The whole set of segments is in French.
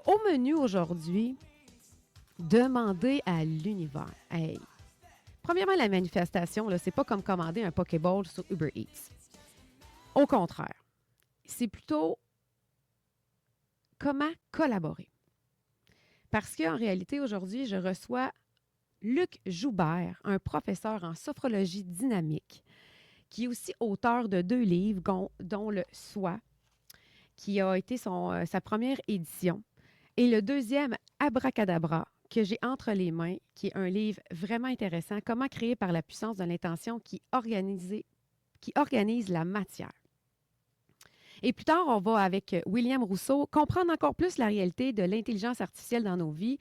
au menu aujourd'hui, demander à l'univers. Hey. Premièrement, la manifestation, là, c'est pas comme commander un Pokéball sur Uber Eats. Au contraire, c'est plutôt comment collaborer. Parce qu'en réalité, aujourd'hui, je reçois Luc Joubert, un professeur en sophrologie dynamique, qui est aussi auteur de 2 livres, dont le Soi, qui a été sa première édition, et le deuxième, Abracadabra, que j'ai entre les mains, qui est un livre vraiment intéressant, Comment créer par la puissance de l'intention qui organise la matière. Et plus tard, on va, avec William Rousseau, comprendre encore plus la réalité de l'intelligence artificielle dans nos vies.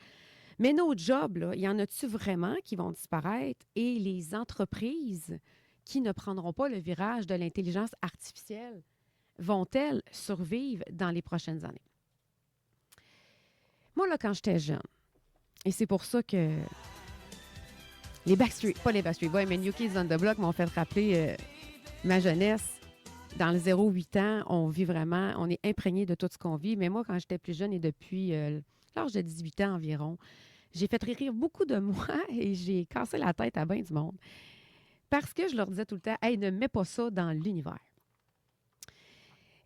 Mais nos jobs, là, y en a-tu vraiment qui vont disparaître? Et les entreprises qui ne prendront pas le virage de l'intelligence artificielle, vont-elles survivre dans les prochaines années? Moi, là, quand j'étais jeune, et c'est pour ça que pas les Backstreet Boys, mais New Kids on the Block m'ont fait rappeler ma jeunesse. Dans le 0-8 ans, on vit vraiment, on est imprégné de tout ce qu'on vit. Mais moi, quand j'étais plus jeune et depuis l'âge de 18 ans environ, j'ai fait rire beaucoup de moi et j'ai cassé la tête à bien du monde. Parce que je leur disais tout le temps, hey, ne mets pas ça dans l'univers.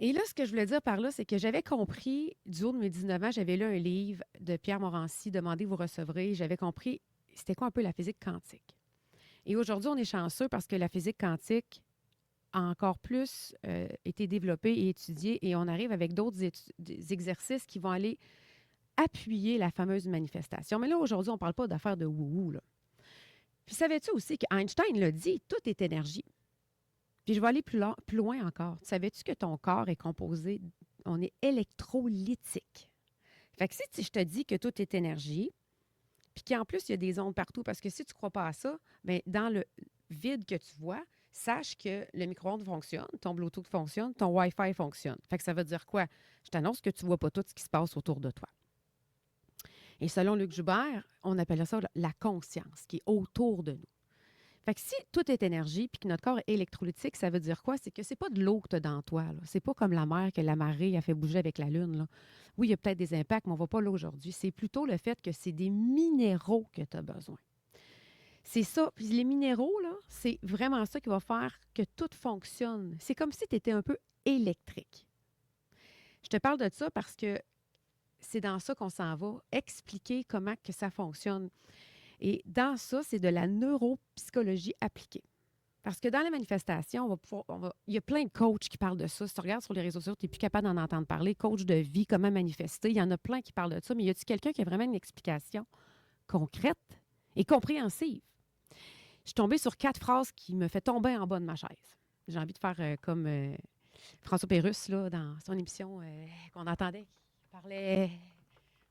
Et là, ce que je voulais dire par là, c'est que j'avais compris, du haut de mes 19 ans, j'avais lu un livre de Pierre Morancy, Demandez, vous recevrez. J'avais compris, c'était quoi un peu la physique quantique. Et aujourd'hui, on est chanceux parce que la physique quantique a encore plus été développée et étudiée et on arrive avec d'autres exercices qui vont aller appuyer la fameuse manifestation. Mais là, aujourd'hui, on ne parle pas d'affaires de wouhou, là. Puis savais-tu aussi qu'Einstein l'a dit, tout est énergie. Puis je vais aller plus loin encore. Savais-tu que ton corps est composé, on est électrolytique. Fait que si je te dis que tout est énergie, puis qu'en plus, il y a des ondes partout, parce que si tu ne crois pas à ça, bien, dans le vide que tu vois, sache que le micro-ondes fonctionne, ton Bluetooth fonctionne, ton Wi-Fi fonctionne. Fait que ça veut dire quoi? Je t'annonce que tu ne vois pas tout ce qui se passe autour de toi. Et selon Luc Joubert, on appelle ça la conscience qui est autour de nous. Fait que si tout est énergie puis que notre corps est électrolytique, ça veut dire quoi? C'est que c'est pas de l'eau que tu as dans toi. Là. C'est pas comme la mer que la marée a fait bouger avec la Lune. Là. Oui, il y a peut-être des impacts, mais on ne va pas là aujourd'hui. C'est plutôt le fait que c'est des minéraux que tu as besoin. C'est ça. Puis les minéraux, là, c'est vraiment ça qui va faire que tout fonctionne. C'est comme si tu étais un peu électrique. Je te parle de ça parce que c'est dans ça qu'on s'en va, expliquer comment que ça fonctionne. Et dans ça, c'est de la neuropsychologie appliquée. Parce que dans les manifestations, il y a plein de coachs qui parlent de ça. Si tu regardes sur les réseaux sociaux, tu n'es plus capable d'en entendre parler. Coach de vie, comment manifester. Il y en a plein qui parlent de ça. Mais y a-t-il quelqu'un qui a vraiment une explication concrète et compréhensive? Je suis tombée sur 4 phrases qui me fait tomber en bas de ma chaise. J'ai envie de faire comme François Pérusse, là, dans son émission qu'on entendait, qui parlait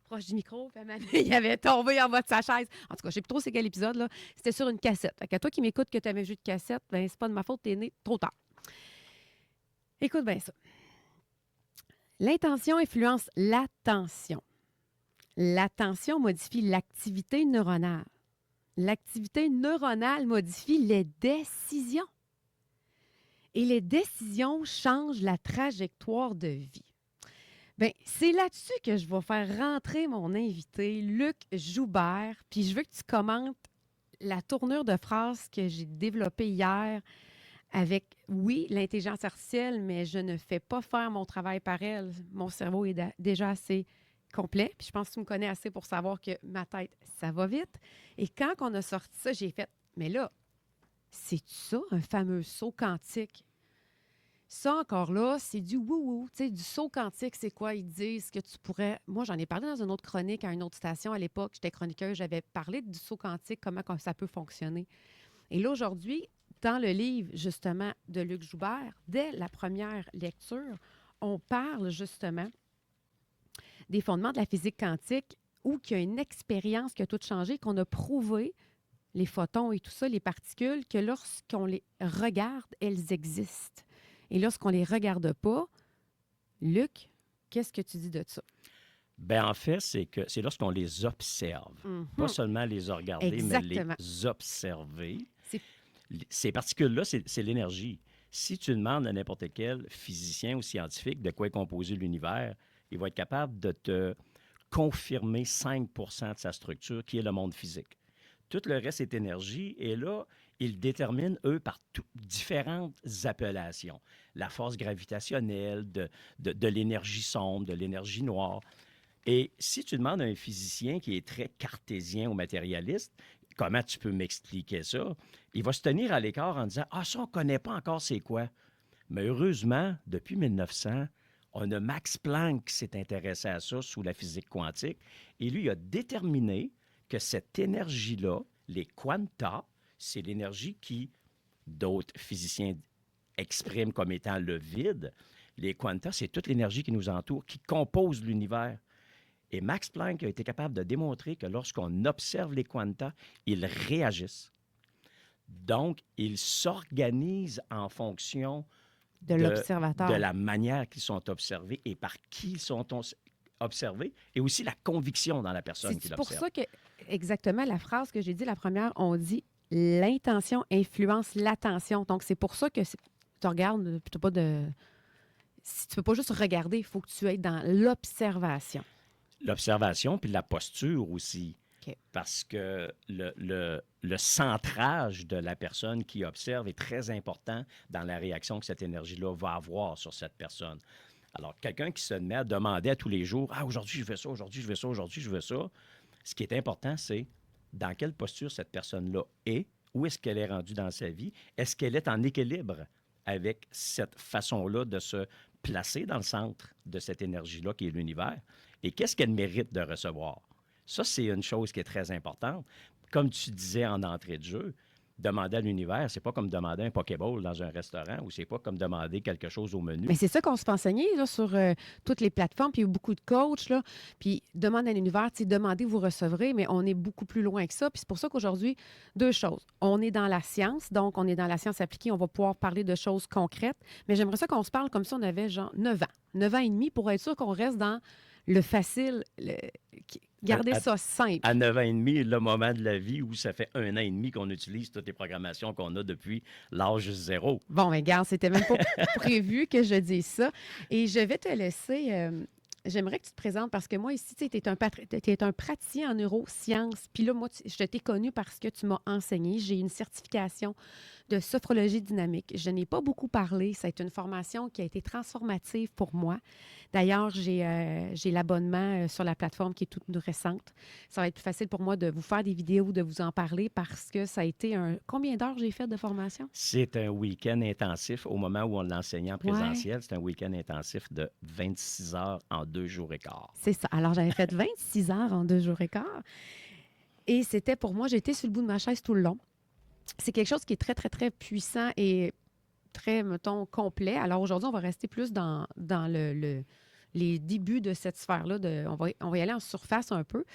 proche du micro, puis il avait tombé en bas de sa chaise. En tout cas, je sais plus trop c'est quel épisode, là. C'était sur une cassette. Fait qu'à toi qui m'écoutes que tu avais vu de cassette, ben c'est pas de ma faute, t'es né trop tard. Écoute bien ça. L'intention influence l'attention. L'attention modifie l'activité neuronale. L'activité neuronale modifie les décisions. Et les décisions changent la trajectoire de vie. Bien, c'est là-dessus que je vais faire rentrer mon invité, Luc Joubert. Puis je veux que tu commentes la tournure de phrase que j'ai développée hier avec, oui, l'intelligence artificielle, mais je ne fais pas faire mon travail par elle. Mon cerveau est déjà assez complet. Puis je pense que tu me connais assez pour savoir que ma tête, ça va vite. Et quand on a sorti ça, j'ai fait, mais là, c'est ça, un fameux saut quantique? Ça, encore là, c'est du wou-wou. Tu sais, du saut quantique, c'est quoi? Ils disent que tu pourrais... Moi, j'en ai parlé dans une autre chronique à une autre station à l'époque. J'étais chroniqueuse. J'avais parlé du saut quantique, comment ça peut fonctionner. Et là, aujourd'hui, dans le livre, justement, de Luc Joubert, dès la première lecture, on parle, justement, des fondements de la physique quantique où il y a une expérience qui a tout changé, qu'on a prouvé, les photons et tout ça, les particules, que lorsqu'on les regarde, elles existent. Et lorsqu'on ne les regarde pas, Luc, qu'est-ce que tu dis de ça? Bien, en fait, c'est lorsqu'on les observe. Pas seulement les regarder, Exactement. mais les observer. C'est... Ces particules-là, c'est l'énergie. Si tu demandes à n'importe quel physicien ou scientifique de quoi est composé l'univers, il va être capable de te confirmer 5 de sa structure, qui est le monde physique. Tout le reste est énergie, et là, ils déterminent, eux, par différentes appellations. La force gravitationnelle, de l'énergie sombre, de l'énergie noire. Et si tu demandes à un physicien qui est très cartésien ou matérialiste, comment tu peux m'expliquer ça? Il va se tenir à l'écart en disant, ah, ça, on ne connaît pas encore c'est quoi. Mais heureusement, depuis 1900, on a Max Planck qui s'est intéressé à ça sous la physique quantique. Et lui, il a déterminé que cette énergie-là, les quanta, c'est l'énergie qui d'autres physiciens expriment comme étant le vide. Les quanta, c'est toute l'énergie qui nous entoure, qui compose l'univers. Et Max Planck a été capable de démontrer que lorsqu'on observe les quanta, ils réagissent. Donc, ils s'organisent en fonction De l'observateur. de la manière qu'ils sont observés et par qui ils sont observés, et aussi la conviction dans la personne qui C'est pour l'observe. ça que, exactement, la phrase que j'ai dit, la première, on dit l'intention influence l'attention. Donc, c'est pour ça que tu regardes, tu pas de. Si tu peux pas juste regarder, il faut que tu ailles dans l'observation. L'observation, puis la posture aussi. OK. Parce que le centrage de la personne qui observe est très important dans la réaction que cette énergie-là va avoir sur cette personne. Alors, quelqu'un qui se met à demander à tous les jours, « Ah, aujourd'hui, je fais ça, aujourd'hui, je fais ça, aujourd'hui, je fais ça », ce qui est important, c'est dans quelle posture cette personne-là est, où est-ce qu'elle est rendue dans sa vie, est-ce qu'elle est en équilibre avec cette façon-là de se placer dans le centre de cette énergie-là qui est l'univers, et qu'est-ce qu'elle mérite de recevoir. Ça, c'est une chose qui est très importante. Comme tu disais en entrée de jeu, demander à l'univers, c'est pas comme demander un Pokéball dans un restaurant, ou c'est pas comme demander quelque chose au menu. Mais c'est ça qu'on se fait enseigner là, sur toutes les plateformes, puis il y a beaucoup de coachs, là, puis demande à l'univers, tu sais, demandez, vous recevrez, mais on est beaucoup plus loin que ça. Puis c'est pour ça qu'aujourd'hui, deux choses. On est dans la science, donc on est dans la science appliquée, on va pouvoir parler de choses concrètes, mais j'aimerais ça qu'on se parle comme si on avait genre 9 ans, 9 ans et demi, pour être sûr qu'on reste dans le facile, garder ça simple. À 9 ans et demi, le moment de la vie où ça fait 1 an et demi qu'on utilise toutes les programmations qu'on a depuis l'âge zéro. Bon, mais regarde, c'était même pas prévu que je dise ça. Et je vais te laisser. J'aimerais que tu te présentes parce que moi, ici, tu es un praticien en neurosciences. Puis là, moi, je t'ai connu parce que tu m'as enseigné. J'ai une certification de sophrologie dynamique. Je n'ai pas beaucoup parlé. C'est une formation qui a été transformative pour moi. D'ailleurs, j'ai l'abonnement sur la plateforme qui est toute récente. Ça va être plus facile pour moi de vous faire des vidéos, de vous en parler parce que ça a été un... Combien d'heures j'ai fait de formation? C'est un week-end intensif. Au moment où on l'enseignait en présentiel, c'est un week-end intensif de 26 heures en 2 jours et quart. C'est ça. Alors, j'avais fait 26 heures en 2 jours et quart. Et c'était pour moi, j'étais sur le bout de ma chaise tout le long. C'est quelque chose qui est très, très, très puissant et très, mettons, complet. Alors aujourd'hui, on va rester plus dans les débuts de cette sphère-là. On va y aller en surface un peu.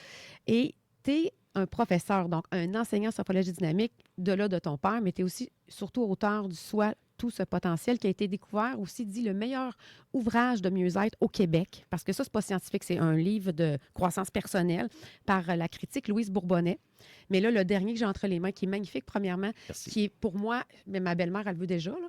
Et tu es un professeur, donc un enseignant en sophrologie dynamique de là de ton père, mais tu es aussi surtout auteur du Soi, tout ce potentiel qui a été découvert, aussi dit le meilleur ouvrage de mieux-être au Québec, parce que ça, c'est pas scientifique, c'est un livre de croissance personnelle par la critique Louise Bourbonnais. Mais là, le dernier que j'ai entre les mains, qui est magnifique, premièrement, Merci. qui est pour moi, mais ma belle-mère, elle le veut déjà, là.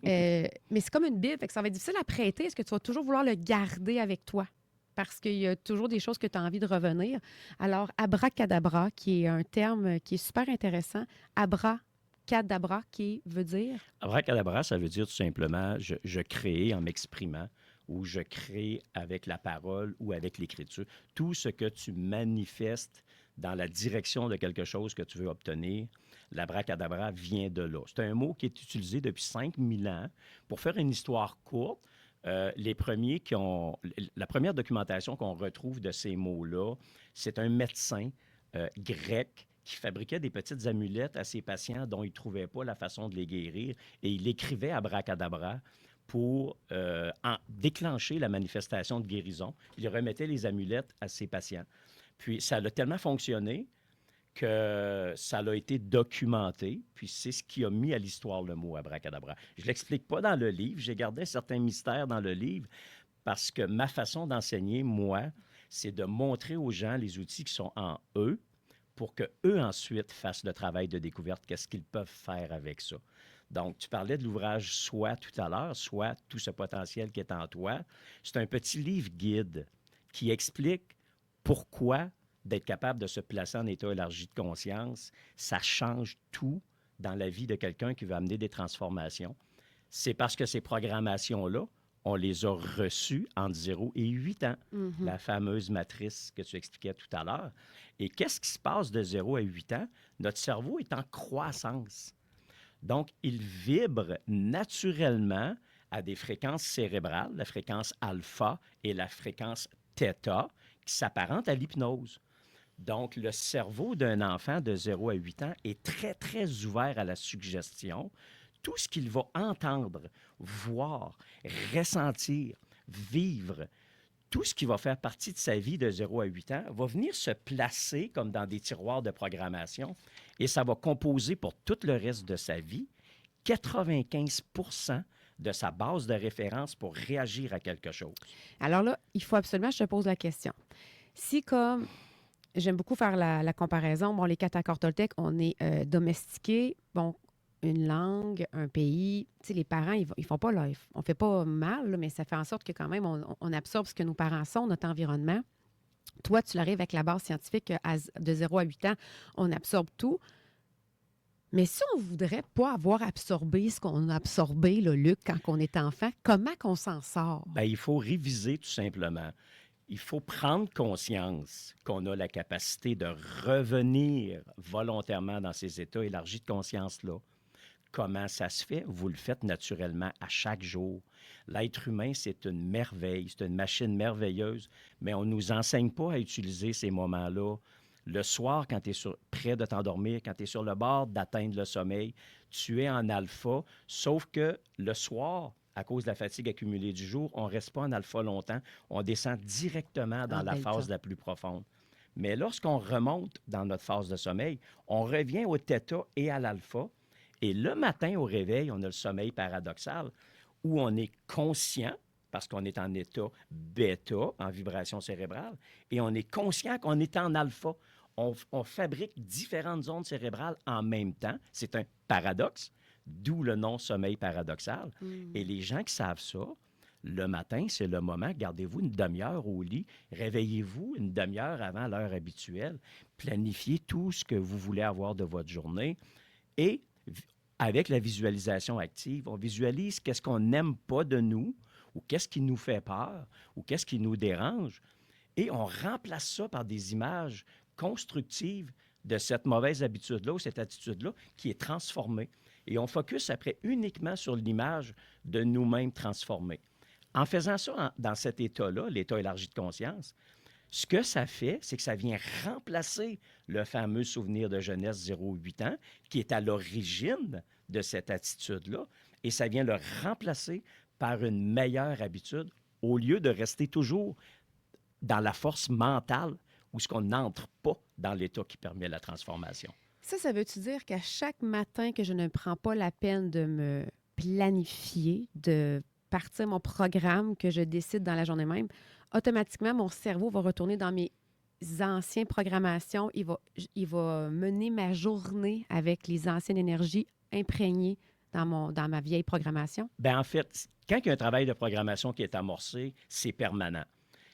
Mais c'est comme une Bible, fait que ça va être difficile à prêter. Est-ce que tu vas toujours vouloir le garder avec toi? Parce qu'il y a toujours des choses que tu as envie de revenir. Alors, abracadabra, qui est un terme qui est super intéressant. Abracadabra, qui veut dire? Abracadabra, ça veut dire tout simplement je crée en m'exprimant, ou je crée avec la parole ou avec l'écriture. Tout ce que tu manifestes dans la direction de quelque chose que tu veux obtenir, l'abracadabra vient de là. C'est un mot qui est utilisé depuis 5000 ans. Pour faire une histoire courte, la première documentation qu'on retrouve de ces mots-là, c'est un médecin grec qui fabriquait des petites amulettes à ses patients dont il ne trouvait pas la façon de les guérir, et il écrivait abracadabra pour déclencher la manifestation de guérison. Il remettait les amulettes à ses patients. Puis ça a tellement fonctionné que ça a été documenté, puis c'est ce qui a mis à l'histoire le mot abracadabra. Je ne l'explique pas dans le livre, j'ai gardé certains mystères dans le livre, parce que ma façon d'enseigner, moi, c'est de montrer aux gens les outils qui sont en eux, pour qu'eux ensuite fassent le travail de découverte, qu'est-ce qu'ils peuvent faire avec ça. Donc, tu parlais de l'ouvrage Soi tout à l'heure, Soi, tout ce potentiel qui est en toi. C'est un petit livre guide qui explique pourquoi d'être capable de se placer en état élargi de conscience, ça change tout dans la vie de quelqu'un qui veut amener des transformations. C'est parce que ces programmations-là, on les a reçues entre 0 et 8 ans, Mhm. la fameuse matrice que tu expliquais tout à l'heure. Et qu'est-ce qui se passe de 0 à 8 ans? Notre cerveau est en croissance. Donc, il vibre naturellement à des fréquences cérébrales, la fréquence alpha et la fréquence theta, qui s'apparentent à l'hypnose. Donc, le cerveau d'un enfant de 0 à 8 ans est très, très ouvert à la suggestion. Tout ce qu'il va entendre, voir, ressentir, vivre, tout ce qui va faire partie de sa vie de 0 à 8 ans va venir se placer comme dans des tiroirs de programmation et ça va composer pour tout le reste de sa vie 95 de sa base de référence pour réagir à quelque chose. Alors là, il faut absolument, je te pose la question. Si comme, j'aime beaucoup faire la comparaison, bon, les Katakors Toltèques, on est domestiqués, bon, une langue, un pays, tu sais, les parents, ils font pas là, on fait pas mal, là, mais ça fait en sorte que quand même, on absorbe ce que nos parents sont, notre environnement. Toi, tu l'arrives avec la base scientifique de 0 à 8 ans, on absorbe tout. Mais si on voudrait pas avoir absorbé ce qu'on a absorbé, là, Luc, quand on est enfant, comment qu'on s'en sort? Bien, il faut réviser tout simplement. Il faut prendre conscience qu'on a la capacité de revenir volontairement dans ces états élargis de conscience-là. Comment ça se fait? Vous le faites naturellement à chaque jour. L'être humain, c'est une merveille, c'est une machine merveilleuse, mais on ne nous enseigne pas à utiliser ces moments-là. Le soir, quand tu es près de t'endormir, quand tu es sur le bord d'atteindre le sommeil, tu es en alpha, sauf que le soir, à cause de la fatigue accumulée du jour, on ne reste pas en alpha longtemps, on descend directement dans En la phase delta. la plus profonde. Mais lorsqu'on remonte dans notre phase de sommeil, on revient au θ et à l'alpha, et le matin, au réveil, on a le sommeil paradoxal où on est conscient, parce qu'on est en état bêta, en vibration cérébrale, et on est conscient qu'on est en alpha. On fabrique différentes zones cérébrales en même temps. C'est un paradoxe, d'où le nom sommeil paradoxal. Et les gens qui savent ça, le matin, c'est le moment, gardez-vous une demi-heure au lit, réveillez-vous une demi-heure avant l'heure habituelle, planifiez tout ce que vous voulez avoir de votre journée et avec la visualisation active, on visualise qu'est-ce qu'on n'aime pas de nous ou qu'est-ce qui nous fait peur ou qu'est-ce qui nous dérange et on remplace ça par des images constructives de cette mauvaise habitude-là ou cette attitude-là qui est transformée. Et on focus après uniquement sur l'image de nous-mêmes transformés. En faisant ça dans cet état-là, l'état élargi de conscience, ce que ça fait, c'est que ça vient remplacer le fameux souvenir de jeunesse 0-8 ans, qui est à l'origine de cette attitude-là, et ça vient le remplacer par une meilleure habitude au lieu de rester toujours dans la force mentale où ce qu'on n'entre pas dans l'état qui permet la transformation. Ça veut-tu dire qu'à chaque matin que je ne prends pas la peine de me planifier, de partir mon programme que je décide dans la journée même, automatiquement, mon cerveau va retourner dans mes anciennes programmations. Il va mener ma journée avec les anciennes énergies imprégnées dans ma vieille programmation? Bien, en fait, quand il y a un travail de programmation qui est amorcé, c'est permanent.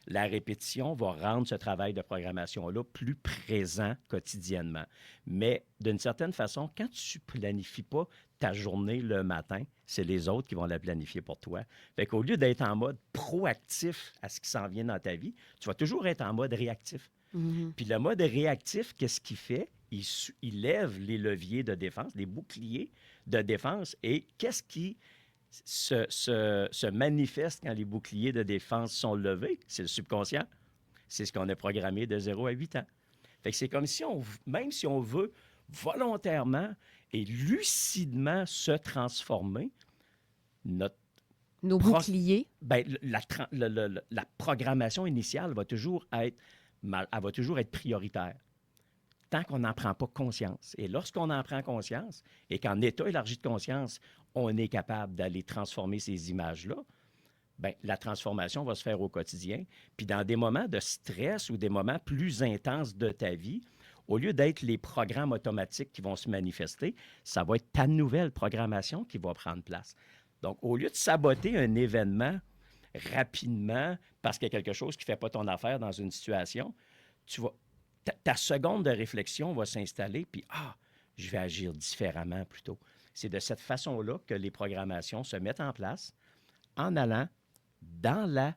La répétition va rendre ce travail de programmation-là plus présent quotidiennement. Mais d'une certaine façon, quand tu ne planifies pas ta journée le matin, c'est les autres qui vont la planifier pour toi. Fait qu'au lieu d'être en mode proactif à ce qui s'en vient dans ta vie, tu vas toujours être en mode réactif. Mhm. Puis le mode réactif, qu'est-ce qu'il fait? Il lève les leviers de défense, les boucliers de défense. Et qu'est-ce qui se manifeste quand les boucliers de défense sont levés? C'est le subconscient. C'est ce qu'on a programmé de 0 à 8 ans. Fait que c'est comme si même si on veut volontairement et lucidement se transformer, notre Nos boucliers. ben, la programmation initiale va toujours être, elle va toujours être prioritaire tant qu'on n'en prend pas conscience. Et lorsqu'on en prend conscience et qu'en état élargi de conscience, on est capable d'aller transformer ces images-là, bien, la transformation va se faire au quotidien. Puis dans des moments de stress ou des moments plus intenses de ta vie, au lieu d'être les programmes automatiques qui vont se manifester, ça va être ta nouvelle programmation qui va prendre place. Donc, au lieu de saboter un événement rapidement parce qu'il y a quelque chose qui ne fait pas ton affaire dans une situation, ta seconde de réflexion va s'installer, puis je vais agir différemment plutôt. C'est de cette façon-là que les programmations se mettent en place en allant dans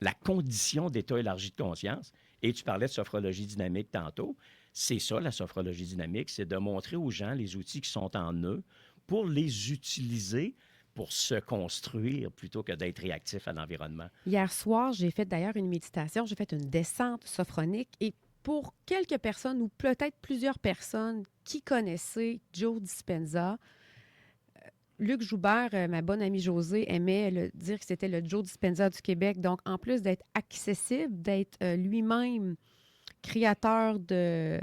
la condition d'état élargi de conscience. Et tu parlais de sophrologie dynamique tantôt. C'est ça, la sophrologie dynamique, c'est de montrer aux gens les outils qui sont en eux pour les utiliser pour se construire plutôt que d'être réactif à l'environnement. Hier soir, j'ai fait d'ailleurs une méditation, j'ai fait une descente sophronique et pour quelques personnes ou peut-être plusieurs personnes qui connaissaient Joe Dispenza, Luc Joubert, ma bonne amie Josée, aimait dire que c'était le Joe Dispenza du Québec. Donc, en plus d'être accessible, d'être lui-même créateur de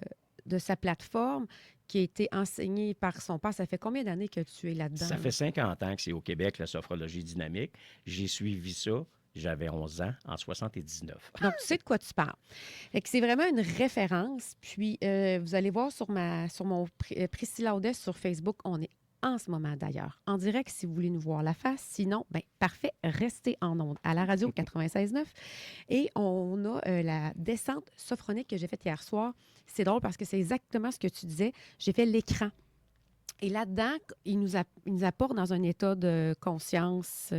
sa plateforme, qui a été enseignée par son père. Ça fait combien d'années que tu es là-dedans? Ça fait 50 ans que c'est au Québec, la sophrologie dynamique. J'ai suivi ça. J'avais 11 ans, en 79. Donc, tu sais de quoi tu parles. Fait que c'est vraiment une référence. Puis, vous allez voir sur mon Priscilla Audet sur Facebook, on est en ce moment d'ailleurs, en direct si vous voulez nous voir la face. Sinon, bien, parfait, restez en ondes à la radio 96.9. Et on a la descente sophronique que j'ai faite hier soir. C'est drôle parce que c'est exactement ce que tu disais. J'ai fait l'écran. Et là-dedans, il nous apporte dans un état de conscience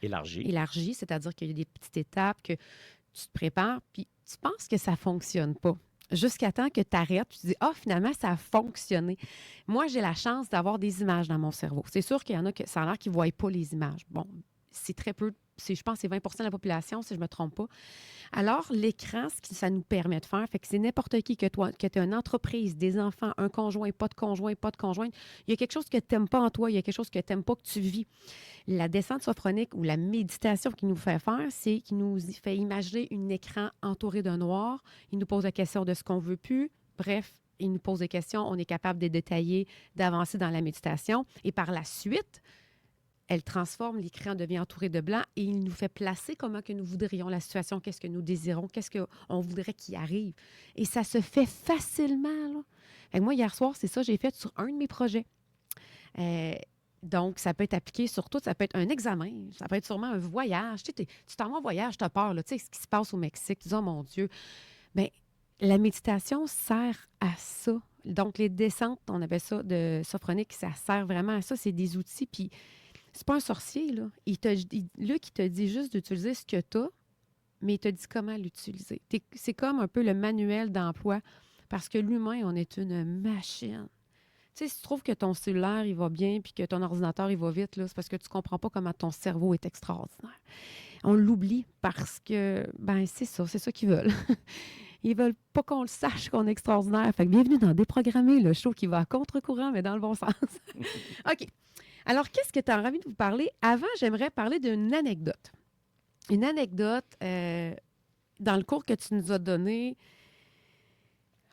élargi, c'est-à-dire qu'il y a des petites étapes que tu te prépares, puis tu penses que ça ne fonctionne pas. Jusqu'à temps que tu arrêtes, tu te dis « Ah, finalement, ça a fonctionné. » Moi, j'ai la chance d'avoir des images dans mon cerveau. C'est sûr qu'il y en a que ça a l'air qu'ils ne voient pas les images. Bon, c'est très peu, je pense que c'est 20 de la population, si je ne me trompe pas. Alors, l'écran, ce que ça nous permet de faire, fait que c'est n'importe qui, que tu aies une entreprise, des enfants, un conjoint, pas de conjointe, il y a quelque chose que tu n'aimes pas en toi, il y a quelque chose que tu n'aimes pas que tu vis. La descente sophronique ou la méditation qu'il nous fait faire, c'est qu'il nous fait imaginer un écran entouré de noir. Il nous pose la question de ce qu'on veut plus. Bref, il nous pose des questions, on est capable de détailler, d'avancer dans la méditation. Et par la suite, elle transforme l'écran, devient entouré de blanc et il nous fait placer comment que nous voudrions la situation, qu'est-ce que nous désirons, qu'est-ce qu'on voudrait qu'il arrive. Et ça se fait facilement, là. Et moi, hier soir, c'est ça que j'ai fait sur un de mes projets. Donc, ça peut être appliqué sur tout. Ça peut être un examen. Ça peut être sûrement un voyage. Tu t'en vas en voyage, tu as peur, là. Tu sais, ce qui se passe au Mexique. Tu dis, oh mon Dieu. Bien, la méditation sert à ça. Donc, les descentes, on appelle ça de sophronique, ça sert vraiment à ça. C'est des outils. Puis, c'est pas un sorcier, là. Luc, il te dit juste d'utiliser ce que tu as, mais il te dit comment l'utiliser. C'est comme un peu le manuel d'emploi, parce que l'humain, on est une machine. Tu sais, si tu trouves que ton cellulaire, il va bien, puis que ton ordinateur, il va vite, là, c'est parce que tu comprends pas comment ton cerveau est extraordinaire. On l'oublie parce que, ben c'est ça qu'ils veulent. Ils veulent pas qu'on le sache qu'on est extraordinaire. Fait que bienvenue dans Déprogrammer, le show qui va à contre-courant, mais dans le bon sens. OK. Alors, qu'est-ce que tu as envie de vous parler? Avant, j'aimerais parler d'une anecdote. Une anecdote, dans le cours que tu nous as donné,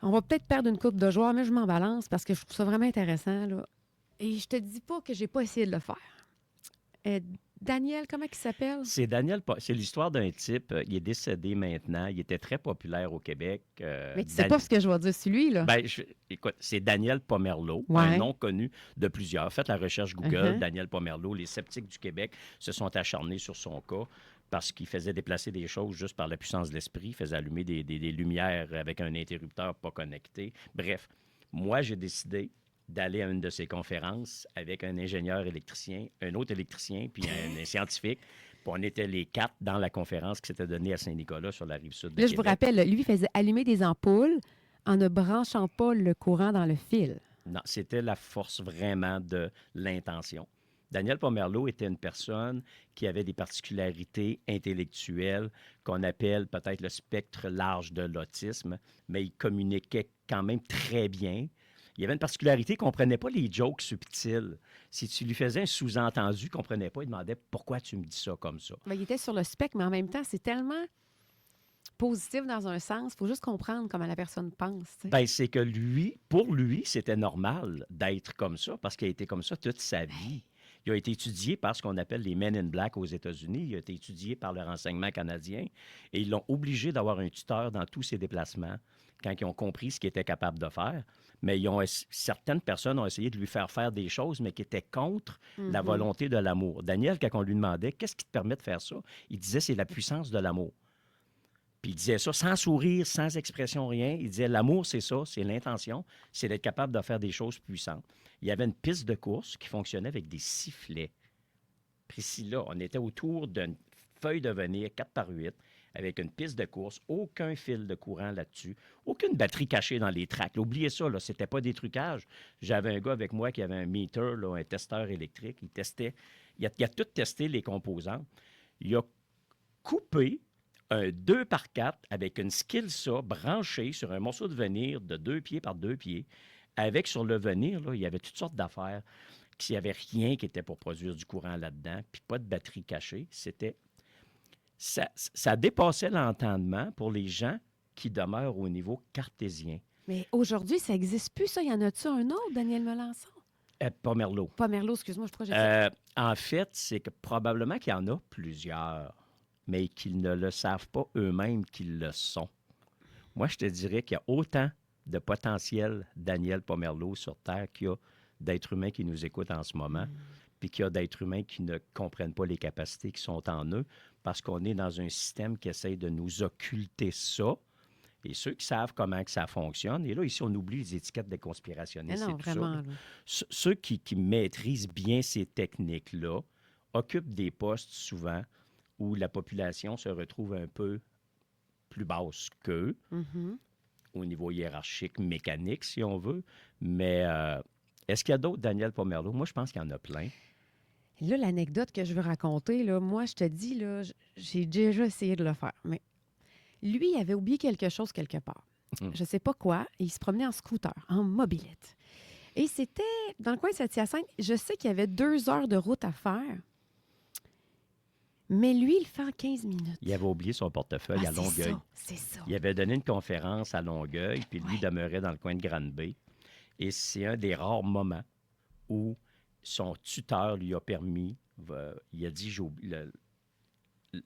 on va peut-être perdre une coupe de joueurs, mais je m'en balance parce que je trouve ça vraiment intéressant, là. Et je te dis pas que j'ai pas essayé de le faire. Daniel, comment il s'appelle? C'est Daniel, c'est l'histoire d'un type, il est décédé maintenant, il était très populaire au Québec. Mais tu sais pas ce que je vais dire sur lui, là? Ben, écoute, c'est Daniel Pomerleau, un nom connu de plusieurs. Faites la recherche Google, Daniel Pomerleau. Les sceptiques du Québec se sont acharnés sur son cas parce qu'il faisait déplacer des choses juste par la puissance de l'esprit, il faisait allumer des lumières avec un interrupteur pas connecté. Bref, moi, j'ai décidé d'aller à une de ses conférences avec un ingénieur électricien, un autre électricien, puis un scientifique. Puis on était les 4 dans la conférence qui s'était donnée à Saint-Nicolas sur la rive sud de Québec. Je vous rappelle, lui faisait allumer des ampoules en ne branchant pas le courant dans le fil. Non, c'était la force vraiment de l'intention. Daniel Pomerleau était une personne qui avait des particularités intellectuelles qu'on appelle peut-être le spectre large de l'autisme, mais il communiquait quand même très bien. Il y avait une particularité, il ne comprenait pas les jokes subtils. Si tu lui faisais un sous-entendu, il ne comprenait pas, il demandait « Pourquoi tu me dis ça comme ça? » Bien, il était sur le spectre, mais en même temps, c'est tellement positif dans un sens. Il faut juste comprendre comment la personne pense. Bien, c'est que pour lui, c'était normal d'être comme ça parce qu'il a été comme ça toute sa vie. Il a été étudié par ce qu'on appelle les Men in Black aux États-Unis. Il a été étudié par le renseignement canadien et ils l'ont obligé d'avoir un tuteur dans tous ses déplacements quand ils ont compris ce qu'il était capable de faire. Mais certaines personnes ont essayé de lui faire des choses, mais qui étaient contre la volonté de l'amour. Daniel, quand on lui demandait « Qu'est-ce qui te permet de faire ça? » Il disait « C'est la puissance de l'amour. » Puis il disait ça sans sourire, sans expression, rien. Il disait, l'amour, c'est ça, c'est l'intention, c'est d'être capable de faire des choses puissantes. Il y avait une piste de course qui fonctionnait avec des sifflets. Précis là, on était autour d'une feuille de venir 4 par 8 avec une piste de course, aucun fil de courant là-dessus, aucune batterie cachée dans les tracks. Oubliez ça, là, c'était pas des trucages. J'avais un gars avec moi qui avait un meter, là, un testeur électrique. Il testait, il a tout testé les composants. Il a coupé un 2 par 4 avec une Skilsa branchée sur un morceau de venir de 2 pieds par 2 pieds. Avec sur le venir, là, il y avait toutes sortes d'affaires. S'il n'y avait rien qui était pour produire du courant là-dedans, puis pas de batterie cachée, ça dépassait l'entendement pour les gens qui demeurent au niveau cartésien. Mais aujourd'hui, ça n'existe plus, ça. Il y en a-tu un autre, Daniel Melançon? Pas Merlot. Pas Merlot, excuse-moi, je crois que j'ai ça. En fait, c'est que probablement qu'il y en a plusieurs, mais qu'ils ne le savent pas eux-mêmes qu'ils le sont. Moi, je te dirais qu'il y a autant de potentiel Daniel Pomerleau sur Terre qu'il y a d'êtres humains qui nous écoutent en ce moment, puis qu'il y a d'êtres humains qui ne comprennent pas les capacités qui sont en eux, parce qu'on est dans un système qui essaie de nous occulter ça. Et ceux qui savent comment que ça fonctionne, et là, ici, on oublie les étiquettes des conspirationnistes Non, et tout ça. vraiment. Là. Ceux qui maîtrisent bien ces techniques-là occupent des postes souvent où la population se retrouve un peu plus basse qu'eux, au niveau hiérarchique, mécanique, si on veut. Mais est-ce qu'il y a d'autres Daniel Pomerleau? Moi, je pense qu'il y en a plein. Là, l'anecdote que je veux raconter, là, moi, je te dis, là, j'ai déjà essayé de le faire, mais lui, il avait oublié quelque chose quelque part. Je ne sais pas quoi. Et il se promenait en scooter, en mobilette. Et c'était dans le coin de Saint-Hyacinthe. Je sais qu'il y avait 2 heures de route à faire. Mais lui, il le fait en 15 minutes. Il avait oublié son portefeuille à Longueuil. C'est ça. Il avait donné une conférence à Longueuil, puis lui demeurait dans le coin de Grande-Bay. Et c'est un des rares moments où son tuteur lui a permis, il a dit,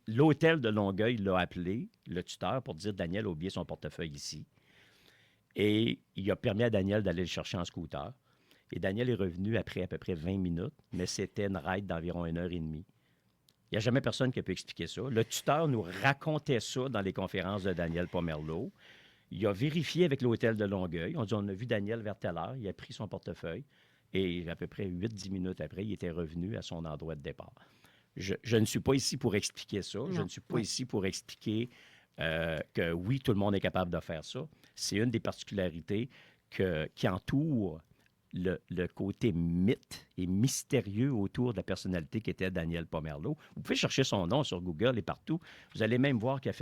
l'hôtel de Longueuil l'a appelé, le tuteur, pour dire, Daniel a oublié son portefeuille ici. Et il a permis à Daniel d'aller le chercher en scooter. Et Daniel est revenu après à peu près 20 minutes, mais c'était une ride d'environ 1 heure et demie. Il n'y a jamais personne qui a pu expliquer ça. Le tuteur nous racontait ça dans les conférences de Daniel Pomerleau. Il a vérifié avec l'hôtel de Longueuil. On a vu Daniel vers telle heure. Il a pris son portefeuille. Et à peu près 8-10 minutes après, il était revenu à son endroit de départ. Je ne suis pas ici pour expliquer ça. Je ne suis pas ici pour expliquer que oui, tout le monde est capable de faire ça. C'est une des particularités qui entoure le côté mythe et mystérieux autour de la personnalité qu'était Daniel Pomerleau. Vous pouvez chercher son nom sur Google et partout. Vous allez même voir qu'il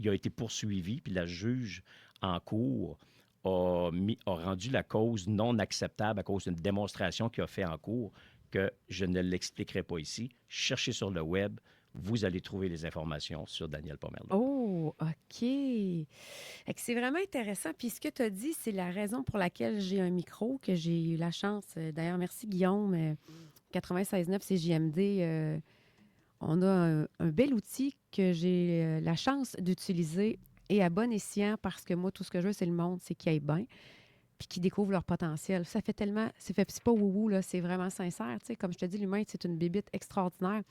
a été poursuivi, puis la juge en cours a rendu la cause non acceptable à cause d'une démonstration qu'il a fait en cours que je ne l'expliquerai pas ici. Cherchez sur le web. Vous allez trouver les informations sur Daniel Pomerleau. Oh, OK. C'est vraiment intéressant. Puis ce que tu as dit, c'est la raison pour laquelle j'ai un micro, que j'ai eu la chance. D'ailleurs, merci Guillaume. 96.9 CJMD. On a un bel outil que j'ai la chance d'utiliser et à bon escient parce que moi, tout ce que je veux, c'est le monde, c'est qu'ils aillent bien puis qu'ils découvrent leur potentiel. Ça fait tellement... C'est pas wouhou, là. C'est vraiment sincère. Tu sais, comme je te dis, l'humain, c'est une bébite extraordinaire.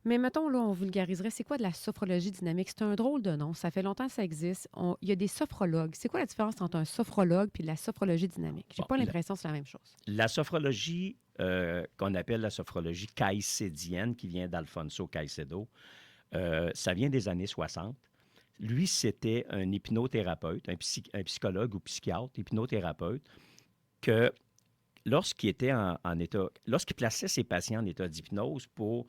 Mais mettons, là, on vulgariserait. C'est quoi de la sophrologie dynamique? C'est un drôle de nom. Ça fait longtemps que ça existe. Il y a des sophrologues. C'est quoi la différence entre un sophrologue et de la sophrologie dynamique? J'ai pas l'impression que c'est la même chose. La sophrologie, qu'on appelle la sophrologie caïcédienne, qui vient d'Alfonso Caicedo, ça vient des années 60. Lui, c'était un hypnothérapeute, un psychologue ou psychiatre, hypnothérapeute, que lorsqu'il était en état, lorsqu'il plaçait ses patients en état d'hypnose pour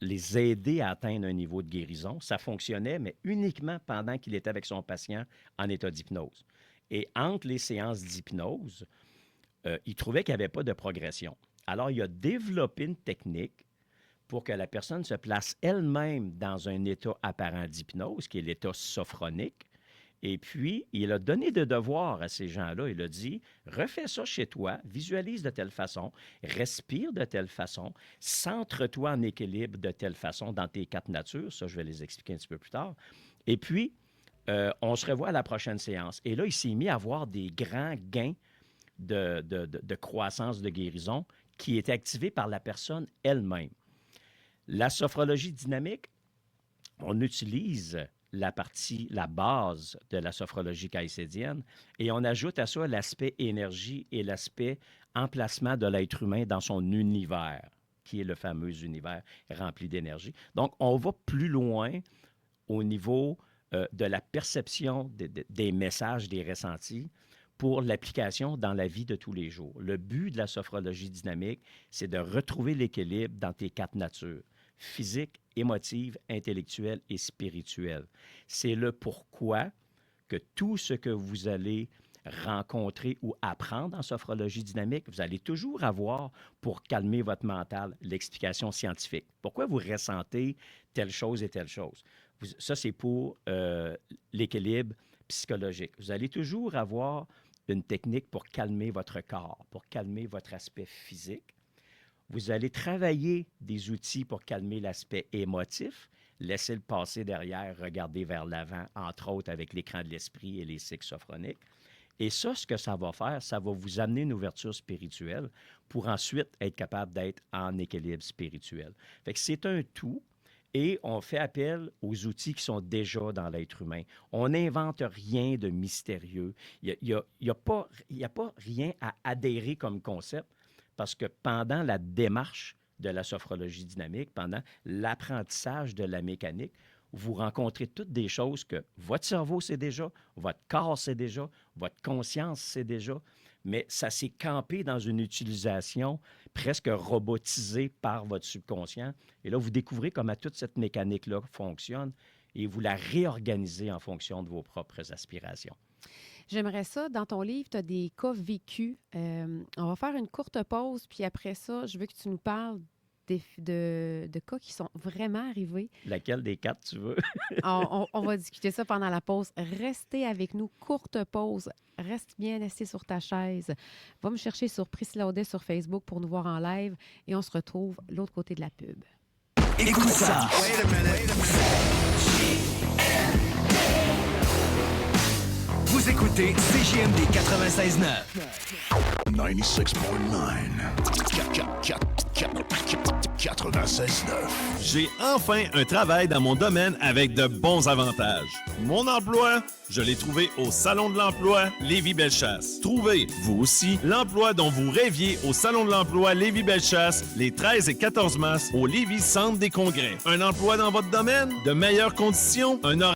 les aider à atteindre un niveau de guérison, ça fonctionnait, mais uniquement pendant qu'il était avec son patient en état d'hypnose. Et entre les séances d'hypnose, il trouvait qu'il n'y avait pas de progression. Alors, il a développé une technique pour que la personne se place elle-même dans un état apparent d'hypnose, qui est l'état sophronique. Et puis, il a donné de devoirs à ces gens-là. Il a dit, refais ça chez toi, visualise de telle façon, respire de telle façon, centre-toi en équilibre de telle façon dans tes 4 natures. Ça, je vais les expliquer un petit peu plus tard. Et puis, on se revoit à la prochaine séance. Et là, il s'est mis à avoir des grands gains de croissance, de guérison qui étaient activés par la personne elle-même. La sophrologie dynamique, on utilise la base de la sophrologie caïcédienne, et on ajoute à ça l'aspect énergie et l'aspect emplacement de l'être humain dans son univers, qui est le fameux univers rempli d'énergie. Donc, on va plus loin au niveau de la perception des messages, des ressentis, pour l'application dans la vie de tous les jours. Le but de la sophrologie dynamique, c'est de retrouver l'équilibre dans tes 4 natures: physique, émotive, intellectuelle et spirituelle. C'est le pourquoi que tout ce que vous allez rencontrer ou apprendre en sophrologie dynamique, vous allez toujours avoir pour calmer votre mental l'explication scientifique. Pourquoi vous ressentez telle chose et telle chose? Ça, c'est pour l'équilibre psychologique. Vous allez toujours avoir une technique pour calmer votre corps, pour calmer votre aspect physique. Vous allez travailler des outils pour calmer l'aspect émotif, laisser le passé derrière, regarder vers l'avant, entre autres avec l'écran de l'esprit et les cycles sophroniques. Et ça, ce que ça va faire, ça va vous amener une ouverture spirituelle pour ensuite être capable d'être en équilibre spirituel. Fait que c'est un tout. Et on fait appel aux outils qui sont déjà dans l'être humain. On n'invente rien de mystérieux. Il n'y a pas rien à adhérer comme concept, parce que pendant la démarche de la sophrologie dynamique, pendant l'apprentissage de la mécanique, vous rencontrez toutes des choses que votre cerveau sait déjà, votre corps sait déjà, votre conscience sait déjà, mais ça s'est campé dans une utilisation presque robotisée par votre subconscient. Et là, vous découvrez comment toute cette mécanique-là fonctionne et vous la réorganisez en fonction de vos propres aspirations. J'aimerais ça. Dans ton livre, tu as des cas vécus. On va faire une courte pause, puis après ça, je veux que tu nous parles de cas qui sont vraiment arrivés. Laquelle des 4 tu veux? on va discuter ça pendant la pause. Restez avec nous. Courte pause. Reste bien assis sur ta chaise. Va me chercher sur Priscilla Audet sur Facebook pour nous voir en live et on se retrouve de l'autre côté de la pub. Écoute ça! Vous écoutez CJMD 96.9. 96.9. J'ai enfin un travail dans mon domaine avec de bons avantages. Mon emploi, je l'ai trouvé au Salon de l'Emploi Lévis-Bellechasse. Trouvez, vous aussi, l'emploi dont vous rêviez au Salon de l'Emploi Lévis-Bellechasse les 13 et 14 mars au Lévis Centre des Congrès. Un emploi dans votre domaine, de meilleures conditions, un horaire.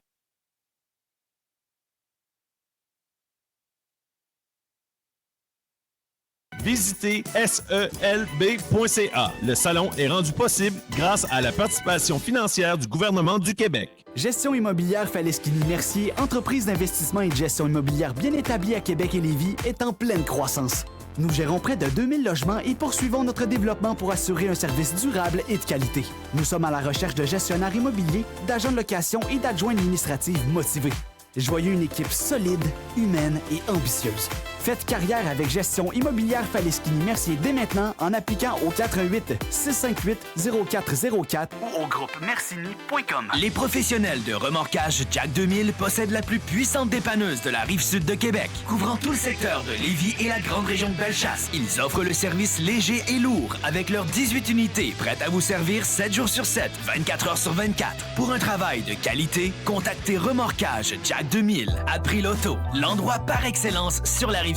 Visitez selb.ca. Le salon est rendu possible grâce à la participation financière du gouvernement du Québec. Gestion immobilière Faleschini-Mercier, entreprise d'investissement et de gestion immobilière bien établie à Québec et Lévis, est en pleine croissance. Nous gérons près de 2000 logements et poursuivons notre développement pour assurer un service durable et de qualité. Nous sommes à la recherche de gestionnaires immobiliers, d'agents de location et d'adjoints administratifs motivés. Joyeux une équipe solide, humaine et ambitieuse. Faites carrière avec Gestion immobilière Faleschini-Mercier dès maintenant en appliquant au 418-658-0404 ou au groupe mercini.com. Les professionnels de remorquage Jack 2000 possèdent la plus puissante dépanneuse de la Rive-Sud de Québec. Couvrant tout le secteur de Lévis et la grande région de Bellechasse, ils offrent le service léger et lourd avec leurs 18 unités prêtes à vous servir 7 jours sur 7, 24 heures sur 24. Pour un travail de qualité, contactez Remorquage Jack 2000 à Prix-L'Auto, l'endroit par excellence sur la Rive-Sud.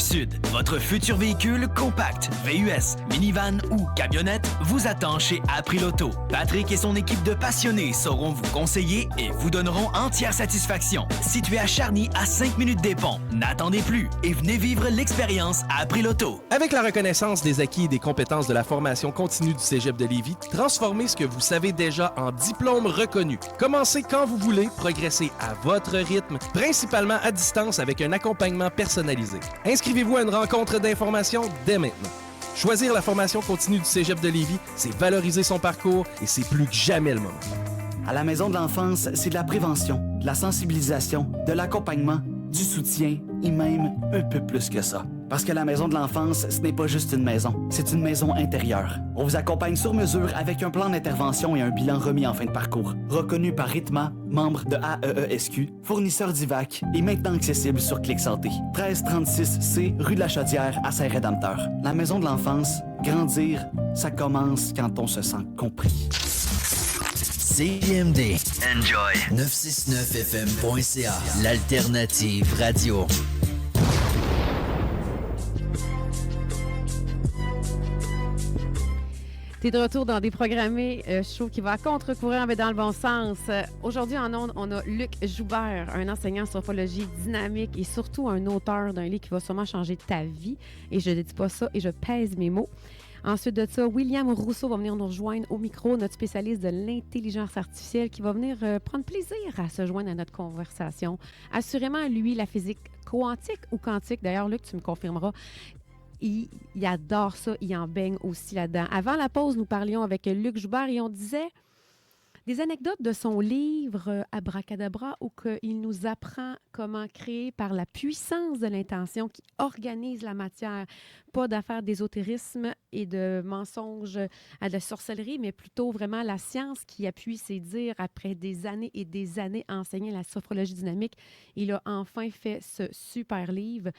Votre futur véhicule compact, VUS, minivan ou camionnette vous attend chez April-Auto. Patrick et son équipe de passionnés sauront vous conseiller et vous donneront entière satisfaction. Situé à Charny, à 5 minutes des ponts, n'attendez plus et venez vivre l'expérience à April-Auto. Avec la reconnaissance des acquis et des compétences de la formation continue du Cégep de Lévis, transformez ce que vous savez déjà en diplôme reconnu. Commencez quand vous voulez, progressez à votre rythme, principalement à distance avec un accompagnement personnalisé. Inscrivez-vous à une rencontre d'information dès maintenant. Choisir la formation continue du Cégep de Lévis, c'est valoriser son parcours et c'est plus que jamais le moment. À la Maison de l'enfance, c'est de la prévention, de la sensibilisation, de l'accompagnement, du soutien et même un peu plus que ça. Parce que la Maison de l'enfance, ce n'est pas juste une maison, c'est une maison intérieure. On vous accompagne sur mesure avec un plan d'intervention et un bilan remis en fin de parcours. Reconnu par Ritma, membre de AEESQ, fournisseur d'IVAC et maintenant accessible sur Clic Santé. 1336C, rue de la Chaudière, à Saint-Rédempteur. La Maison de l'enfance, grandir, ça commence quand on se sent compris. CIMD. Enjoy. 969fm.ca. L'alternative radio. T'es de retour dans Déprogrammé, show qui va à contre-courant, mais dans le bon sens. Aujourd'hui, en ondes, on a Luc Joubert, un enseignant en sophrologie dynamique et surtout un auteur d'un livre qui va sûrement changer ta vie. Et je ne dis pas ça et je pèse mes mots. Ensuite de ça, William Rousseau va venir nous rejoindre au micro, notre spécialiste de l'intelligence artificielle qui va venir prendre plaisir à se joindre à notre conversation. Assurément, lui, la physique quantique ou quantique, d'ailleurs, Luc, tu me confirmeras, il adore ça, il en baigne aussi là-dedans. Avant la pause, nous parlions avec Luc Joubert et on disait des anecdotes de son livre Abracadabra où il nous apprend comment créer par la puissance de l'intention qui organise la matière. Pas d'affaires d'ésotérisme et de mensonges à de la sorcellerie, mais plutôt vraiment la science qui appuie ses dires après des années et des années à enseigner la sophrologie dynamique. Il a enfin fait ce super livre.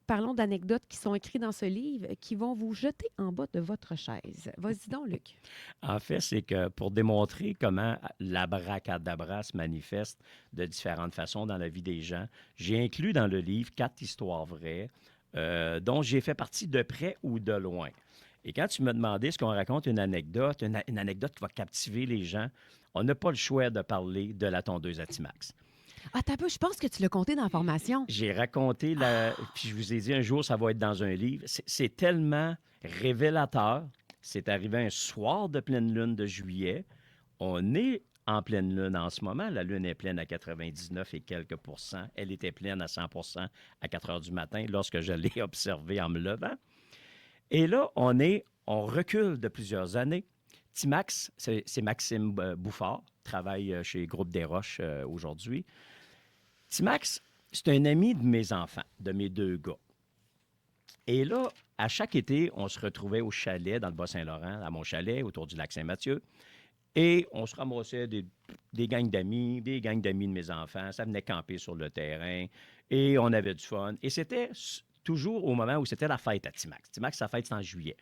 Parlons d'anecdotes qui sont écrites dans ce livre qui vont vous jeter en bas de votre chaise. Vas-y donc, Luc. En fait, c'est que pour démontrer comment l'abracadabra se manifeste de différentes façons dans la vie des gens, j'ai inclus dans le livre 4 histoires vraies dont j'ai fait partie de près ou de loin. Et quand tu me demandais ce qu'on raconte une anecdote qui va captiver les gens, on n'a pas le choix de parler de la tondeuse à Timax. Ah, t'as peu, je pense que tu l'as compté dans la formation. J'ai raconté, puis je vous ai dit un jour, ça va être dans un livre. C'est tellement révélateur. C'est arrivé un soir de pleine lune de juillet. On est en pleine lune en ce moment. La lune est pleine à 99 et quelques %. Elle était pleine à 100 % à 4 heures du matin lorsque je l'ai observée en me levant. Et là, on recule de plusieurs années. Timax, c'est Maxime Bouffard, travaille chez Groupe des Roches aujourd'hui. Timax, c'est un ami de mes enfants, de mes 2 gars. Et là, à chaque été, on se retrouvait au chalet dans le Bas-Saint-Laurent, à mon chalet, autour du lac Saint-Mathieu. Et on se ramassait des gangs d'amis, des gangs d'amis de mes enfants. Ça venait camper sur le terrain et on avait du fun. Et c'était toujours au moment où c'était la fête à Timax. Timax, sa fête, c'est en juillet.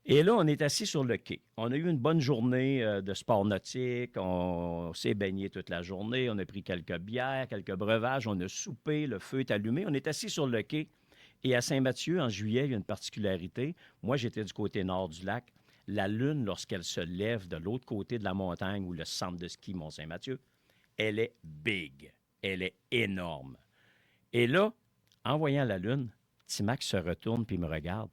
Et là, on est assis sur le quai. On a eu une bonne journée de sport nautique. On s'est baigné toute la journée. On a pris quelques bières, quelques breuvages. On a soupé. Le feu est allumé. On est assis sur le quai. Et à Saint-Mathieu, en juillet, il y a une particularité. Moi, j'étais du côté nord du lac. La lune, lorsqu'elle se lève de l'autre côté de la montagne ou le centre de ski Mont-Saint-Mathieu, elle est big. Elle est énorme. Et là, en voyant la lune, Timax se retourne puis me regarde.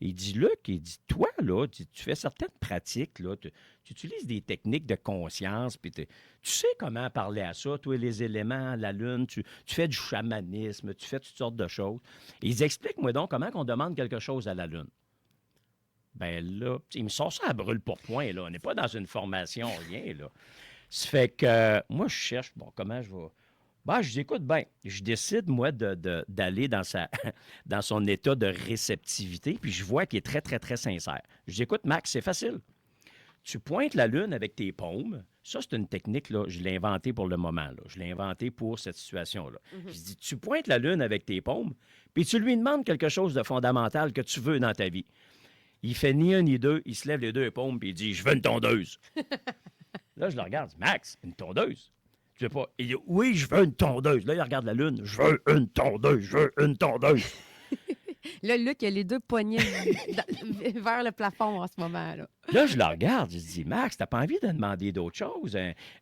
Il dit, Luc, il dit, toi, là, tu fais certaines pratiques, là, tu utilises des techniques de conscience, puis tu sais comment parler à ça, toi, les éléments, la lune, tu fais du chamanisme, tu fais toutes sortes de choses. Et il dit, explique-moi donc comment on demande quelque chose à la lune. Ben là, il me sort ça à brûle-pourpoint, là. On n'est pas dans une formation, rien, là. Ça fait que moi, je cherche, bon, comment je vais... Ben, je dis, écoute, bien, je décide, moi, d'aller dans son état de réceptivité, puis je vois qu'il est très, très, très sincère. Je dis, écoute, Max, c'est facile. Tu pointes la lune avec tes paumes. Ça, c'est une technique, là, je l'ai inventée pour le moment, là. Je l'ai inventée pour cette situation-là. Je dis, tu pointes la lune avec tes paumes, puis tu lui demandes quelque chose de fondamental que tu veux dans ta vie. Il fait ni un ni deux, il se lève les 2 paumes, puis il dit, je veux une tondeuse. Là, je le regarde, Max, une tondeuse? Tu veux pas? Il dit, oui, je veux une tondeuse. Là, il regarde la lune. Je veux une tondeuse, je veux une tondeuse. Là, Luc, il a les 2 poignets vers le plafond en ce moment-là. Là, je le regarde. Je dis, Max, t'as pas envie de demander d'autres choses?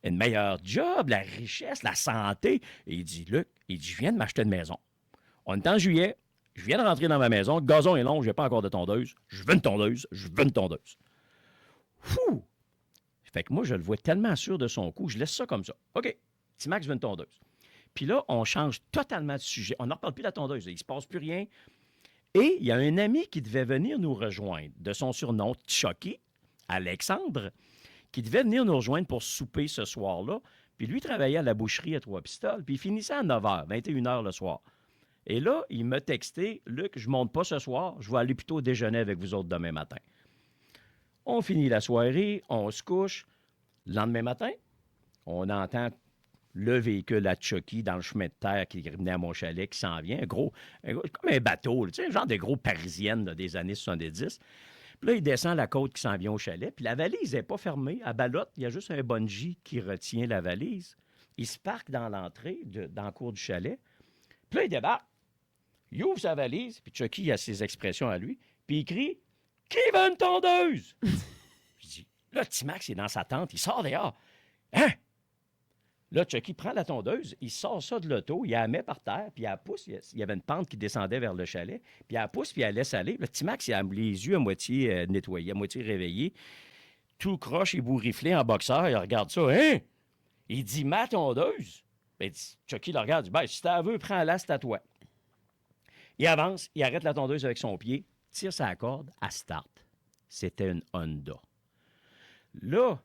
Une meilleure job, la richesse, la santé? Et il dit, Luc, je viens de m'acheter une maison. On est en juillet. Je viens de rentrer dans ma maison. Le gazon est long, j'ai pas encore de tondeuse. Je veux une tondeuse, je veux une tondeuse. Fou! Fait que moi, je le vois tellement sûr de son coup, je laisse ça comme ça. OK, Timax veut une tondeuse. Puis là, on change totalement de sujet. On n'en reparle plus de la tondeuse. Il ne se passe plus rien. Et il y a un ami qui devait venir nous rejoindre, de son surnom Chucky, Alexandre, qui devait venir nous rejoindre pour souper ce soir-là. Puis lui travaillait à la boucherie à Trois-Pistoles, puis il finissait à 9h, 21h le soir. Et là, il m'a texté, « Luc, je ne monte pas ce soir, je vais aller plutôt déjeuner avec vous autres demain matin. » On finit la soirée, on se couche. Le lendemain matin, on entend le véhicule à Chucky dans le chemin de terre qui venait à mon chalet, qui s'en vient, comme un bateau, tu sais, un genre de gros parisienne là, des années 70. Puis là, il descend la côte qui s'en vient au chalet, puis la valise n'est pas fermée, à ballotte, il y a juste un bungee qui retient la valise. Il se parque dans l'entrée, dans la cour du chalet. Puis là, il débarque. Il ouvre sa valise, puis Chucky a ses expressions à lui, puis il crie « Qui veut une tondeuse? » Je dis, là, T-Max est dans sa tente, il sort dehors. « Hein? » Là, Chucky prend la tondeuse, il sort ça de l'auto, il la met par terre, puis il la pousse. Il y avait une pente qui descendait vers le chalet, puis il la pousse, puis il la laisse aller. Là, T-Max, il a les yeux à moitié nettoyés, à moitié réveillés, tout croche et bourriflé en boxeur. Il regarde ça. « Hein? » Il dit « Ma tondeuse? » Ben, Chucky le regarde, il dit « Ben, si t'en veux, prends-la, c'est à toi. » Il avance, il arrête la tondeuse avec son pied, tire sa corde, à start. C'était une Honda. Là,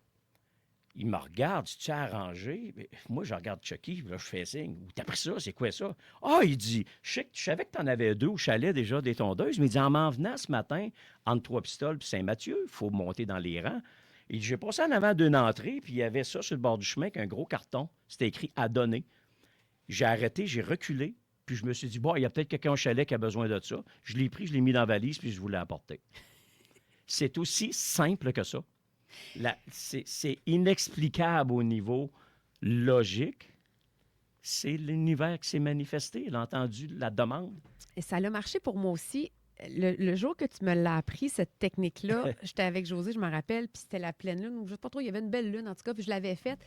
il me regarde, tu as arrangé? Moi, je regarde Chucky, là, je fais signe. T'as pris ça? C'est quoi ça? Ah, il dit, je savais que t'en avais 2 au chalet déjà des tondeuses, mais il dit, en m'en venant ce matin, entre Trois-Pistoles puis Saint-Mathieu, il faut monter dans les rangs. Il dit, j'ai passé en avant d'une entrée, puis il y avait ça sur le bord du chemin avec un gros carton. C'était écrit « à donner ». J'ai arrêté, j'ai reculé. Puis je me suis dit, bon, il y a peut-être quelqu'un au chalet qui a besoin de ça. Je l'ai pris, je l'ai mis dans la valise, puis je voulais l'apporter. C'est aussi simple que ça. C'est inexplicable au niveau logique. C'est l'univers qui s'est manifesté. Il a entendu la demande. Et ça a marché pour moi aussi. Le jour que tu me l'as appris, cette technique-là, j'étais avec José, je me rappelle, puis c'était la pleine lune. Je ne sais pas trop, il y avait une belle lune, en tout cas, puis je l'avais faite.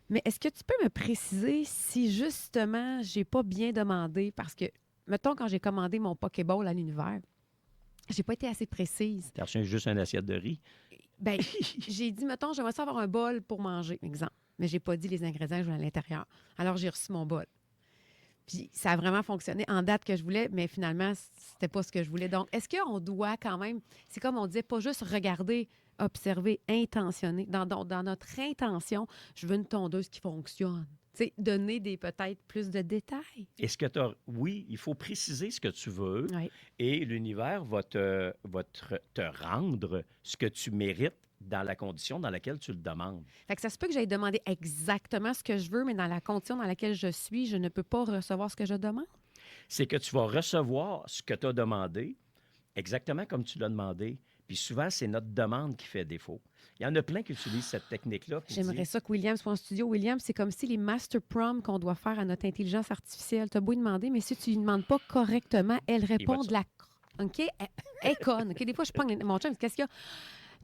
Mais est-ce que tu peux me préciser si, justement, j'ai pas bien demandé? Parce que, mettons, quand j'ai commandé mon Pokéball à l'univers, j'ai pas été assez précise. Tu as reçu juste une assiette de riz? Bien, j'ai dit, mettons, j'aimerais ça avoir un bol pour manger, exemple. Mais j'ai pas dit les ingrédients que je voulais à l'intérieur. Alors, j'ai reçu mon bol. Puis, ça a vraiment fonctionné en date que je voulais, mais finalement, c'était pas ce que je voulais. Donc, est-ce qu'on doit quand même, c'est comme on disait, pas juste regarder, observer, intentionner. Dans notre intention, je veux une tondeuse qui fonctionne. Tu sais, donner peut-être plus de détails. Est-ce que tu as... Oui, il faut préciser ce que tu veux Oui. et l'univers va te rendre ce que tu mérites dans la condition dans laquelle tu le demandes. Fait que ça se peut que j'aille demander exactement ce que je veux, mais dans la condition dans laquelle je suis, je ne peux pas recevoir ce que je demande. C'est que tu vas recevoir ce que tu as demandé exactement comme tu l'as demandé. Puis souvent, c'est notre demande qui fait défaut. Il y en a plein qui utilisent cette technique-là. J'aimerais ça que William soit en studio. William, c'est comme si les master prompts qu'on doit faire à notre intelligence artificielle, tu as beau lui demander, mais si tu lui demandes pas correctement, elle répond de la... OK? Elle est conne. OK? Des fois, je prends mon chum, qu'est-ce qu'il y a?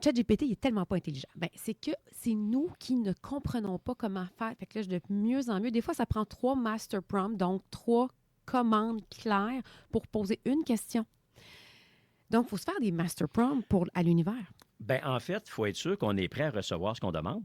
ChatGPT, il est tellement pas intelligent. Bien, c'est que c'est nous qui ne comprenons pas comment faire. Fait que là, de mieux en mieux. Des fois, ça prend 3 master prompts, donc 3 commandes claires pour poser une question. Donc, il faut se faire des master prompts à l'univers. Bien, en fait, il faut être sûr qu'on est prêt à recevoir ce qu'on demande.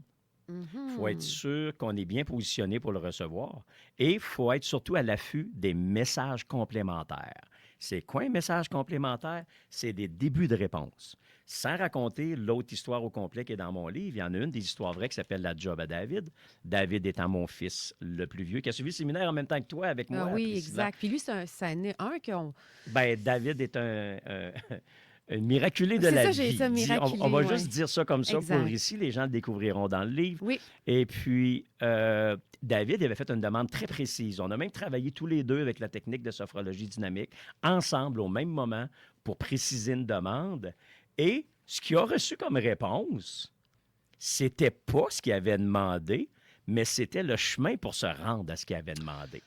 Il faut être sûr qu'on est bien positionné pour le recevoir. Et il faut être surtout à l'affût des messages complémentaires. C'est quoi un message complémentaire? C'est des débuts de réponse. Sans raconter l'autre histoire au complet qui est dans mon livre, il y en a une des histoires vraies qui s'appelle « La job à David ». David étant mon fils le plus vieux, qui a suivi le séminaire en même temps que toi avec moi. Ah oui, exact. Puis lui, c'est un qu'on... Bien, David est un miraculé de la vie. Ça, miraculé, on va juste dire ça comme ça exact. pour ici. Les gens le découvriront dans le livre. Oui. Et puis, David avait fait une demande très précise. On a même travaillé tous les deux avec la technique de sophrologie dynamique, ensemble, au même moment, pour préciser une demande. Et ce qu'il a reçu comme réponse, c'était pas ce qu'il avait demandé, mais c'était le chemin pour se rendre à ce qu'il avait demandé.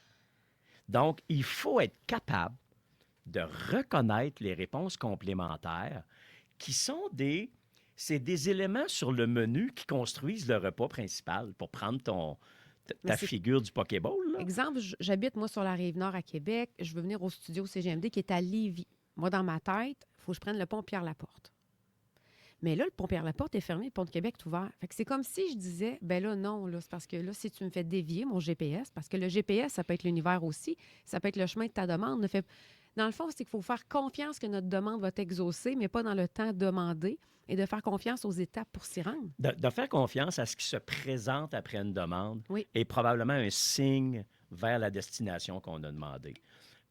Donc, il faut être capable de reconnaître les réponses complémentaires qui sont c'est des éléments sur le menu qui construisent le repas principal pour prendre ta figure du Pokéball. Là. Exemple, j'habite, moi, sur la Rive-Nord à Québec. Je veux venir au studio CGMD qui est à Lévis. Moi, dans ma tête, il faut que je prenne le pont Pierre-Laporte. Mais là, le pont Pierre-Laporte est fermé, le pont de Québec est ouvert. Fait que c'est comme si je disais, ben là, non, là, c'est parce que là, si tu me fais dévier mon GPS, parce que le GPS, ça peut être l'univers aussi, ça peut être le chemin de ta demande. Dans le fond, c'est qu'il faut faire confiance que notre demande va être exaucée, mais pas dans le temps demandé, et de faire confiance aux étapes pour s'y rendre. De faire confiance à ce qui se présente après une demande Oui. est probablement un signe vers la destination qu'on a demandé.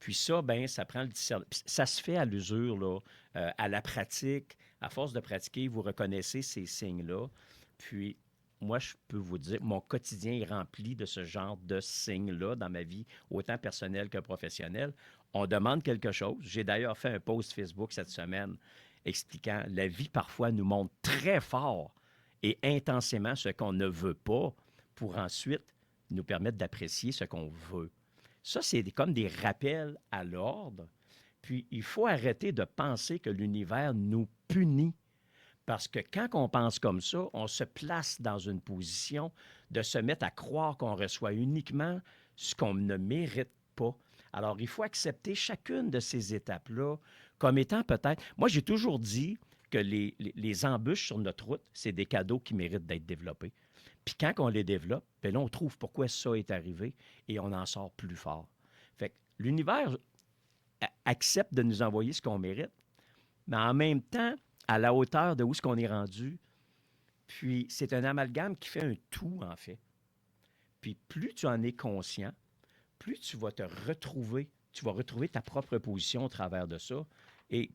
Puis ça, bien, ça prend le discernement. Ça se fait à l'usure, là, à la pratique. À force de pratiquer, vous reconnaissez ces signes-là. Puis, moi, je peux vous dire, mon quotidien est rempli de ce genre de signes-là dans ma vie, autant personnelle que professionnelle. On demande quelque chose. J'ai d'ailleurs fait un post Facebook cette semaine. expliquant la vie parfois nous montre très fort et intensément ce qu'on ne veut pas pour ensuite nous permettre d'apprécier ce qu'on veut. Ça, c'est comme des rappels à l'ordre. Puis, il faut arrêter de penser que l'univers nous punit. Parce que quand on pense comme ça, on se place dans une position de se mettre à croire qu'on reçoit uniquement ce qu'on ne mérite pas. Alors, il faut accepter chacune de ces étapes-là comme étant peut-être... Moi, j'ai toujours dit que les embûches sur notre route, c'est des cadeaux qui méritent d'être développés. Puis quand on les développe, bien là, on trouve pourquoi ça est arrivé et on en sort plus fort. Fait que l'univers accepte de nous envoyer ce qu'on mérite, mais en même temps, à la hauteur de où est-ce qu'on est rendu. Puis c'est un amalgame qui fait un tout, en fait. Puis plus tu en es conscient, plus tu vas te retrouver, tu vas retrouver ta propre position au travers de ça. Et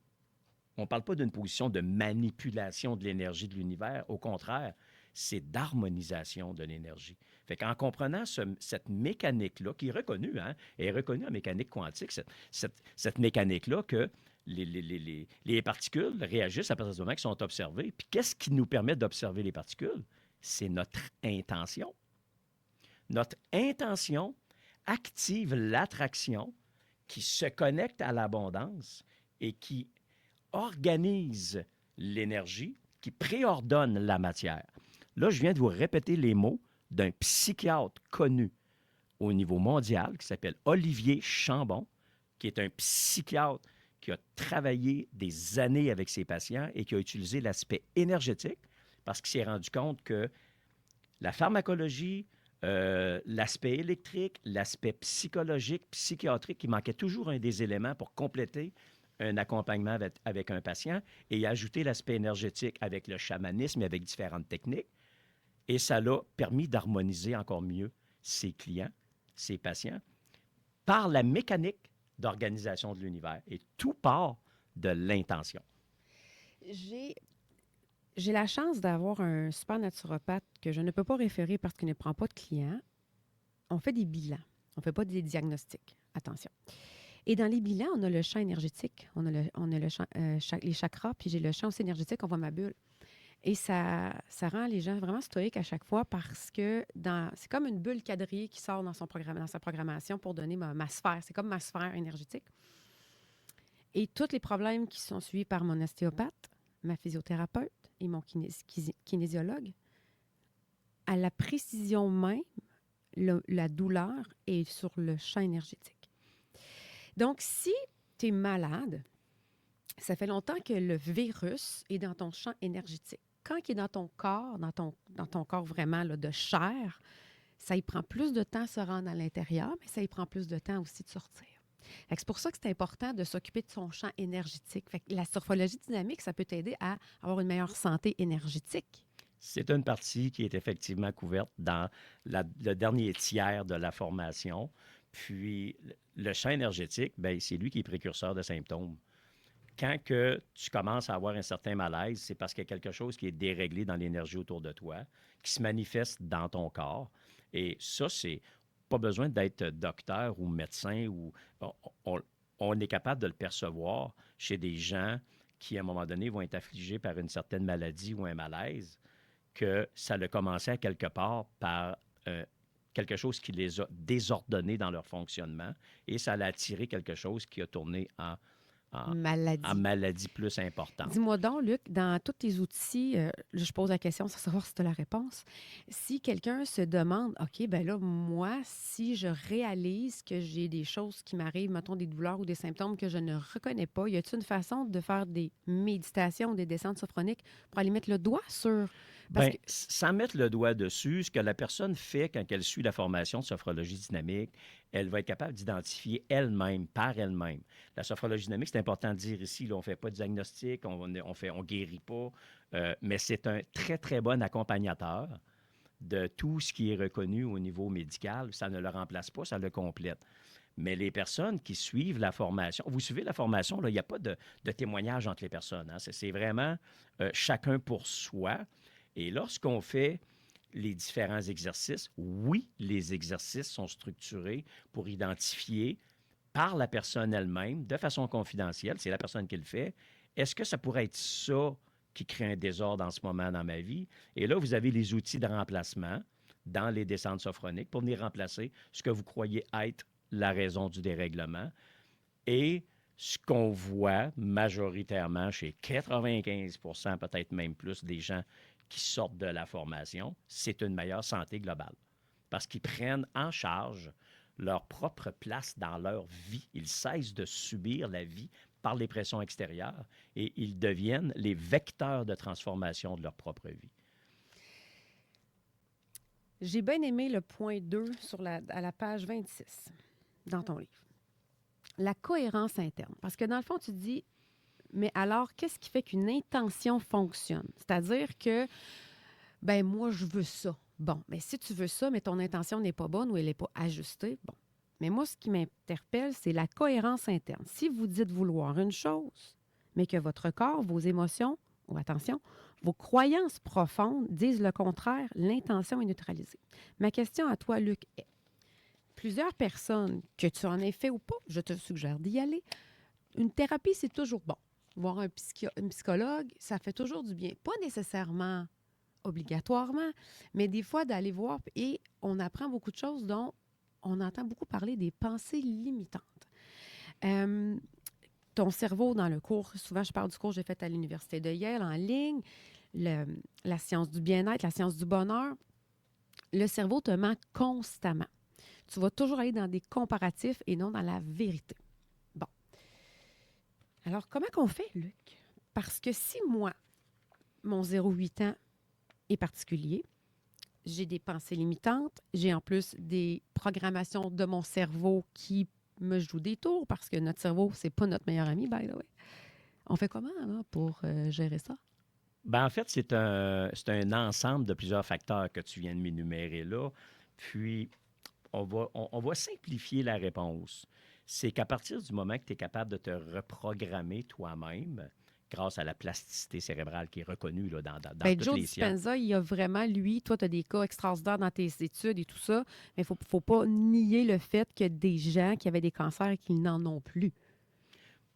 on ne parle pas d'une position de manipulation de l'énergie de l'univers. Au contraire, c'est d'harmonisation de l'énergie. Fait qu'en comprenant cette mécanique-là, qui est reconnue, hein, est reconnue en mécanique quantique, cette mécanique-là que les particules réagissent à partir du moment qu'elles sont observées. Puis qu'est-ce qui nous permet d'observer les particules? C'est notre intention. Notre intention active l'attraction qui se connecte à l'abondance et qui organise l'énergie, qui préordonne la matière. Là, je viens de vous répéter les mots d'un psychiatre connu au niveau mondial qui s'appelle Olivier Chambon, qui est un psychiatre qui a travaillé des années avec ses patients et qui a utilisé l'aspect énergétique parce qu'il s'est rendu compte que la pharmacologie, l'aspect électrique, l'aspect psychologique, psychiatrique, il manquait toujours un des éléments pour compléter un accompagnement avec un patient et il a ajouté l'aspect énergétique avec le chamanisme et avec différentes techniques. Et ça l'a permis d'harmoniser encore mieux ses clients, ses patients, par la mécanique d'organisation de l'univers. Et tout part de l'intention. J'ai la chance d'avoir un super naturopathe que je ne peux pas référer parce qu'il ne prend pas de clients. On fait des bilans. On ne fait pas des diagnostics. Attention. Et dans les bilans, on a le champ énergétique. On a le champ, les chakras, puis j'ai le champ aussi énergétique, on voit ma bulle. Et ça rend les gens vraiment stoïques à chaque fois parce que c'est comme une bulle quadrillée qui sort dans sa programmation pour donner ma sphère. C'est comme ma sphère énergétique. Et tous les problèmes qui sont suivis par mon ostéopathe, ma physiothérapeute et mon kinésiologue, à la précision même, la douleur est sur le champ énergétique. Donc, si tu es malade, ça fait longtemps que le virus est dans ton champ énergétique. Quand il est dans ton corps, dans ton corps vraiment là, de chair, ça y prend plus de temps à se rendre à l'intérieur, mais ça y prend plus de temps aussi de sortir. C'est pour ça que c'est important de s'occuper de son champ énergétique. Fait que la sophrologie dynamique, ça peut t'aider à avoir une meilleure santé énergétique. C'est une partie qui est effectivement couverte dans le dernier tiers de la formation. Puis, le champ énergétique, bien, c'est lui qui est précurseur de symptômes. Quand que tu commences à avoir un certain malaise, c'est parce qu'il y a quelque chose qui est déréglé dans l'énergie autour de toi, qui se manifeste dans ton corps. Et ça, c'est pas besoin d'être docteur ou médecin. On est capable de le percevoir chez des gens qui, à un moment donné, vont être affligés par une certaine maladie ou un malaise, que ça a commencé à quelque part par quelque chose qui les a désordonnés dans leur fonctionnement et ça a attiré quelque chose qui a tourné en maladie plus importante. Dis-moi donc, Luc, dans tous tes outils, je pose la question sans savoir si tu as la réponse. Si quelqu'un se demande, OK, ben là, moi, si je réalise que j'ai des choses qui m'arrivent, mettons des douleurs ou des symptômes que je ne reconnais pas, y a-t-il une façon de faire des méditations, des descentes sophroniques pour aller mettre le doigt sur... Bien, sans mettre le doigt dessus, ce que la personne fait quand elle suit la formation de sophrologie dynamique, elle va être capable d'identifier elle-même, par elle-même. La sophrologie dynamique, c'est important de dire ici, là, on ne fait pas de diagnostic, on guérit pas, mais c'est un très, très bon accompagnateur de tout ce qui est reconnu au niveau médical. Ça ne le remplace pas, ça le complète. Mais les personnes qui suivent la formation, vous suivez la formation, là, il n'y a pas de témoignage entre les personnes. Hein. C'est vraiment chacun pour soi. Et lorsqu'on fait les différents exercices, oui, les exercices sont structurés pour identifier par la personne elle-même, de façon confidentielle, c'est la personne qui le fait, est-ce que ça pourrait être ça qui crée un désordre en ce moment dans ma vie? Et là, vous avez les outils de remplacement dans les descentes sophroniques pour venir remplacer ce que vous croyez être la raison du dérèglement. Et ce qu'on voit majoritairement chez 95 peut-être même plus des gens qui sortent de la formation, c'est une meilleure santé globale. Parce qu'ils prennent en charge leur propre place dans leur vie. Ils cessent de subir la vie par les pressions extérieures et ils deviennent les vecteurs de transformation de leur propre vie. J'ai bien aimé le point 2 à la page 26 dans ton livre. La cohérence interne. Parce que dans le fond, tu dis, mais alors, qu'est-ce qui fait qu'une intention fonctionne? C'est-à-dire que, ben moi, je veux ça. Bon, mais si tu veux ça, mais ton intention n'est pas bonne ou elle n'est pas ajustée, bon. Mais moi, ce qui m'interpelle, c'est la cohérence interne. Si vous dites vouloir une chose, mais que votre corps, vos émotions, ou attention, vos croyances profondes disent le contraire, l'intention est neutralisée. Ma question à toi, Luc, est plusieurs personnes, que tu en aies fait ou pas, je te suggère d'y aller. Une thérapie, c'est toujours bon. Voir un psychologue, ça fait toujours du bien. Pas nécessairement obligatoirement, mais des fois d'aller voir et on apprend beaucoup de choses dont on entend beaucoup parler des pensées limitantes. Ton cerveau, dans le cours, souvent je parle du cours que j'ai fait à l'Université de Yale en ligne, la science du bien-être, la science du bonheur, le cerveau te ment constamment. Tu vas toujours aller dans des comparatifs et non dans la vérité. Bon. Alors, comment qu'on fait, Luc? Parce que si moi, mon 0,8 ans est particulier, j'ai des pensées limitantes, j'ai en plus des programmations de mon cerveau qui me jouent des tours parce que notre cerveau, c'est pas notre meilleur ami, by the way. On fait comment là, pour gérer ça? Ben, en fait, c'est un ensemble de plusieurs facteurs que tu viens de m'énumérer là. Puis, on va simplifier la réponse. C'est qu'à partir du moment que tu es capable de te reprogrammer toi-même, grâce à la plasticité cérébrale qui est reconnue là, dans toutes Joe les sciences. Dispenza, il y a vraiment, lui, toi, tu as des cas extraordinaires dans tes études et tout ça, mais il ne faut pas nier le fait qu'il y a des gens qui avaient des cancers et qui n'en ont plus.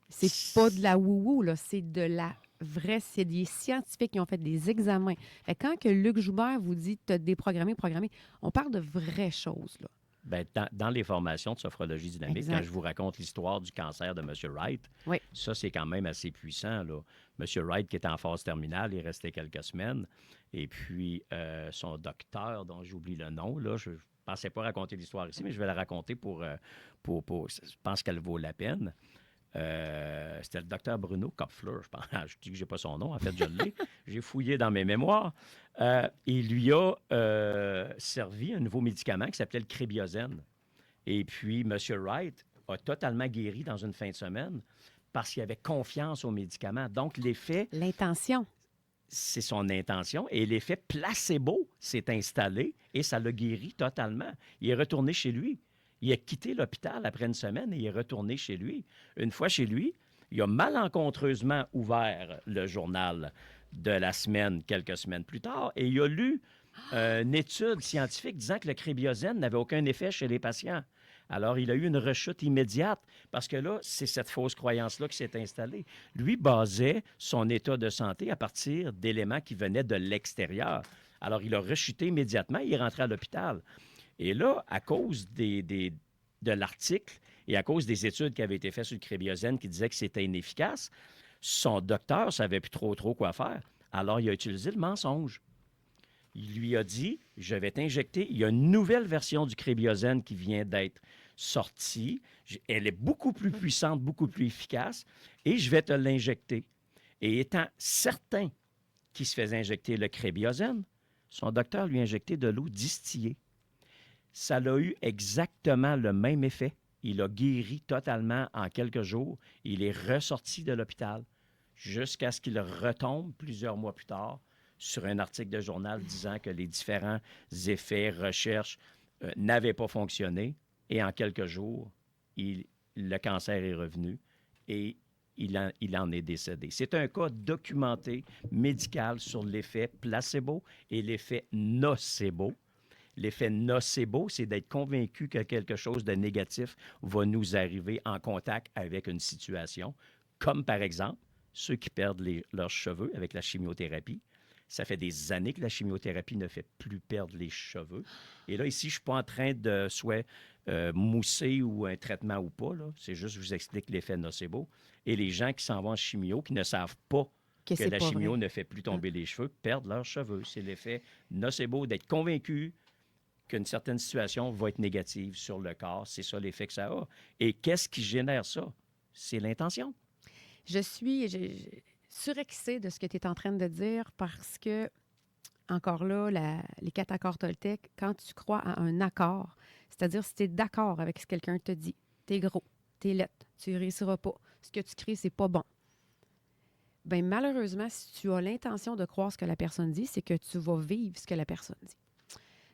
C'est pas de la wou-wou, là, c'est de la vraie, c'est des scientifiques qui ont fait des examens. Fait que quand que Luc Joubert vous dit « tu as déprogrammé, programmé », on parle de vraies choses, là. Bien, dans les formations de sophrologie dynamique, Exact. quand je vous raconte l'histoire du cancer de M. Wright, Oui. ça, c'est quand même assez puissant, là. M. Wright, qui était en phase terminale, il restait quelques semaines. Et puis, son docteur, dont j'oublie le nom, là, je ne pensais pas raconter l'histoire ici, mais je vais la raconter pour je pense qu'elle vaut la peine. C'était le docteur Bruno Kopfler, je pense. Je dis que je n'ai pas son nom, en fait, je l'ai. J'ai fouillé dans mes mémoires. Il lui a servi un nouveau médicament qui s'appelait le Crébiosène. Et puis, M. Wright a totalement guéri dans une fin de semaine parce qu'il avait confiance au médicament. Donc, l'effet... L'intention. C'est son intention. Et l'effet placebo s'est installé et ça l'a guéri totalement. Il est retourné chez lui. Il a quitté l'hôpital après une semaine et il est retourné chez lui. Une fois chez lui, il a malencontreusement ouvert le journal de la semaine, quelques semaines plus tard, et il a lu une étude scientifique disant que le Crébiosène n'avait aucun effet chez les patients. Alors, il a eu une rechute immédiate parce que là, c'est cette fausse croyance-là qui s'est installée. Lui basait son état de santé à partir d'éléments qui venaient de l'extérieur. Alors, il a rechuté immédiatement, il est rentré à l'hôpital. Et là, à cause de l'article et à cause des études qui avaient été faites sur le Crébiosène qui disaient que c'était inefficace, son docteur ne savait plus trop quoi faire. Alors, il a utilisé le mensonge. Il lui a dit, je vais t'injecter, il y a une nouvelle version du Crébiosène qui vient d'être sortie. Elle est beaucoup plus puissante, beaucoup plus efficace, et je vais te l'injecter. Et étant certain qu'il se faisait injecter le Crébiosène, son docteur lui a injecté de l'eau distillée. Ça a eu exactement le même effet. Il a guéri totalement en quelques jours. Il est ressorti de l'hôpital jusqu'à ce qu'il retombe plusieurs mois plus tard sur un article de journal disant que les différents effets, recherches n'avaient pas fonctionné. Et en quelques jours, le cancer est revenu et il en est décédé. C'est un cas documenté médical sur l'effet placebo et l'effet nocebo. L'effet nocebo, c'est d'être convaincu que quelque chose de négatif va nous arriver en contact avec une situation, comme par exemple ceux qui perdent leurs cheveux avec la chimiothérapie. Ça fait des années que la chimiothérapie ne fait plus perdre les cheveux. Et là, ici, je ne suis pas en train de soit mousser ou un traitement ou pas. Là. C'est juste, je vous explique l'effet nocebo. Et les gens qui s'en vont en chimio, qui ne savent pas que c'est la pas chimio vrai. ne fait plus tomber les cheveux, perdent leurs cheveux. C'est l'effet nocebo, d'être convaincu qu'une certaine situation va être négative sur le corps. C'est ça l'effet que ça a. Et qu'est-ce qui génère ça? C'est l'intention. Je suis surexcitée de ce que tu es en train de dire parce que, encore là, les 4 accords Toltec, quand tu crois à un accord, c'est-à-dire si tu es d'accord avec ce que quelqu'un te dit, tu es gros, tu es laid, tu ne réussiras pas, ce que tu crées, c'est pas bon. Bien, malheureusement, si tu as l'intention de croire ce que la personne dit, c'est que tu vas vivre ce que la personne dit.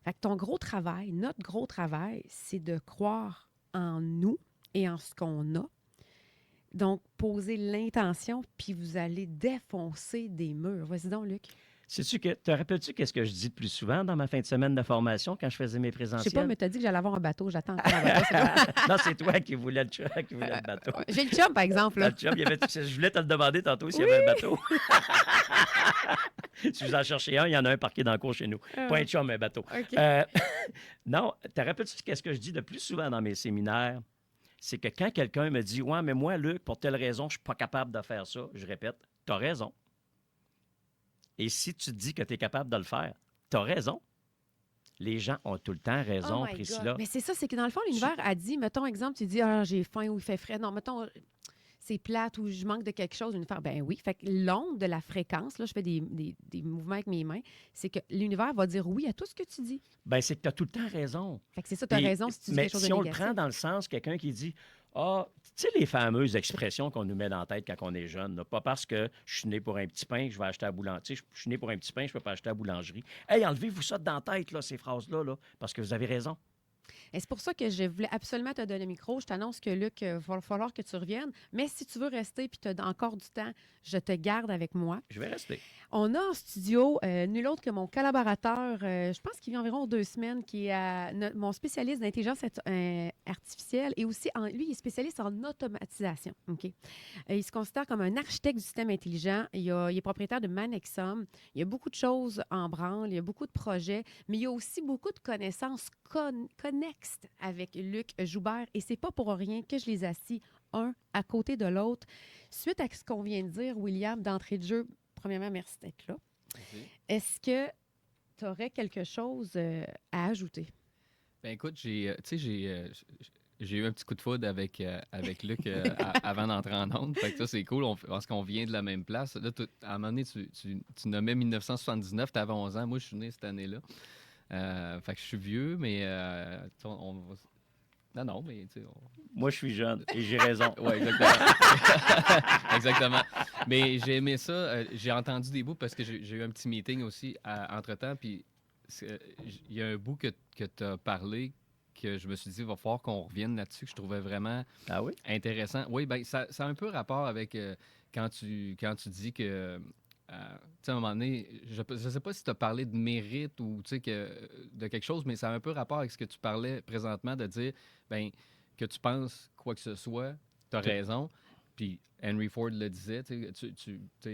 Fait que ton gros travail, notre gros travail, c'est de croire en nous et en ce qu'on a. Donc, posez l'intention, puis vous allez défoncer des murs. Vas-y donc, Luc. Sais-tu que, te rappelles-tu qu'est-ce que je dis le plus souvent dans ma fin de semaine de formation quand je faisais mes Je présentiels? sais pas, mais tu as dit que j'allais avoir un bateau. J'attends encore un bateau. C'est quoi? Non, c'est toi qui voulais le bateau. J'ai le chum, par exemple. Là. Dans le chum, je voulais te le demander tantôt s'il y avait un bateau. Si vous en cherchez un, il y en a un parqué dans le cours chez nous. Pas un chum, un bateau. OK. Non, te rappelles-tu qu'est-ce que je dis le plus souvent dans mes séminaires? C'est que quand quelqu'un me dit « Ouais, mais moi, Luc, pour telle raison, je ne suis pas capable de faire ça », je répète, « Tu as raison. » Et si tu te dis que tu es capable de le faire, tu as raison. Les gens ont tout le temps raison, Oh my Priscilla. God. Mais c'est ça, c'est que dans le fond, l'univers a dit, mettons, exemple, tu dis, ah, j'ai faim ou il fait frais. Non, mettons, c'est plate ou je manque de quelque chose. L'univers, ben oui. Fait que l'onde de la fréquence, là, je fais des mouvements avec mes mains, c'est que l'univers va dire oui à tout ce que tu dis. Ben c'est que tu as tout le temps raison. Fait que c'est ça, tu as Puis, raison si tu dis mais quelque chose si de on le négatif. prend dans le sens, quelqu'un qui dit ah, tu sais, les fameuses expressions qu'on nous met dans la tête quand on est jeune, là, pas parce que je suis né pour un petit pain, je vais acheter à la boulangerie. Je suis né pour un petit pain, je ne peux pas acheter à la boulangerie. Hey, enlevez-vous ça dans la tête, là, ces phrases-là, là, parce que vous avez raison. Et c'est pour ça que je voulais absolument te donner le micro. Je t'annonce que, Luc, il va falloir que tu reviennes. Mais si tu veux rester et tu as encore du temps, je te garde avec moi. Je vais rester. On a en studio nul autre que mon collaborateur, je pense qu'il vient environ 2 semaines, qui est mon spécialiste d'intelligence artificielle et aussi, lui, il est spécialiste en automatisation. OK? Il se considère comme un architecte du système intelligent. Il est propriétaire de Manexum. Il y a beaucoup de choses en branle, il y a beaucoup de projets, mais il y a aussi beaucoup de connaissances connexes avec Luc Joubert. Et c'est pas pour rien que je les assis un à côté de l'autre. Suite à ce qu'on vient de dire, William, d'entrée de jeu, premièrement, merci d'être là. Merci. Est-ce que tu aurais quelque chose à ajouter? Ben écoute, j'ai eu un petit coup de foudre avec Luc avant d'entrer en onde. Fait que ça, c'est cool parce qu'on vient de la même place. Là, à un moment donné, tu nommais 1979, tu avais 11 ans. Moi, je suis né cette année-là. Fait que je suis vieux, mais non, mais tu sais... Moi, je suis jeune et j'ai raison. Oui, exactement. Exactement. Mais j'ai aimé ça. J'ai entendu des bouts parce que j'ai eu un petit meeting aussi entre-temps. Puis il y a un bout que tu as parlé que je me suis dit, il va falloir qu'on revienne là-dessus, que je trouvais vraiment intéressant. Oui, bien, ça a un peu rapport avec quand tu dis que... tu sais, à un moment donné, je ne sais pas si tu as parlé de mérite ou de quelque chose, mais ça a un peu rapport avec ce que tu parlais présentement, de dire ben, que tu penses quoi que ce soit, tu as raison. Puis Henry Ford le disait,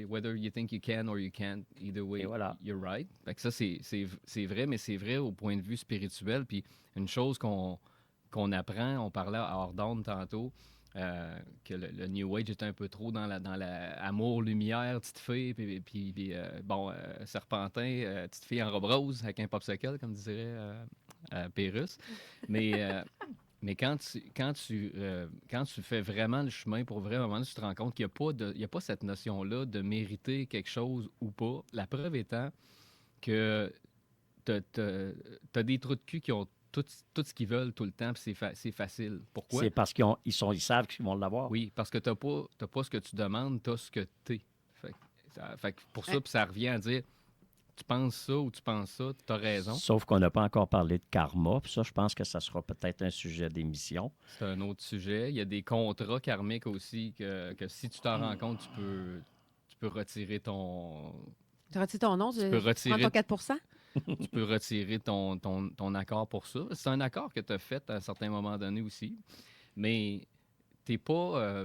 whether you think you can or you can't, either way, voilà. You're right. Fait que ça, c'est vrai, mais c'est vrai au point de vue spirituel. Puis une chose qu'on apprend, on parlait à Ordonne tantôt, que le New Age était un peu trop dans la amour, lumière, petite fille, puis Serpentin, petite fille en robe rose avec un popsicle, comme dirait Pérus. Mais quand tu fais vraiment le chemin pour vrai, à un moment donné, tu te rends compte qu'il n'y a pas cette notion-là de mériter quelque chose ou pas. La preuve étant que t'as des trous de cul qui ont tout ce qu'ils veulent tout le temps, puis c'est facile. Pourquoi? C'est parce qu'ils savent qu'ils vont l'avoir. Oui, parce que t'as pas ce que tu demandes, t'as ce que t'es. Fait que pour ça, puis ça revient à dire, tu penses ça ou tu penses ça, t'as raison. Sauf qu'on n'a pas encore parlé de karma, puis ça, je pense que ça sera peut-être un sujet d'émission. C'est un autre sujet. Il y a des contrats karmiques aussi que si tu t'en rends compte, tu peux retirer ton... Tu retires ton nom, tu peux retirer ton 4 Tu peux retirer ton accord pour ça. C'est un accord que tu as fait à un certain moment donné aussi, mais t'es pas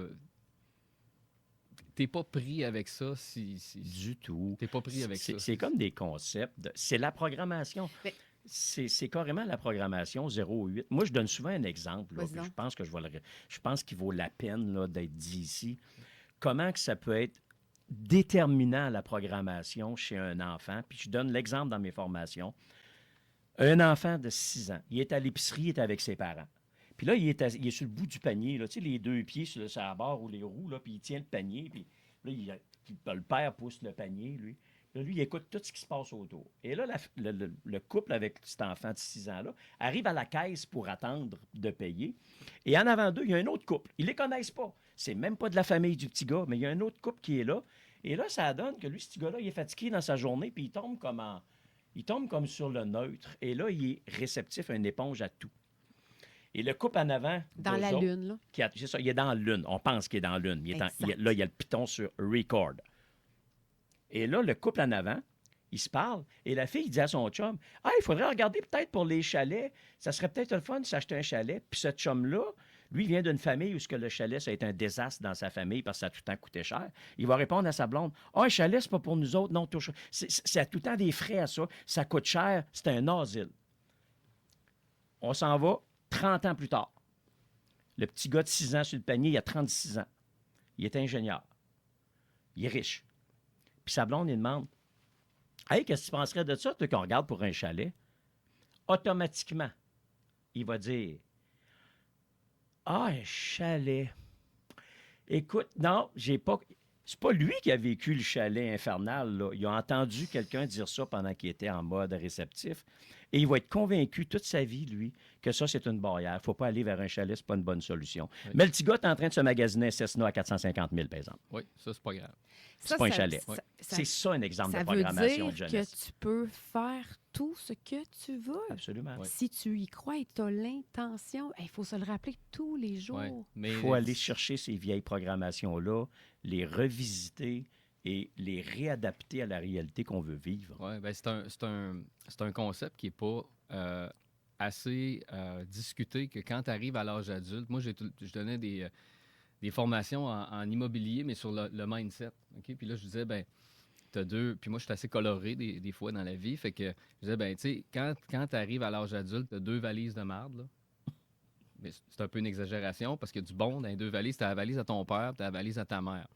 t'es pas pris avec ça Du tout. T'es pas pris avec ça. C'est comme des concepts. C'est la programmation. Mais- C'est carrément la programmation 0-8. Moi, je donne souvent un exemple. Là, Vas-y puis donc. je pense qu'il vaut la peine là, d'être dit ici. Comment que ça peut être déterminant, la programmation, chez un enfant? Puis je donne l'exemple dans mes formations. Un enfant de 6 ans, il est à l'épicerie, il est avec ses parents. Puis là, il est sur le bout du panier, là, tu sais, les deux pieds sur la barre ou les roues, là, puis il tient le panier, puis là, le père pousse le panier, lui. Là, lui, il écoute tout ce qui se passe autour. Et là, le couple avec cet enfant de 6 ans-là arrive à la caisse pour attendre de payer. Et en avant d'eux, il y a un autre couple. Ils ne les connaissent pas. C'est même pas de la famille du petit gars, mais il y a un autre couple qui est là. Et là, ça donne que lui, ce petit gars-là, il est fatigué dans sa journée, puis il tombe comme sur le neutre. Et là, il est réceptif, une éponge à tout. Et le couple en avant... Dans d'eux la autres, lune, là. c'est ça, il est dans la lune. On pense qu'il est dans la lune. Exact. Là, il y a le piton sur record. Et là, le couple en avant, il se parle. Et la fille dit à son chum, « Ah, il faudrait regarder peut-être pour les chalets. Ça serait peut-être le fun de s'acheter un chalet. » Puis ce chum-là, lui, vient d'une famille où ce que le chalet, ça a été un désastre dans sa famille parce que ça a tout le temps coûté cher. Il va répondre à sa blonde, « Ah, un chalet, c'est pas pour nous autres. Non, c'est tout le temps des frais à ça. Ça coûte cher. C'est un asile. » On s'en va 30 ans plus tard. Le petit gars de 6 ans sur le panier, il a 36 ans. Il est ingénieur. Il est riche. Puis sa blonde, il demande, « Hey, qu'est-ce que tu penserais de ça, toi, qu'on regarde pour un chalet? » Automatiquement, il va dire, « Ah, un chalet. Écoute, non, j'ai pas... » C'est pas lui qui a vécu le chalet infernal, là. Il a entendu quelqu'un dire ça pendant qu'il était en mode réceptif. Et il va être convaincu toute sa vie, lui, que ça, c'est une barrière. Il ne faut pas aller vers un chalet, c'est pas une bonne solution. Oui. Mais le petit gars est en train de se magasiner un Cessna à 450 000, par exemple. Oui, ça, c'est pas grave. C'est pas un chalet. C'est ça un exemple ça de veut programmation dire de jeunesse. que tu peux faire tout ce que tu veux. Absolument. Ouais. Si tu y crois et tu as l'intention, il faut se le rappeler tous les jours. Ouais. Mais Il faut aller chercher ces vieilles programmations-là, les revisiter et les réadapter à la réalité qu'on veut vivre. Oui, ben c'est un concept qui n'est pas assez discuté que quand tu arrives à l'âge adulte. Moi, je donnais des formations en immobilier, mais sur le mindset. OK? Puis là, je disais, ben tu as deux. Puis moi, je suis assez coloré des fois dans la vie. Fait que je disais, ben tu sais, quand tu arrives à l'âge adulte, tu as 2 valises de marde, là. Mais c'est un peu une exagération parce qu'il y a du bon dans les 2 valises. Tu as la valise à ton père, tu as la valise à ta mère.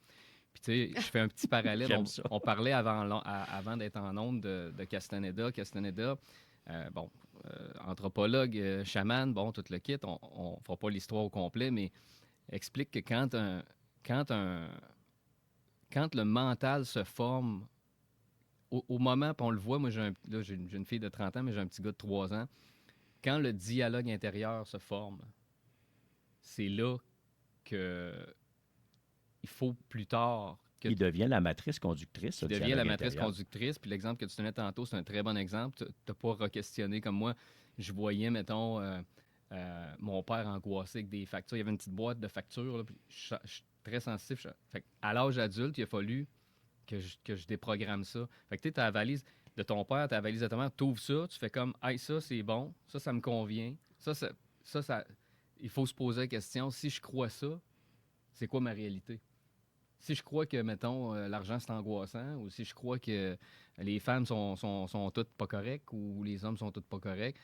Puis, tu sais, je fais un petit parallèle. J'aime ça. On parlait avant d'être en onde de Castaneda. Castaneda, anthropologue, chaman, bon, tout le kit. On ne fera pas l'histoire au complet, mais explique que quand le mental se forme, au moment, puis on le voit, moi, j'ai une fille de 30 ans, mais j'ai un petit gars de 3 ans. Quand le dialogue intérieur se forme, c'est là que il faut plus tard que Il devient la matrice conductrice. tu deviens la matrice conductrice. Puis l'exemple que tu donnais tantôt, c'est un très bon exemple. Tu n'as pas re-questionné comme moi. Je voyais, mettons, mon père angoissé avec des factures. Il y avait une petite boîte de factures. Là, puis je suis très sensitif. Fait à l'âge adulte, il a fallu que je déprogramme ça. Fait que tu sais, ta valise de ton père, ta valise de ta mère, tu ouvres ça, tu fais comme « Hey, ça, c'est bon. Ça me convient. Ça, il faut se poser la question. Si je crois ça, c'est quoi ma réalité? » Si je crois que, mettons, l'argent, c'est angoissant, ou si je crois que les femmes sont toutes pas correctes, ou les hommes sont tous pas corrects,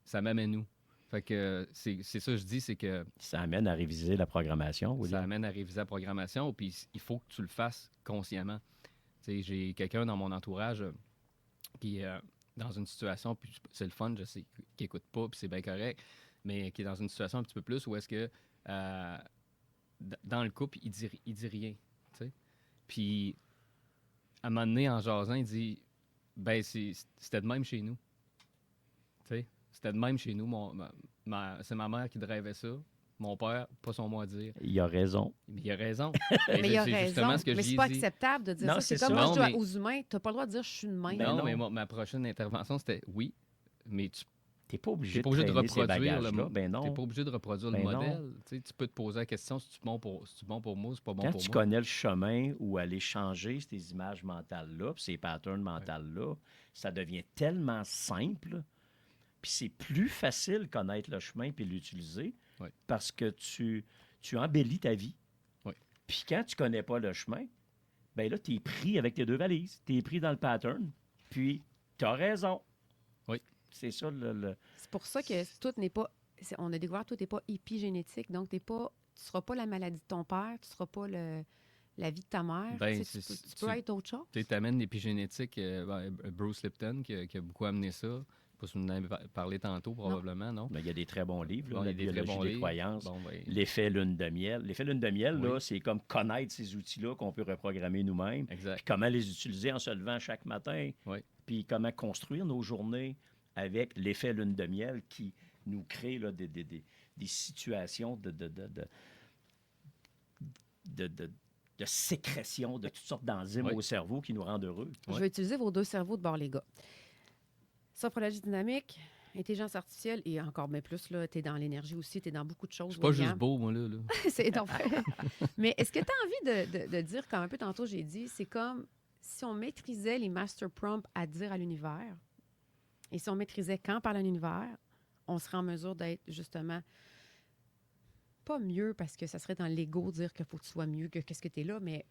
ça m'amène où? Fait que c'est ça que je dis, c'est que Ça amène à réviser la programmation, ça William. amène à réviser la programmation, puis il faut que tu le fasses consciemment. Tu sais, j'ai quelqu'un dans mon entourage qui est dans une situation, puis c'est le fun, je sais, qui écoute pas, puis c'est bien correct, mais qui est dans une situation un petit peu plus où est-ce que dans le couple, il dit rien. T'sais. Puis, à un moment donné, en jasant, il dit ben, c'était de même chez nous. T'sais, c'était de même chez nous. C'est ma mère qui drivait ça. Mon père, pas son mot à dire. Il a raison. Mais il a raison. Mais il a c'est raison. justement ce que Mais j'y c'est ai pas dit. acceptable de dire Non, ça. c'est C'est comme ça. moi, je dois Non, mais- aux humains. Tu n'as pas le droit de dire je suis une main. Ben Non, non. mais ma prochaine intervention, c'était oui, mais tu T'es pas obligé n'es pas obligé de traîner ces reproduire bagages-là. Ben t'es non. pas obligé de reproduire le Ben non. modèle. Tu sais, tu peux te poser la question si tu es bon pour moi, c'est pas bon Quand pour tu moi. connais le chemin où aller changer ces images mentales-là, puis ces patterns mentales-là, ça devient tellement simple, puis c'est plus facile connaître le chemin puis l'utiliser Oui. parce que tu embellis ta vie. Oui. Puis quand tu connais pas le chemin, bien là, tu es pris avec tes deux valises. Tu es pris dans le pattern. Puis, tu as raison. Oui. C'est ça C'est pour ça que tout n'est pas... On a découvert que tout n'est pas épigénétique. Donc, tu ne seras pas la maladie de ton père, tu ne seras pas la vie de ta mère. Ben, Tu sais, tu peux être autre chose. Tu amènes l'épigénétique, Bruce Lipton qui a beaucoup amené ça. Je ne sais pas si vous en avez parlé tantôt, probablement, non? Mais il y a des très bons livres, là, Bon, il y La a des très biologie bons des livres. croyances, Bon, ben, l'effet lune de miel. L'effet lune de miel, Oui. là, c'est comme connaître ces outils-là qu'on peut reprogrammer nous-mêmes, exact. puis comment les utiliser en se levant chaque matin, Oui. puis comment construire nos journées avec l'effet lune de miel qui nous crée là, des situations de sécrétion de toutes sortes d'enzymes Oui. au cerveau qui nous rendent heureux. Je vais utiliser vos 2 cerveaux de bord, les gars. Sophrologie dynamique, intelligence artificielle et encore bien plus, tu es dans l'énergie aussi, tu es dans beaucoup de Je choses. suis pas William. juste beau, moi, là. C'est donc vrai. Mais est-ce que tu as envie de dire, comme un peu tantôt j'ai dit, c'est comme si on maîtrisait les master prompts à dire à l'univers, et si on maîtrisait quand parle à l'univers, on serait en mesure d'être justement pas mieux parce que ça serait dans l'ego de dire qu'il faut que tu sois mieux que qu'est-ce que tu es là, mais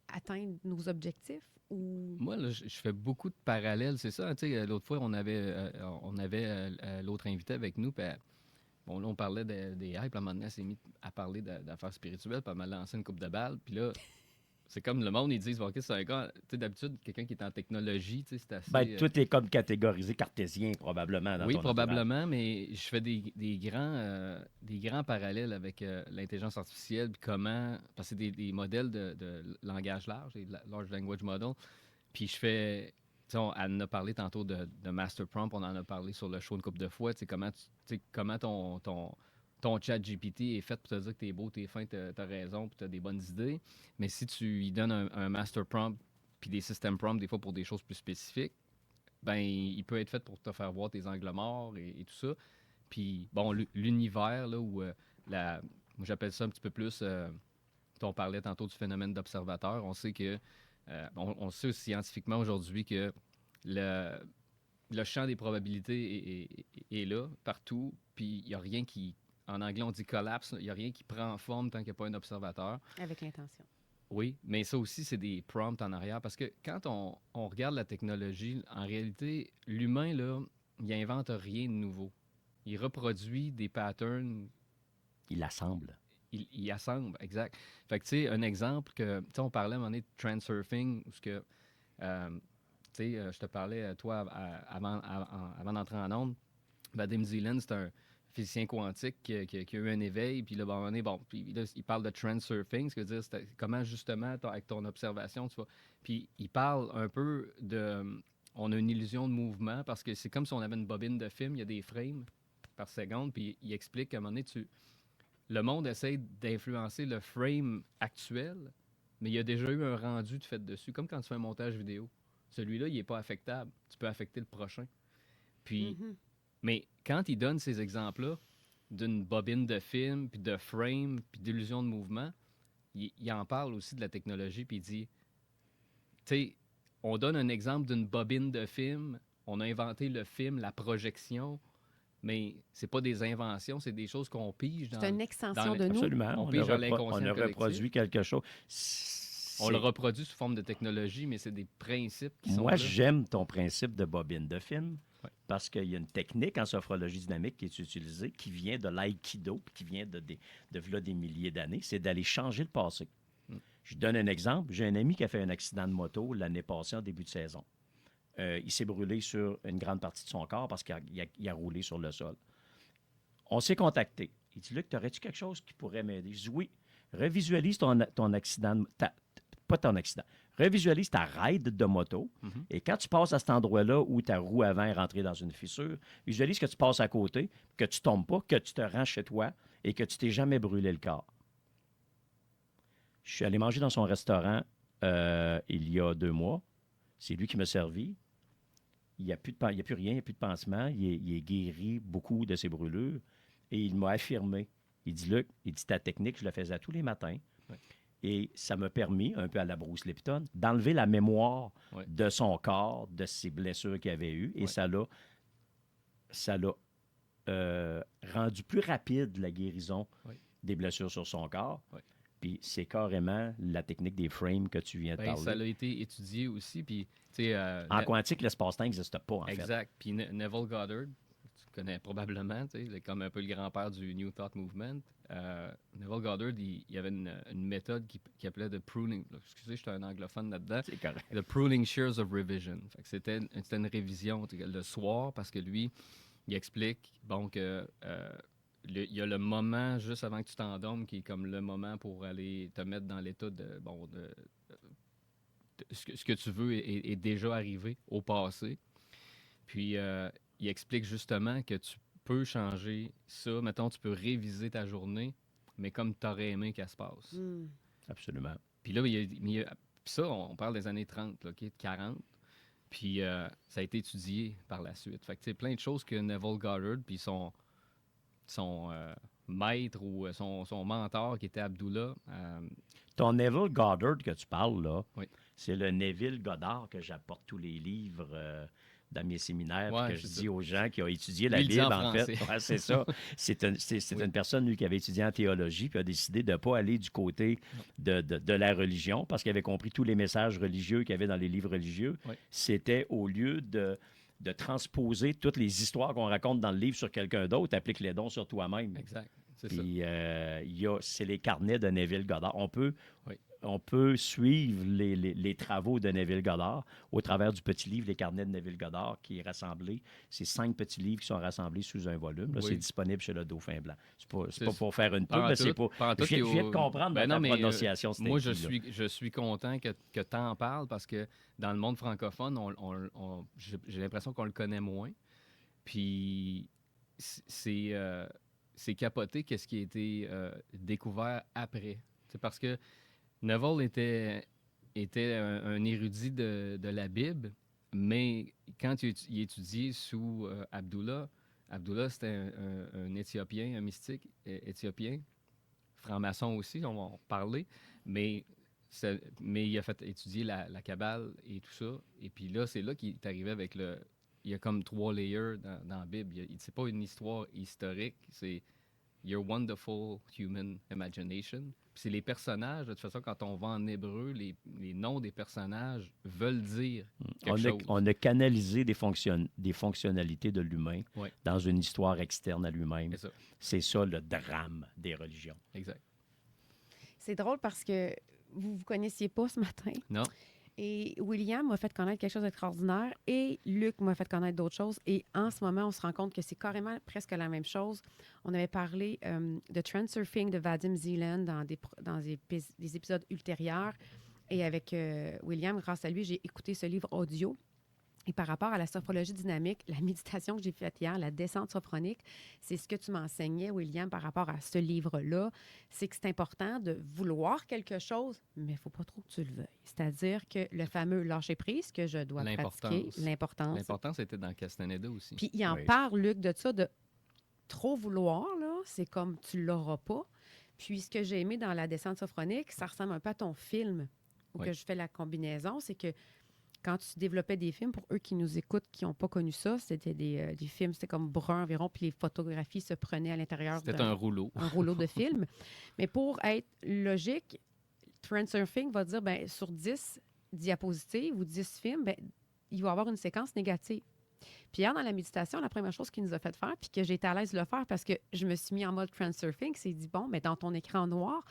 atteindre nos objectifs ou... Moi, là, je fais beaucoup de parallèles. C'est ça, tu sais, l'autre fois, on avait l'autre invité avec nous, puis bon, là, on parlait des hypes, à un moment donné, elle s'est mis à parler d'affaires spirituelles, puis elle m'a lancé une coupe de balles, puis là, c'est comme le monde, ils disent, OK, c'est un gars, tu sais, d'habitude, quelqu'un qui est en technologie, tu sais, c'est assez... Ben, tout est comme catégorisé cartésien, probablement, dans Oui, ton probablement, mais je fais des grands parallèles avec l'intelligence artificielle, puis comment... Parce que c'est des modèles de langage large, des large language model, puis je fais... Tu sais, elle en a parlé tantôt de Master Prompt, on en a parlé sur le show une couple de fois, tu sais, comment ton chat GPT est fait pour te dire que t'es beau, t'es fin, t'as raison, puis t'as des bonnes idées, mais si tu lui donnes un Master Prompt, puis des System Prompts, des fois pour des choses plus spécifiques, ben il peut être fait pour te faire voir tes angles morts et tout ça. Puis, bon, l'univers, là, où moi, j'appelle ça un petit peu plus... on parlait tantôt du phénomène d'observateur. On sait que... on sait scientifiquement aujourd'hui que le champ des probabilités est là, partout, puis il n'y a rien qui... En anglais, on dit collapse. Il n'y a rien qui prend forme tant qu'il n'y a pas un observateur. Avec l'intention. Oui, mais ça aussi, c'est des prompts en arrière. Parce que quand on regarde la technologie, en réalité, l'humain, là, il invente rien de nouveau. Il reproduit des patterns. Il assemble. Il assemble, exact. Fait que, tu sais, un exemple que, tu sais, on parlait à un moment donné de transurfing, où ce que, tu sais, je te parlais, toi, avant d'entrer en onde, Vadim Zeland, c'est un physicien quantique qui a eu un éveil, puis là, puis là, il parle de transurfing, ce qui veut dire c'est comment justement, avec ton observation, tu vois. Puis il parle un peu de... On a une illusion de mouvement, parce que c'est comme si on avait une bobine de film, il y a des frames par seconde, puis il explique qu'à un moment donné, le monde essaie d'influencer le frame actuel, mais il y a déjà eu un rendu de fait dessus, comme quand tu fais un montage vidéo. Celui-là, il n'est pas affectable. Tu peux affecter le prochain. Puis... Mais quand il donne ces exemples-là d'une bobine de film, puis de frame, puis d'illusion de mouvement, il en parle aussi de la technologie, puis il dit, tu sais, on donne un exemple d'une bobine de film, on a inventé le film, la projection, mais c'est pas des inventions, c'est des choses qu'on pige dans... C'est une extension de nous. Absolument. On pige dans on l'inconscient a reproduit quelque chose. On le reproduit sous forme de technologie, mais c'est des principes qui sont Moi, là. j'aime ton principe de bobine de film. Ouais. Parce qu'il y a une technique en sophrologie dynamique qui est utilisée, qui vient de l'aïkido, puis qui vient de là, des milliers d'années, c'est d'aller changer le passé. Je donne un exemple. J'ai un ami qui a fait un accident de moto l'année passée, en début de saison. Il s'est brûlé sur une grande partie de son corps parce qu'il a roulé sur le sol. On s'est contacté. Il dit, Luc, t'aurais-tu quelque chose qui pourrait m'aider? Je dis, oui. Revisualise ton accident, pas ton accident. Revisualise ta ride de moto. Et quand tu passes à cet endroit-là où ta roue avant est rentrée dans une fissure, visualise que tu passes à côté, que tu tombes pas, que tu te rends chez toi et que tu t'es jamais brûlé le corps. Je suis allé manger dans son restaurant il y a 2 mois. C'est lui qui m'a servi. Il n'y a plus rien, il n'y a plus de pansement. Il est guéri beaucoup de ses brûlures. Et il m'a affirmé. Il dit, Luc, ta technique, je la faisais tous les matins. Ouais. Et ça m'a permis, un peu à la Bruce Lipton, d'enlever la mémoire Ouais. de son corps, de ses blessures qu'il avait eues. Et Ouais. ça l'a rendu plus rapide la guérison Ouais. des blessures sur son corps. Ouais. Puis c'est carrément la technique des frames que tu viens de Ben, parler. ça a été étudié aussi. Puis, tu sais, En quantique, l'espace-temps n'existe pas, en fait. exact. Puis Neville Goddard, tu connais probablement, tu sais, il est comme un peu le grand-père du New Thought Movement. Neville Goddard, il avait une méthode qui appelait the pruning. Là, excusez, j'étais un anglophone là-dedans. C'est correct. The pruning shears of revision. Fait que c'était une révision le soir parce que lui, il explique bon, que il y a le moment juste avant que tu t'endormes qui est comme le moment pour aller te mettre dans l'état de ce que tu veux est déjà arrivé au passé. Puis il explique justement que tu peux changer ça. Mettons, tu peux réviser ta journée, mais comme tu aurais aimé qu'elle se passe. Mm. Puis Absolument. là, puis ça, on parle des années 30, là, OK, 40. Puis ça a été étudié par la suite. Fait que tu sais, plein de choses que Neville Goddard, puis son maître ou son mentor qui était Abdullah. Ton Neville Goddard que tu parles, là, Oui. c'est le Neville Goddard que j'apporte tous les livres dans mes séminaires, puis Ouais, que je c'est dis ça. aux gens qui ont étudié la Lui, il dit Bible, en en fait. français. Ouais, c'est ça. C'est une personne, lui, qui avait étudié en théologie, puis a décidé de ne pas aller du côté de la religion, parce qu'il avait compris tous les messages religieux qu'il y avait dans les livres religieux. Oui. C'était au lieu de transposer toutes les histoires qu'on raconte dans le livre sur quelqu'un d'autre, applique les dons sur toi-même. Exact. C'est ça. Puis c'est les carnets de Neville Goddard. Oui. On peut suivre les travaux de Neville Goddard au travers du petit livre Les carnets de Neville Goddard qui est rassemblé. C'est 5 petits livres qui sont rassemblés sous un volume. Là, Oui. c'est disponible chez le Dauphin Blanc. C'est pas C'est- pour faire une Pas pub, en mais c'est tout, pas. pas en tout, Je viens de comprendre Ben dans non, ta mais, prononciation. c'était moi, qui, là. je suis content que tu en parles parce que dans le monde francophone, j'ai l'impression qu'on le connaît moins. Puis c'est capoté qu'est-ce qui a été découvert après. C'est parce que Neville était un érudit de la Bible, mais quand il étudiait sous Abdullah c'était un Éthiopien, un mystique éthiopien, franc-maçon aussi, on va en reparler, mais il a fait étudier la Kabbale et tout ça. Et puis là, c'est là qu'il est arrivé avec il y a comme 3 layers dans la Bible. C'est pas une histoire historique, c'est Your Wonderful Human Imagination. Puis c'est les personnages, de toute façon, quand on va en hébreu, les noms des personnages veulent dire quelque chose. On a canalisé des fonctionnalités de l'humain Ouais. dans une histoire externe à lui-même. C'est ça, C'est ça le drame des religions. exact. C'est drôle parce que vous ne vous connaissiez pas ce matin. Non? Et William m'a fait connaître quelque chose d'extraordinaire et Luc m'a fait connaître d'autres choses. Et en ce moment, on se rend compte que c'est carrément presque la même chose. On avait parlé de Transurfing de Vadim Zeland dans des épisodes ultérieurs. Et avec William, grâce à lui, j'ai écouté ce livre audio. Et par rapport à la sophrologie dynamique, la méditation que j'ai faite hier, la descente sophronique, c'est ce que tu m'enseignais, William, par rapport à ce livre-là. C'est que c'est important de vouloir quelque chose, mais il ne faut pas trop que tu le veuilles. C'est-à-dire que le fameux lâcher-prise que je dois pratiquer, l'importance. L'importance était dans Castaneda aussi. Puis il en Oui. parle, Luc, de ça, de trop vouloir, là, c'est comme tu ne l'auras pas. Puis ce que j'ai aimé dans la descente sophronique, ça ressemble un peu à ton film où Oui. que je fais la combinaison, c'est que quand tu développais des films, pour eux qui nous écoutent, qui n'ont pas connu ça, c'était des films, c'était comme brun environ, puis les photographies se prenaient à l'intérieur C'était un rouleau. un rouleau de film. Mais pour être logique, Transurfing va dire, ben, sur 10 diapositives ou 10 films, ben, il va y avoir une séquence négative. Puis hier, dans la méditation, la première chose qu'il nous a fait faire, puis que j'ai été à l'aise de le faire parce que je me suis mis en mode Transurfing, c'est dit, bon, mais dans ton écran noir,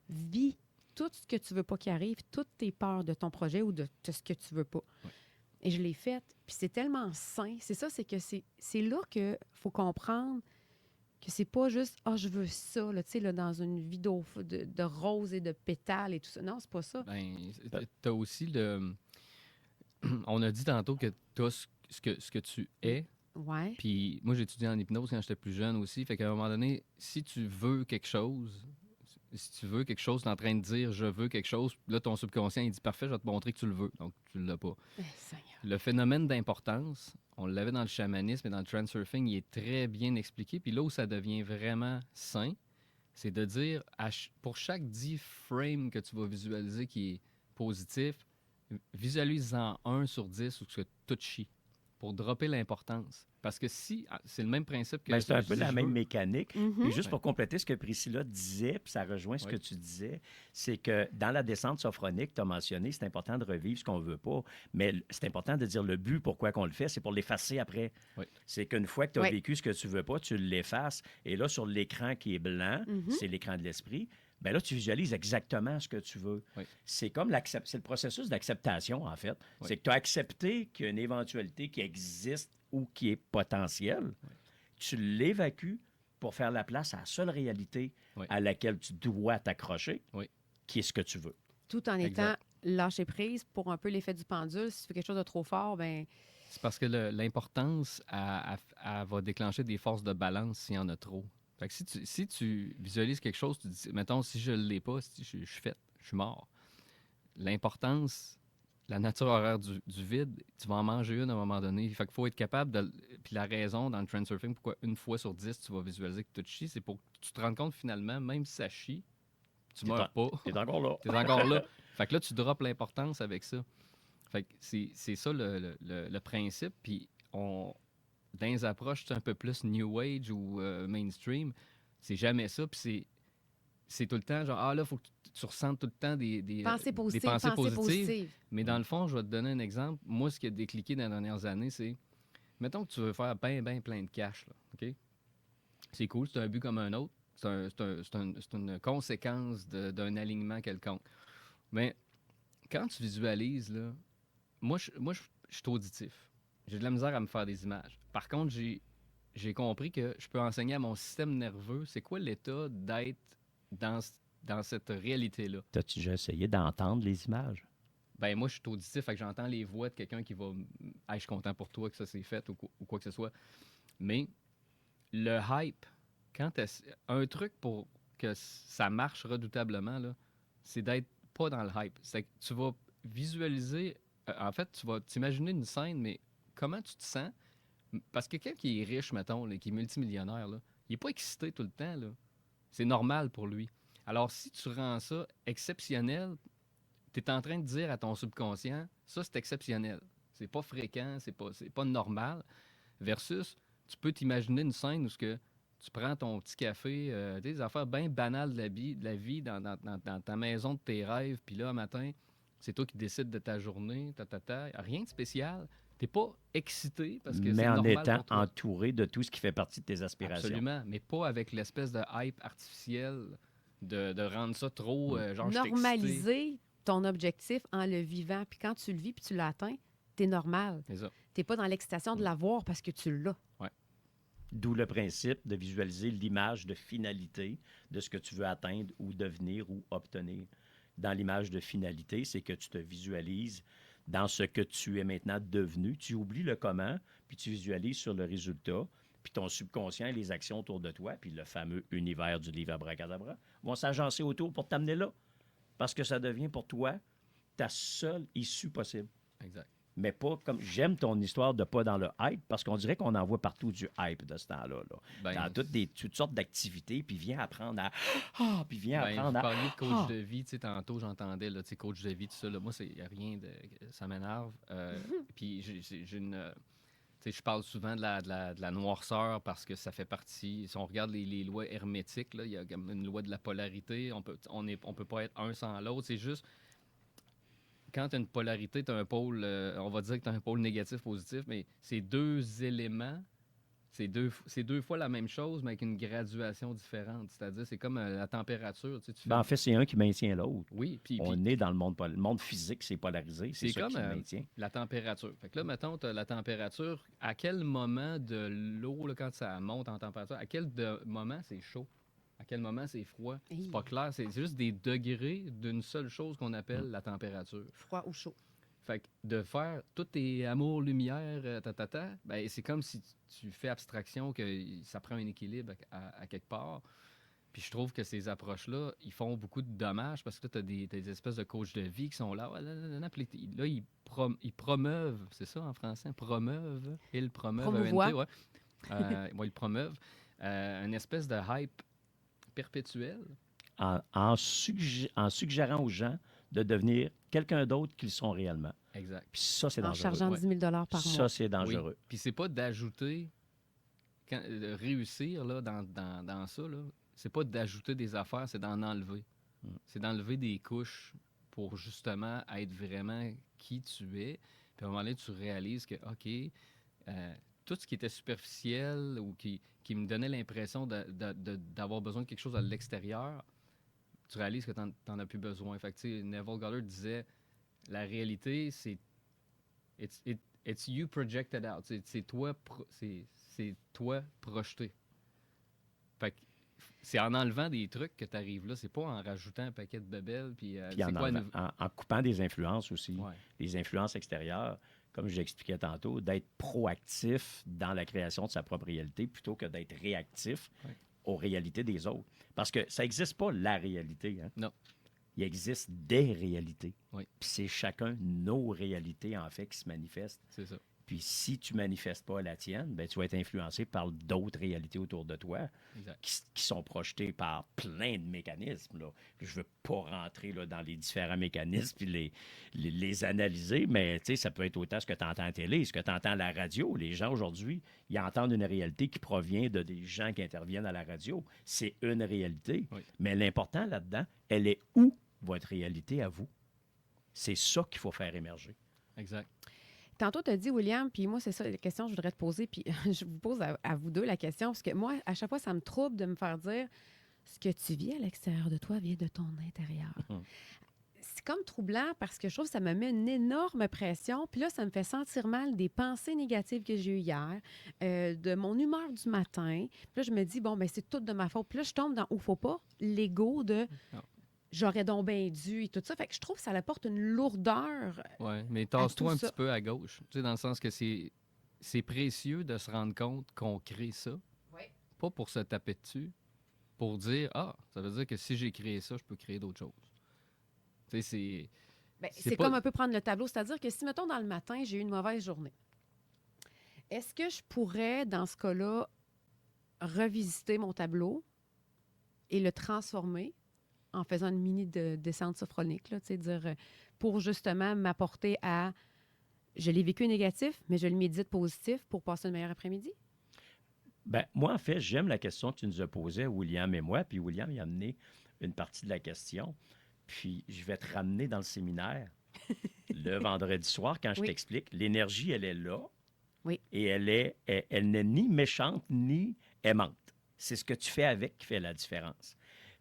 vis tout ce que tu veux pas qu'il arrive, toutes tes peurs de ton projet ou de ce que tu veux pas. Ouais. Et je l'ai fait. Puis c'est tellement sain. C'est ça, c'est que c'est là qu'il faut comprendre que c'est pas juste « Ah, je veux ça là, tu sais, là, dans une vidéo de roses et de pétales et tout ça. » Non, c'est pas ça. Ben, t'as aussi on a dit tantôt que t'as ce que tu es. Ouais. Puis moi, j'ai étudié en hypnose quand j'étais plus jeune aussi. Fait qu'à un moment donné, si tu veux quelque chose, t'es en train de dire « je veux quelque chose », là, ton subconscient, il dit « parfait, je vais te montrer que tu le veux ». Donc, tu ne l'as pas. Seigneur. Le phénomène d'importance, on l'avait dans le chamanisme et dans le transurfing, il est très bien expliqué. Puis là où ça devient vraiment sain, c'est de dire, pour chaque 10 frames que tu vas visualiser qui est positif, visualise-en 1 sur 10 où tout chie. pour dropper l'importance. Parce que si, c'est le même principe que... Ben, c'est un je peu dis, la je même veux- mécanique. Mhm. Puis juste Ouais. pour compléter ce que Priscilla disait, puis ça rejoint ce que Oui. tu disais, c'est que dans la descente sophronique, tu as mentionné, c'est important de revivre ce qu'on veut pas, mais c'est important de dire le but, pourquoi qu'on le fait, c'est pour l'effacer après. Oui. C'est qu'une fois que tu as Oui. vécu ce que tu veux pas, tu l'effaces. Et là, sur l'écran qui est blanc, Mhm. c'est l'écran de l'esprit, ben là, tu visualises exactement ce que tu veux. Oui. C'est comme c'est le processus d'acceptation, en fait. Oui. C'est que tu as accepté qu'il y a une éventualité qui existe ou qui est potentielle. Tu l'évacues pour faire la place à la seule réalité Oui. à laquelle tu dois t'accrocher, Oui. qui est ce que tu veux. Tout en étant Exact. lâché prise pour un peu l'effet du pendule. Si tu fais quelque chose de trop fort, ben C'est parce que l'importance, elle va déclencher des forces de balance s'il y en a trop. Fait que si tu visualises quelque chose, tu dis, mettons, si je ne l'ai pas, si je suis fait, je suis mort. L'importance, la nature horaire du vide, tu vas en manger une à un moment donné. Fait qu'il faut être capable de... Puis la raison dans le trendsurfing, pourquoi une fois sur 10, tu vas visualiser que tout chie, c'est pour que tu te rendes compte finalement, même si ça chie, tu T'es meurs pas. T'es encore là. Tu es encore là. Fait que là, tu droppes l'importance avec ça. Fait que c'est ça le principe. Puis dans les approches un peu plus New Age ou mainstream, c'est jamais ça. Puis c'est tout le temps genre, là, il faut que tu ressentes tout le temps des pensée positive, pensées pensée positives. positive. Mais dans le fond, je vais te donner un exemple. Moi, ce qui a décliqué dans les dernières années, c'est, mettons que tu veux faire plein de cash, là, OK? C'est cool, c'est un but comme un autre. C'est une conséquence d'un alignement quelconque. Mais quand tu visualises, là, moi, je suis auditif. J'ai de la misère à me faire des images. Par contre, j'ai compris que je peux enseigner à mon système nerveux c'est quoi l'état d'être dans cette réalité-là. T'as-tu déjà essayé d'entendre les images? Ben moi, je suis auditif, fait que j'entends les voix de quelqu'un qui va... Hey, je suis content pour toi que ça s'est fait ou quoi que ce soit. Mais le hype, un truc pour que ça marche redoutablement, là, c'est d'être pas dans le hype. C'est que tu vas visualiser... en fait, tu vas t'imaginer une scène, mais comment tu te sens? Parce que quelqu'un qui est riche, mettons, là, qui est multimillionnaire, là, il n'est pas excité tout le temps. Là. C'est normal pour lui. Alors, si tu rends ça exceptionnel, tu es en train de dire à ton subconscient, ça, c'est exceptionnel. C'est pas fréquent, c'est pas normal. Versus, tu peux t'imaginer une scène où tu prends ton petit café, des affaires bien banales de la vie dans ta maison de tes rêves, puis là, un matin, c'est toi qui décides de ta journée, rien de spécial. T'es pas excité parce que c'est Mais en normal étant pour toi. entouré de tout ce qui fait partie de tes aspirations. Absolument, mais pas avec l'espèce de hype artificiel de rendre ça trop genre je suis excité. Normaliser ton objectif en le vivant. Puis quand tu le vis puis tu l'atteins, t'es normal. C'est ça. T'es pas dans l'excitation de l'avoir parce que tu l'as. D'où le principe de visualiser l'image de finalité de ce que tu veux atteindre ou devenir ou obtenir. Dans l'image de finalité, c'est que tu te visualises dans ce que tu es maintenant devenu. Tu oublies le comment, puis tu visualises sur le résultat, puis ton subconscient et les actions autour de toi, puis le fameux univers du livre Abracadabra, vont s'agencer autour pour t'amener là. Parce que ça devient pour toi ta seule issue possible. Exact. Mais pas comme... J'aime ton histoire de pas dans le hype, parce qu'on dirait qu'on en voit partout du hype de ce temps-là. Là. Ben, Dans toutes sortes d'activités, puis viens apprendre à... puis viens Ben, apprendre vous à... parliez de coach de vie, tu sais, tantôt j'entendais, là, tu sais, coach de vie, tout ça, là, moi, c'est y a rien de... Ça m'énerve. Puis j'ai une... tu sais, je parle souvent de la noirceur parce que ça fait partie... Si on regarde les lois hermétiques, là, il y a comme une loi de la polarité, on peut pas être un sans l'autre, c'est juste... Quand tu as une polarité, tu as un pôle, on va dire que tu as un pôle négatif, positif, mais ces deux éléments, c'est deux fois la même chose, mais avec une graduation différente. C'est-à-dire, c'est comme la température. Tu sais, Ben, en fait, c'est un qui maintient l'autre. oui, puis On est dans le monde physique, c'est polarisé. C'est ça comme qui maintient. la température. Fait que là, mettons, tu as la température. À quel moment de l'eau, là, quand ça monte en température, à quel moment c'est chaud? À quel moment c'est froid? C'est pas clair. C'est juste des degrés d'une seule chose qu'on appelle la température. Froid ou chaud. Fait que de faire tout tes amours, lumière, ben, c'est comme si tu fais abstraction que ça prend un équilibre à quelque part. Puis je trouve que ces approches-là, ils font beaucoup de dommages parce que là, tu as des espèces de coachs de vie qui sont là. Puis là, ils promeuvent, c'est ça en français, promeuvent. Ils promeuvent. Promouvoient. ENT, ouais. Ils promeuvent une espèce de hype perpétuelle. En suggérant aux gens de devenir quelqu'un d'autre qu'ils sont réellement. Exact. Puis ça, c'est En dangereux. chargeant Ouais. 10 000 par mois. Ça, c'est dangereux. Oui. Puis c'est pas d'ajouter, de réussir là, dans ça, là, c'est pas d'ajouter des affaires, c'est d'en enlever. C'est d'enlever des couches pour justement être vraiment qui tu es. Puis à un moment donné, tu réalises que, OK, tout ce qui était superficiel ou qui me donnait l'impression d'avoir besoin de quelque chose à l'extérieur, tu réalises que tu n'en as plus besoin. Fait que, tu sais, Neville Goddard disait, la réalité, c'est it's you projected out. C'est toi projeté. Fait que c'est en enlevant des trucs que tu arrives là. C'est pas en rajoutant un paquet de bébelles. Puis En coupant des influences aussi. Ouais. Les influences extérieures, comme je l'expliquais tantôt, d'être proactif dans la création de sa propre réalité plutôt que d'être réactif aux réalités des autres. Parce que ça n'existe pas la réalité. Hein? Non. Il existe des réalités. Oui. Puis c'est chacun nos réalités, en fait, qui se manifestent. C'est ça. Puis si tu ne manifestes pas la tienne, ben, tu vas être influencé par d'autres réalités autour de toi qui sont projetées par plein de mécanismes. Là. Je ne veux pas rentrer là, dans les différents mécanismes puis les analyser, mais ça peut être autant ce que tu entends à la télé, ce que tu entends à la radio. Les gens aujourd'hui, ils entendent une réalité qui provient de des gens qui interviennent à la radio. C'est une réalité. Oui. Mais l'important là-dedans, elle est où votre réalité à vous? C'est ça qu'il faut faire émerger. Exact. Tantôt, tu as dit, William, puis moi, c'est ça la question que je voudrais te poser, puis je vous pose à vous deux la question, parce que moi, à chaque fois, ça me trouble de me faire dire ce que tu vis à l'extérieur de toi vient de ton intérieur. C'est comme troublant parce que je trouve que ça me met une énorme pression, puis là, ça me fait sentir mal des pensées négatives que j'ai eues hier, de mon humeur du matin. Puis là, je me dis, bon, ben c'est tout de ma faute. Puis là, je tombe dans où faut pas, l'ego de j'aurais donc bien dû et tout ça. Fait que je trouve que ça apporte une lourdeur. Oui, mais tasse-toi un ça. petit peu à gauche. Tu sais, dans le sens que c'est précieux de se rendre compte qu'on crée ça. Oui. Pas pour se taper dessus, pour dire, ça veut dire que si j'ai créé ça, je peux créer d'autres choses. Tu sais, c'est comme un peu prendre le tableau. C'est-à-dire que si, mettons, dans le matin, j'ai eu une mauvaise journée, est-ce que je pourrais, dans ce cas-là, revisiter mon tableau et le transformer en faisant une mini descente sophronique, là, dire, pour justement m'apporter à... Je l'ai vécu négatif, mais je le médite positif pour passer une meilleure après-midi? Ben, moi, en fait, j'aime la question que tu nous as posée, William et moi. Puis William, il a amené une partie de la question. Puis je vais te ramener dans le séminaire le vendredi soir quand je t'explique. L'énergie, elle est là. Oui. Et elle n'est ni méchante ni aimante. C'est ce que tu fais avec qui fait la différence.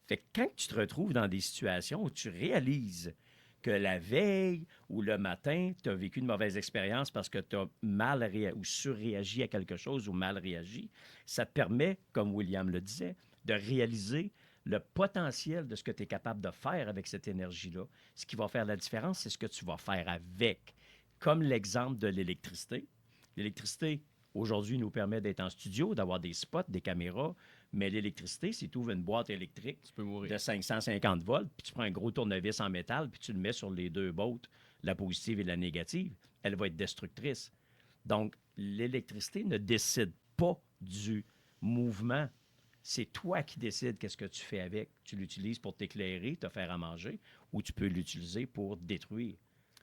Fait que quand tu te retrouves dans des situations où tu réalises que la veille ou le matin, tu as vécu une mauvaise expérience parce que tu as mal ou surréagi à quelque chose ou mal réagi, ça te permet, comme William le disait, de réaliser le potentiel de ce que tu es capable de faire avec cette énergie-là. Ce qui va faire la différence, c'est ce que tu vas faire avec. Comme l'exemple de l'électricité. L'électricité, aujourd'hui, nous permet d'être en studio, d'avoir des spots, des caméras, mais l'électricité, si tu ouvres une boîte électrique de 550 volts, puis tu prends un gros tournevis en métal, puis tu le mets sur les deux bottes, la positive et la négative, elle va être destructrice. Donc, l'électricité ne décide pas du mouvement. C'est toi qui décides qu'est-ce que tu fais avec. Tu l'utilises pour t'éclairer, te faire à manger, ou tu peux l'utiliser pour détruire.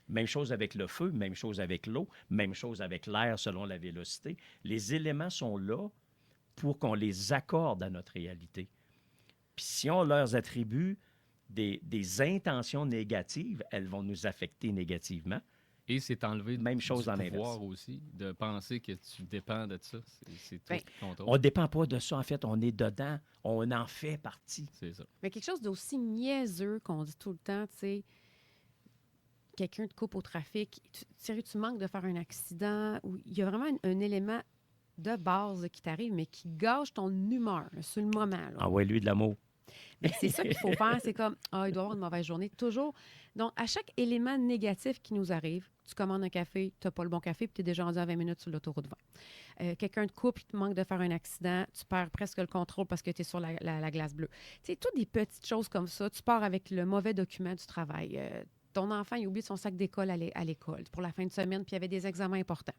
Même chose avec le feu, même chose avec l'eau, même chose avec l'air selon la vélocité. Les éléments sont là pour qu'on les accorde à notre réalité. Puis si on leur attribue des intentions négatives, elles vont nous affecter négativement. Et c'est enlever même chose du en pouvoir inverse. aussi, de penser que tu dépends de ça. C'est tout contrôle. On ne dépend pas de ça, en fait. On est dedans. On en fait partie. C'est ça. Mais quelque chose d'aussi niaiseux qu'on dit tout le temps, tu sais, quelqu'un te coupe au trafic, sérieux, tu manques de faire un accident, ou il y a vraiment un élément de base qui t'arrive, mais qui gâche ton humeur là, sur le moment. Là. Envoie-lui de l'amour. Mais c'est ça qu'il faut faire. C'est comme, il doit avoir une mauvaise journée. Toujours. Donc, à chaque élément négatif qui nous arrive, tu commandes un café, tu n'as pas le bon café, puis tu es déjà rendu à 20 minutes sur l'autoroute 20. Quelqu'un te coupe, il te manque de faire un accident, tu perds presque le contrôle parce que tu es sur la glace bleue. Tu sais, toutes des petites choses comme ça. Tu pars avec le mauvais document du travail. Ton enfant, il oublie son sac d'école à l'école pour la fin de semaine, puis il y avait des examens importants.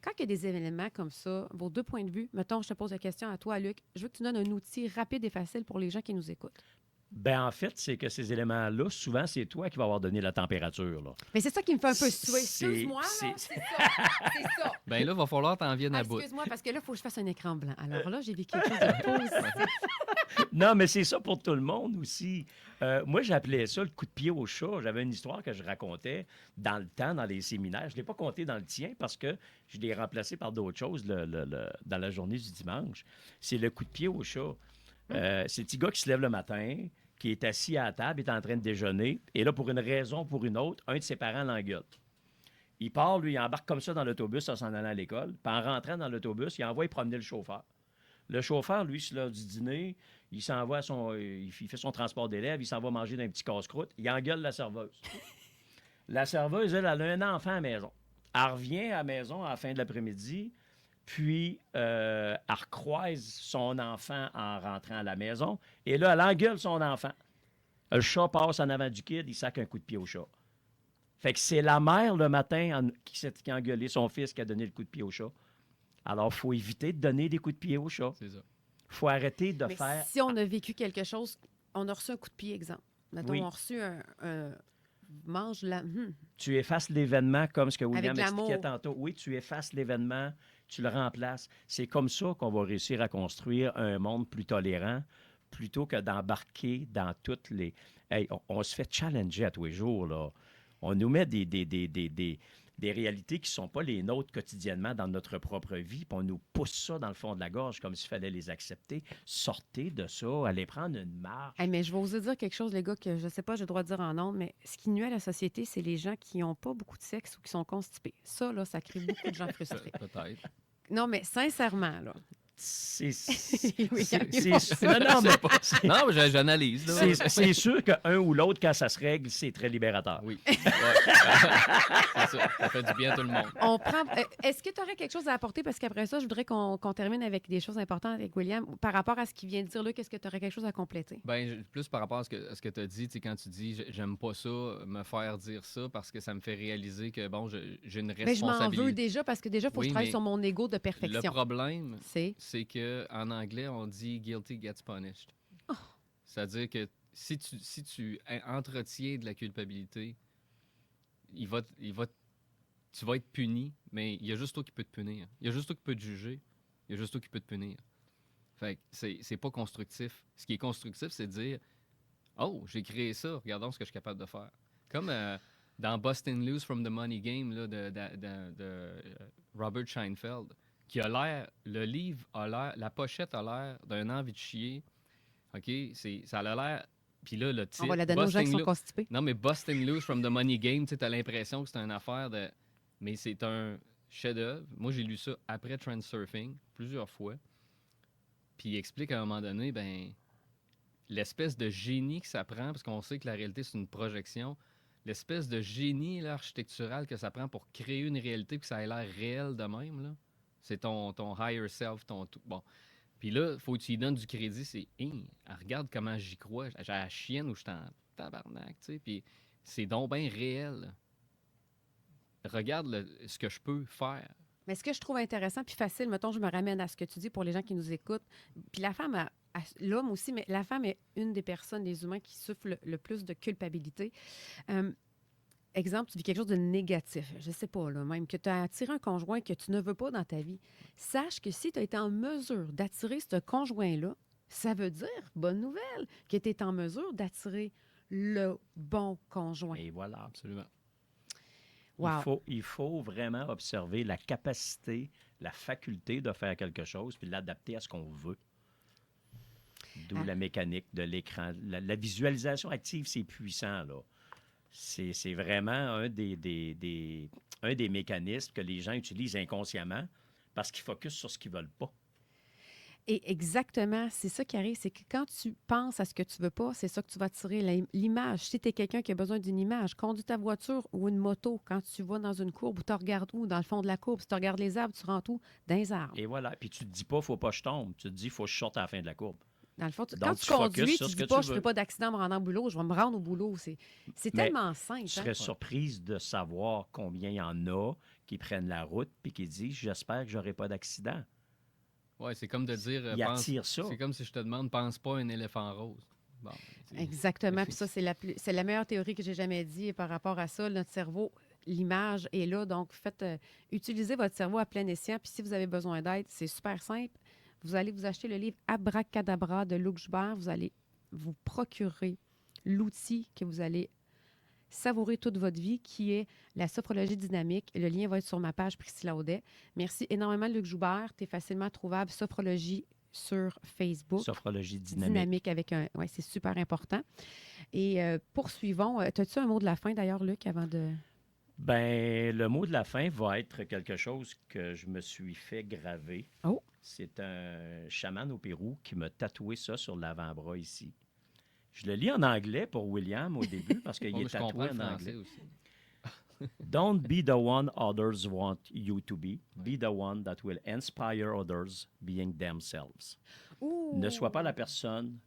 Quand il y a des événements comme ça, vos deux points de vue, mettons, je te pose la question à toi, Luc, je veux que tu donnes un outil rapide et facile pour les gens qui nous écoutent. Ben, en fait, c'est que ces éléments-là, souvent, c'est toi qui vas avoir donné la température. Là. Mais c'est ça qui me fait un peu suer. C'est- Excuse-moi, là. c'est- C'est ça. C'est ça. Ben là, il va falloir t'en viennes Ah, à bout. excuse-moi, parce que là, il faut que je fasse un écran blanc. Alors là, j'ai vécu quelque chose de positif. Non, mais c'est ça pour tout le monde aussi. Moi, j'appelais ça le coup de pied au chat. J'avais une histoire que je racontais dans le temps, dans les séminaires. Je ne l'ai pas compté dans le tien parce que je l'ai remplacé par d'autres choses dans la journée du dimanche. C'est le coup de pied au chat. C'est le petit gars qui se lève le matin, qui est assis à la table, est en train de déjeuner, et là, pour une raison ou pour une autre, un de ses parents l'engueule. Il part, lui, il embarque comme ça dans l'autobus en s'en allant à l'école. Puis en rentrant dans l'autobus, il envoie promener le chauffeur. Le chauffeur, lui, c'est l'heure du dîner, il s'en va il fait son transport d'élèves, il s'en va manger d'un petit casse-croûte, il engueule la serveuse. La serveuse, elle a un enfant à la maison. Elle revient à la maison à la fin de l'après-midi, puis elle recroise son enfant en rentrant à la maison, et là, elle engueule son enfant. Le chat passe en avant du kid, il sac un coup de pied au chat. Fait que c'est la mère, le matin, qui a engueulé son fils qui a donné le coup de pied au chat. Alors, il faut éviter de donner des coups de pied au chat. C'est ça. Il faut arrêter de Mais faire... si on a vécu quelque chose, on a reçu un coup de pied, exemple. Mettons, Oui. on a reçu un mange la... Tu effaces l'événement comme ce que William Avec expliquait l'amour. tantôt. Oui, tu effaces l'événement, tu le remplaces. C'est comme ça qu'on va réussir à construire un monde plus tolérant plutôt que d'embarquer dans toutes les... Hey, on se fait challenger à tous les jours, là. On nous met des réalités qui ne sont pas les nôtres quotidiennement dans notre propre vie, puis on nous pousse ça dans le fond de la gorge comme s'il fallait les accepter. Sortez de ça, allez prendre une marche. Hey, mais je vais oser dire quelque chose, les gars, que je sais pas, j'ai le droit de dire en ondes, mais ce qui nuit à la société, c'est les gens qui n'ont pas beaucoup de sexe ou qui sont constipés. Ça, là, ça crée beaucoup de gens frustrés. Peut-être. Non, mais sincèrement, là. C'est... Oui, Non, mais... Non, mais j'analyse. là. C'est sûr qu'un ou l'autre, quand ça se règle, c'est très libérateur. Oui. Ouais. C'est ça fait du bien à tout le monde. On prend. Est-ce que tu aurais quelque chose à apporter? Parce qu'après ça, je voudrais qu'on termine avec des choses importantes avec William. Par rapport à ce qu'il vient de dire là, qu'est-ce que tu aurais quelque chose à compléter? Ben, plus par rapport à ce que tu as dit, tu sais, quand tu dis j'aime pas ça, me faire dire ça parce que ça me fait réaliser que bon, j'ai une Mais je responsabilité. m'en veux déjà parce que déjà, il faut que Oui, je travaille mais sur mon ego de Le perfection. problème, C'est. c'est que en anglais, on dit guilty gets punished. Oh. C'est-à-dire que si tu entretiens de la culpabilité, tu vas être puni, mais il y a juste toi qui peux te punir. Il y a juste toi qui peux te juger. Il y a juste toi qui peux te punir. Fait que c'est pas constructif. Ce qui est constructif, c'est de dire oh, j'ai créé ça, regardons ce que je suis capable de faire. Comme dans Bustin' Loose from the Money Game là, de Robert Scheinfeld, qui a l'air, le livre a l'air, la pochette a l'air d'un envie de chier. OK? Ça a l'air. Puis là, le titre. On va la donner aux gens qui Busting sont Lo- constipés. Non, mais Bustin' Loose from the Money Game, tu as l'impression que c'est une affaire de. Mais c'est un chef-d'œuvre. Moi, j'ai lu ça après Transurfing, plusieurs fois. Puis il explique à un moment donné, ben, l'espèce de génie que ça prend, parce qu'on sait que la réalité, c'est une projection. L'espèce de génie là, architectural que ça prend pour créer une réalité puis que ça ait l'air réel de même, là. C'est ton higher self, ton tout. Bon. Puis là, faut que tu lui donnes du crédit. C'est, regarde comment j'y crois. J'ai la chienne où je suis en tabarnak, tu sais. Puis c'est donc bien réel. Regarde ce que je peux faire. Mais ce que je trouve intéressant puis facile, mettons, je me ramène à ce que tu dis pour les gens qui nous écoutent. Puis la femme, l'homme aussi, mais la femme est une des personnes, des humains qui souffrent le plus de culpabilité. Exemple, tu vis quelque chose de négatif, je sais pas, là, même que tu as attiré un conjoint que tu ne veux pas dans ta vie. Sache que si tu as été en mesure d'attirer ce conjoint-là, ça veut dire, bonne nouvelle, que tu es en mesure d'attirer le bon conjoint. Et voilà. Absolument. Wow. Il faut vraiment observer la capacité, la faculté de faire quelque chose, puis l'adapter à ce qu'on veut. D'où la mécanique de l'écran. La visualisation active, c'est puissant, là. C'est vraiment un des mécanismes que les gens utilisent inconsciemment parce qu'ils focusent sur ce qu'ils ne veulent pas. Et exactement, c'est ça qui arrive, c'est que quand tu penses à ce que tu veux pas, c'est ça que tu vas tirer, l'image. Si tu es quelqu'un qui a besoin d'une image, conduis ta voiture ou une moto, quand tu vas dans une courbe, ou tu regardes où? Dans le fond de la courbe. Si tu regardes les arbres, tu rentres où? Dans les arbres. Et voilà. Puis tu ne te dis pas, il ne faut pas que je tombe. Tu te dis, il faut que je sorte à la fin de la courbe. Dans le fond, Donc, quand tu tu conduis, focuses tu sur ne ce dis que pas, tu je ne veux. fais pas d'accident en me rendant au boulot, je vais me rendre au boulot. C'est Mais tellement simple. Je serais surprise de savoir combien il y en a qui prennent la route puis qui disent, j'espère que je n'aurai pas d'accident. Ouais, c'est comme de dire. Ils attirent ça. C'est comme si je te demande, pense pas à un éléphant rose. Bon, Exactement. Puis ça, c'est la meilleure théorie que j'ai jamais dit. Et par rapport à ça, notre cerveau, l'image est là. Donc, utilisez votre cerveau à plein escient. Puis si vous avez besoin d'aide, c'est super simple. Vous allez vous acheter le livre Abracadabra de Luc Joubert. Vous allez vous procurer l'outil que vous allez savourer toute votre vie, qui est la sophrologie dynamique. Le lien va être sur ma page Priscilla Audet. Merci énormément, Luc Joubert. Tu es facilement trouvable. Sophrologie sur Facebook. Sophrologie dynamique. Avec un... Oui, c'est super important. Et poursuivons. As-tu un mot de la fin, d'ailleurs, Luc, avant de... Ben, le mot de la fin va être quelque chose que je me suis fait graver. Oh! C'est un chaman au Pérou qui m'a tatoué ça sur l'avant-bras ici. Je le lis en anglais pour William au début parce qu'il est tatoué en anglais. Aussi. Don't be the one others want you to be. Be the one that will inspire others being themselves. Ouh! Ne sois pas la personne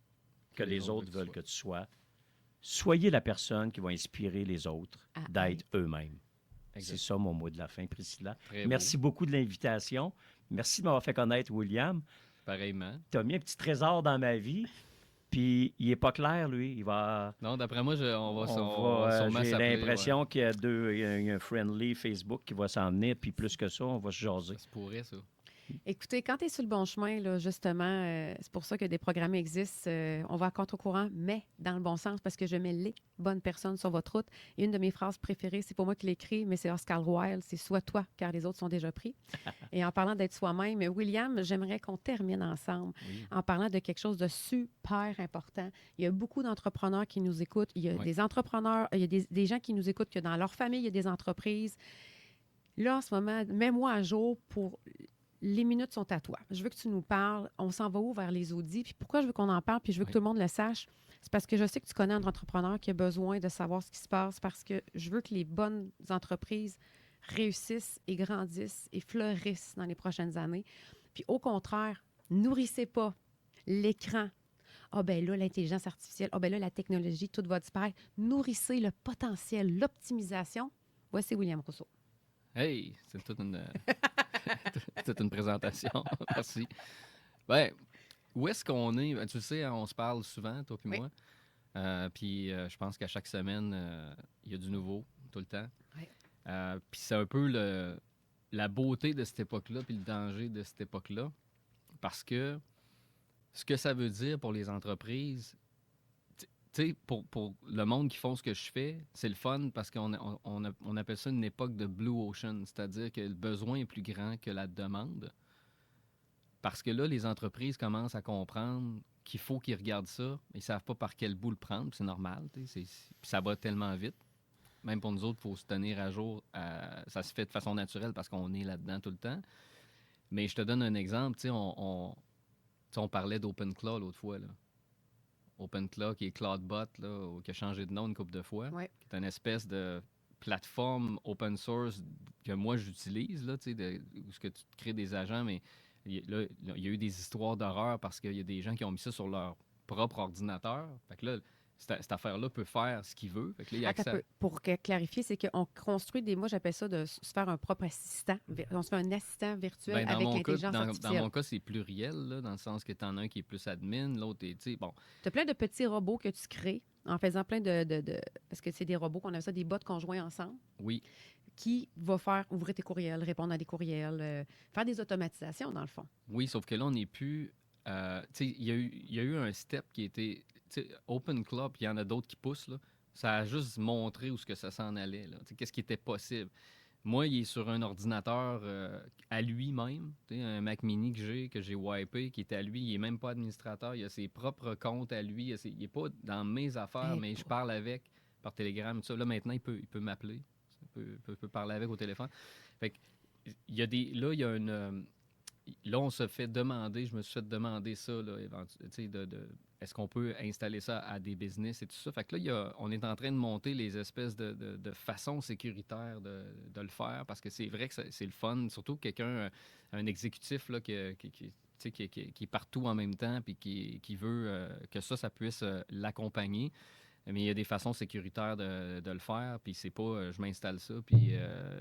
que les autres veulent que tu sois. Soyez la personne qui va inspirer les autres d'être eux-mêmes. C'est ça mon mot de la fin, Priscilla. Merci beaucoup de l'invitation. Merci de m'avoir fait connaître William. Pareillement. Tu as mis un petit trésor dans ma vie. Puis, il n'est pas clair, lui. Il va... Non, d'après moi, on va sûrement j'ai s'appeler, l'impression qu'il y a un friendly Facebook qui va s'en venir. Puis, plus que ça, on va se jaser. Ça se pourrait, ça. Écoutez, quand tu es sur le bon chemin, là, justement, c'est pour ça que des programmes existent. On va à contre-courant, mais dans le bon sens, parce que je mets les bonnes personnes sur votre route. Et une de mes phrases préférées, c'est pas moi qui l'écris, mais c'est Oscar Wilde, c'est « Sois toi, car les autres sont déjà pris ». Et en parlant d'être soi-même, William, j'aimerais qu'on termine ensemble en parlant de quelque chose de super important. Il y a beaucoup d'entrepreneurs qui nous écoutent. Il y a des entrepreneurs, il y a des gens qui nous écoutent, que dans leur famille, il y a des entreprises. Là, en ce moment, mets-moi à jour pour... Les minutes sont à toi. Je veux que tu nous parles. On s'en va où vers les audits? Puis pourquoi je veux qu'on en parle? Puis je veux que tout le monde le sache. C'est parce que je sais que tu connais un entrepreneur qui a besoin de savoir ce qui se passe, parce que je veux que les bonnes entreprises réussissent et grandissent et fleurissent dans les prochaines années. Puis au contraire, nourrissez pas l'écran. Ah ben là, l'intelligence artificielle. Ah ben là, la technologie, tout va disparaître. Nourrissez le potentiel, l'optimisation. Voici William Rousseau. Hey, c'est toute une présentation. Merci. Ben, où est-ce qu'on est? Ben, tu sais, on se parle souvent, toi et moi. Puis je pense qu'à chaque semaine, il y a du nouveau, tout le temps. Oui. Puis c'est un peu la beauté de cette époque-là, puis le danger de cette époque-là. Parce que ce que ça veut dire pour les entreprises, tu sais, pour le monde qui font ce que je fais, c'est le fun parce qu'on appelle ça une époque de Blue Ocean, c'est-à-dire que le besoin est plus grand que la demande. Parce que là, les entreprises commencent à comprendre qu'il faut qu'ils regardent ça. Ils ne savent pas par quel bout le prendre, puis c'est normal. Puis ça va tellement vite. Même pour nous autres, il faut se tenir à jour. Ça se fait de façon naturelle parce qu'on est là-dedans tout le temps. Mais je te donne un exemple. Tu sais, on parlait d'OpenClaw l'autre fois, là. OpenClaw, qui est CloudBot, là, qui a changé de nom une couple de fois, qui est une espèce de plateforme open source que moi j'utilise, là, où ce que tu crées des agents, mais là, il y a eu des histoires d'horreur parce qu'il y a des gens qui ont mis ça sur leur propre ordinateur. Fait que là, cette affaire-là peut faire ce qu'il veut. Fait que là, il y a accès Pour clarifier, c'est qu'on construit moi j'appelle ça de se faire un propre assistant. On se fait un assistant virtuel avec l'intelligence artificielle. Dans mon cas, c'est pluriel, là, dans le sens que tu en as un qui est plus admin, l'autre est, tu sais, bon. Tu as plein de petits robots que tu crées en faisant plein de parce que c'est des robots qu'on a ça, des bots conjoints ensemble. Oui. Qui va faire ouvrir tes courriels, répondre à des courriels, faire des automatisations, dans le fond. Oui, sauf que là, on n'est plus... tu sais, il y a eu un step qui était... OpenClaw, puis il y en a d'autres qui poussent, là. Ça a juste montré où ce que ça s'en allait, là. Qu'est-ce qui était possible. Moi, il est sur un ordinateur à lui-même, un Mac Mini que j'ai wipé, qui est à lui. Il n'est même pas administrateur. Il a ses propres comptes à lui. Il n'est pas dans mes affaires, mais je parle avec par Telegram. Tout ça. Là, maintenant, il peut m'appeler. Il peut parler avec au téléphone. Fait que, il y a des... Là, il y a une... Là, on se fait demander, je me suis fait demander ça, là, est-ce qu'on peut installer ça à des business et tout ça. Fait que là, on est en train de monter les espèces de façons sécuritaires de le faire, parce que c'est vrai que c'est le fun, surtout quelqu'un, un exécutif là, qui est partout en même temps puis qui veut que ça puisse l'accompagner. Mais il y a des façons sécuritaires de le faire, puis c'est pas je m'installe ça, puis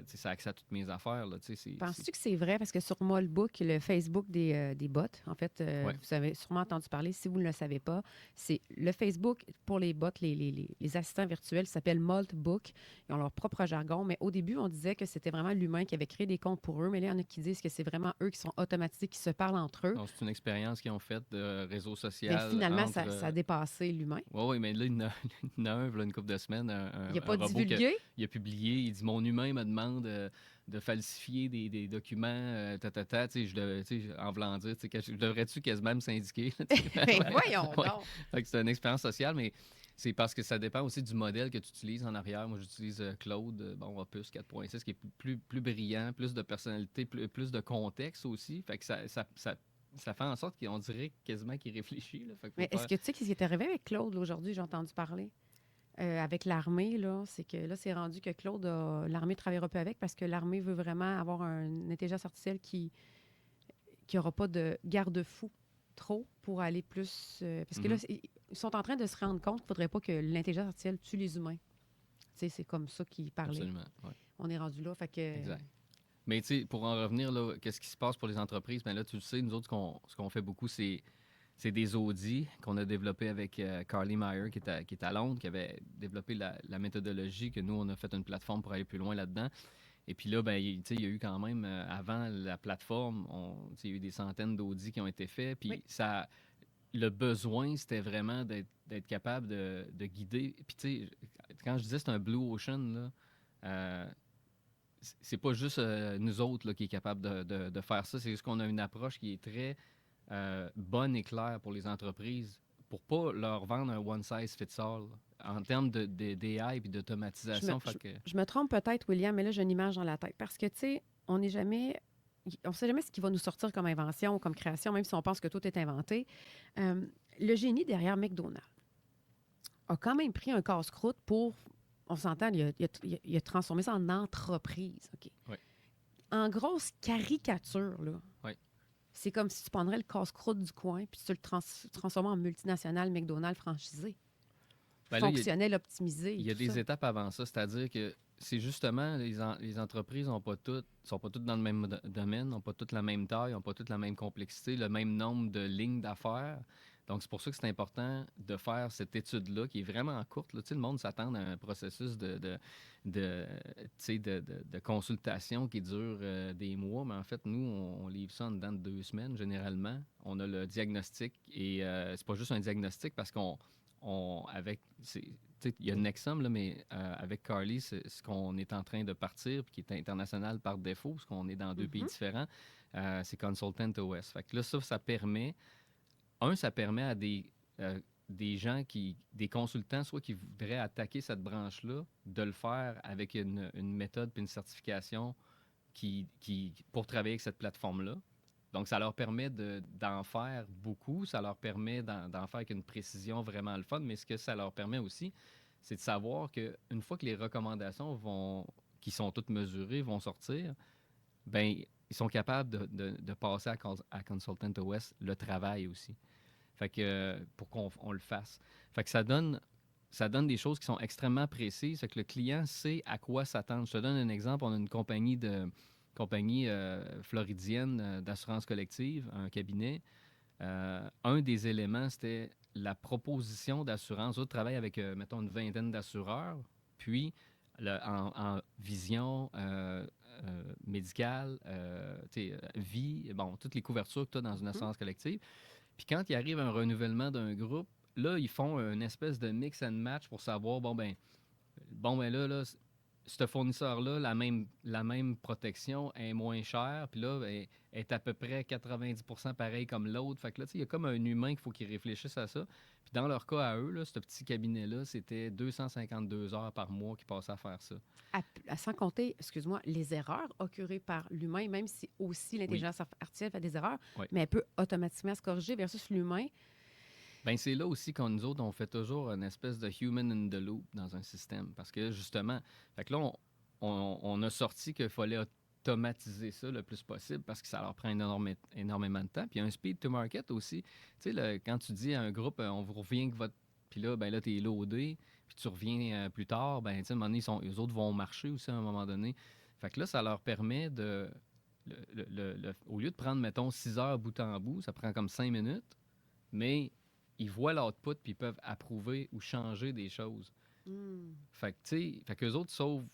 ça a accès à toutes mes affaires. Là, Penses-tu que c'est vrai? Parce que sur Molbook, le Facebook des bots, en fait, Ouais. vous avez sûrement entendu parler, si vous ne le savez pas, c'est le Facebook pour les bots, les assistants virtuels, ça s'appelle Moltbook. Ils ont leur propre jargon, mais au début, on disait que c'était vraiment l'humain qui avait créé des comptes pour eux, mais là, il y en a qui disent que c'est vraiment eux qui sont automatiques, qui se parlent entre eux. Donc, c'est une expérience qu'ils ont faite de réseau social. Mais finalement, entre, ça a dépassé l'humain. Oui, mais là, il y en a un, voilà une couple de semaines, Il n'a pas robot divulgué. il a publié, il dit « Mon humain me demande de falsifier des documents, tu sais, en voulant dire, tu sais, je devrais-tu quasiment me syndiquer? » Ben, voyons Ouais. donc. Fait que c'est une expérience sociale, mais c'est parce que ça dépend aussi du modèle que tu utilises en arrière. Moi, j'utilise Claude, Opus 4.6, qui est plus brillant, plus de personnalité, plus de contexte aussi. Fait que ça fait en sorte qu'on dirait quasiment qu'il réfléchit. Là. Fait que faut Mais est-ce faire- que tu sais ce qui est arrivé avec Claude là, aujourd'hui? J'ai entendu parler. Avec l'armée, là, c'est que là, c'est rendu que Claude, l'armée ne travaillera plus avec parce que l'armée veut vraiment avoir une intelligence artificielle qui n'aura pas de garde-fou trop pour aller plus. Parce que là, ils sont en train de se rendre compte qu'il ne faudrait pas que l'intelligence artificielle tue les humains. Tu sais, c'est comme ça qu'ils parlaient. Absolument, ouais. On est rendu là. Fait que, Exact. Mais tu sais, pour en revenir, là, qu'est-ce qui se passe pour les entreprises? Bien là, tu le sais, nous autres, ce qu'on fait beaucoup, c'est des audits qu'on a développés avec Carly Meyer, qui est à Londres, qui avait développé la méthodologie, que nous, on a fait une plateforme pour aller plus loin là-dedans. Et puis là, ben, il y a eu quand même, avant la plateforme, il y a eu des centaines d'audits qui ont été faits. Puis Oui. le besoin, c'était vraiment d'être capable de guider. Puis tu sais, quand je disais c'est un Blue Ocean, là, c'est pas juste nous autres là, qui est capable de faire ça. C'est juste qu'on a une approche qui est très bonne et claire pour les entreprises pour pas leur vendre un one size fits all en termes d'AI et d'automatisation. Je me trompe peut-être, William, mais là, j'ai une image dans la tête. Parce que, tu sais, on sait jamais ce qui va nous sortir comme invention ou comme création, même si on pense que tout est inventé. Le génie derrière McDonald's a quand même pris un casse-croûte pour, on s'entend, il a transformé ça en entreprise. OK? Oui. En grosse caricature, là. Oui. C'est comme si tu prendrais le casse-croûte du coin puis tu le transformais en multinational McDonald's franchisé. Ben là, Fonctionnel, optimisé. il y a des étapes avant ça, c'est-à-dire que c'est justement, les entreprises sont pas toutes dans le même domaine, n'ont pas toutes la même taille, n'ont pas toutes la même complexité, le même nombre de lignes d'affaires. Donc, c'est pour ça que c'est important de faire cette étude-là, qui est vraiment courte. Là. Tu sais, le monde s'attend à un processus de consultation qui dure des mois, mais en fait, nous, on livre ça en dedans de 2 semaines, généralement. On a le diagnostic, et c'est pas juste un diagnostic, parce il y a Nexum, là, mais avec Carly, c'est ce qu'on est en train de partir, puis qui est international par défaut, parce qu'on est dans 2 pays différents, c'est Consultant OS. Fait que là, ça permet... ça permet à des gens, des consultants, soit qui voudraient attaquer cette branche-là, de le faire avec une méthode puis une certification pour travailler avec cette plateforme-là. Donc, ça leur permet d'en faire beaucoup, ça leur permet d'en faire avec une précision vraiment le fun, mais ce que ça leur permet aussi, c'est de savoir qu'une fois que les recommandations qui sont toutes mesurées vont sortir, ben ils sont capables de passer à Consultant OS le travail aussi. Fait que pour qu'on le fasse. Fait que ça donne des choses qui sont extrêmement précises. Fait que le client sait à quoi s'attendre. Je te donne un exemple. On a une compagnie floridienne d'assurance collective, un cabinet. Un des éléments, c'était la proposition d'assurance. Eux travaillent avec, mettons, une vingtaine d'assureurs. Puis, en vision médicale, vie, toutes les couvertures que tu as dans une assurance collective. Puis quand il arrive un renouvellement d'un groupe, là, ils font une espèce de mix and match pour savoir, là, ce fournisseur-là, la même protection est moins chère, puis là, est à peu près 90% pareil comme l'autre. Fait que là, il y a comme un humain qu'il faut qu'il réfléchisse à ça. Puis dans leur cas à eux, là, ce petit cabinet-là, c'était 252 heures par mois qu'ils passaient à faire ça. Sans compter, excuse-moi, les erreurs occurrées par l'humain, même si aussi l'intelligence artificielle fait des erreurs, mais elle peut automatiquement se corriger versus l'humain. Bien, c'est là aussi qu'on nous autres, on fait toujours une espèce de human in the loop dans un système. Parce que justement, fait que là, on a sorti qu'il fallait automatiser ça le plus possible parce que ça leur prend énormément de temps. Puis il y a un speed to market aussi. Tu sais, quand tu dis à un groupe, on vous revient que votre... Puis là, ben là, t'es loadé. puis tu reviens plus tard, ben, tu sais, à un moment donné, eux autres vont marcher aussi à un moment donné. Fait que là, ça leur permet de, au lieu de prendre, mettons, 6 heures bout en bout, ça prend comme 5 minutes, mais ils voient l'output puis ils peuvent approuver ou changer des choses. Fait que, tu sais, fait qu'eux autres sauvent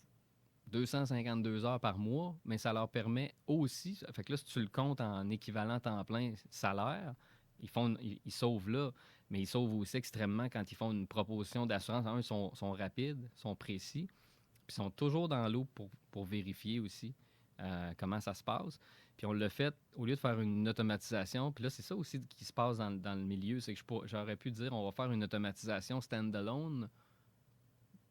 252 heures par mois, mais ça leur permet aussi, fait que là, si tu le comptes en équivalent temps plein salaire, ils sauvent là, mais ils sauvent aussi extrêmement quand ils font une proposition d'assurance. Ils sont rapides, sont précis, puis sont toujours dans l'eau pour vérifier aussi comment ça se passe. Puis on l'a fait, au lieu de faire une automatisation, puis là, c'est ça aussi qui se passe dans le milieu, c'est que j'aurais pu dire, on va faire une automatisation stand-alone,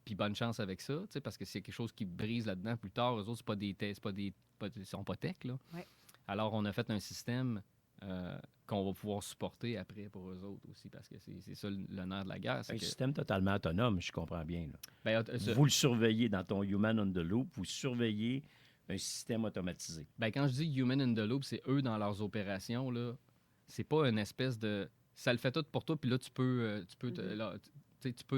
puis bonne chance avec ça, parce que c'est quelque chose qui brise là-dedans plus tard. Eux autres, c'est pas des tests, ils sont pas tech, là. Ouais. Alors, on a fait un système qu'on va pouvoir supporter après pour eux autres aussi, parce que c'est ça le nerf de la guerre. Un système totalement autonome, je comprends bien. Là. Ben, vous le surveillez dans ton Human on the Loop, vous surveillez un système automatisé. Ben, quand je dis Human in the Loop, c'est eux dans leurs opérations, là. C'est pas une espèce de... Ça le fait tout pour toi, puis là, tu peux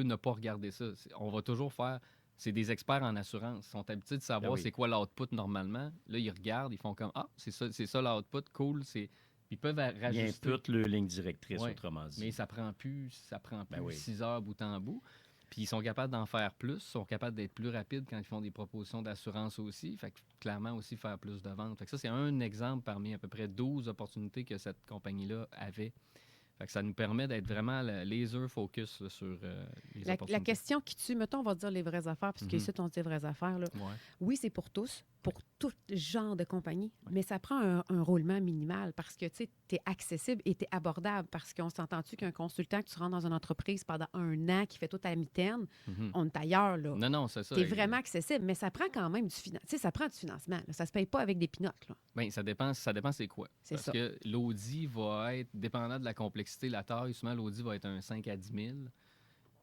ne pas regarder ça. On va toujours faire... C'est des experts en assurance. Ils sont habitués de savoir c'est quoi l'output normalement. Là, ils regardent, ils font comme « Ah, c'est ça l'output, cool. » Ils peuvent rajuster. Ils imputent leur ligne directrice, autrement dit. Mais ça prend plus 6 heures bout en bout. Puis ils sont capables d'en faire plus, ils sont capables d'être plus rapides quand ils font des propositions d'assurance aussi. Fait que clairement aussi faire plus de ventes. Fait que ça, c'est un exemple parmi à peu près 12 opportunités que cette compagnie-là avait. Fait que ça nous permet d'être vraiment laser focus là, sur les opportunités. La question qui tue, mettons, on va dire les vraies affaires, puisque ici, on dit les vraies affaires. Là. Ouais. Oui, c'est pour tous, pour tout genre de compagnie, mais ça prend un roulement minimal parce que tu es accessible et tu es abordable. Parce qu'on s'entend-tu qu'un consultant, que tu rentres dans une entreprise pendant 1 an, qui fait tout à la mitaine, on est ailleurs. Là. Non, c'est ça. Tu es vraiment accessible, mais ça prend quand même du financement. Tu sais, ça prend du financement. Là. Ça se paye pas avec des pinottes. Bien, ça dépend c'est quoi. Parce que l'audit va être, dépendant de la complexité, la taille, souvent l'audit va être un 5 à 10 000.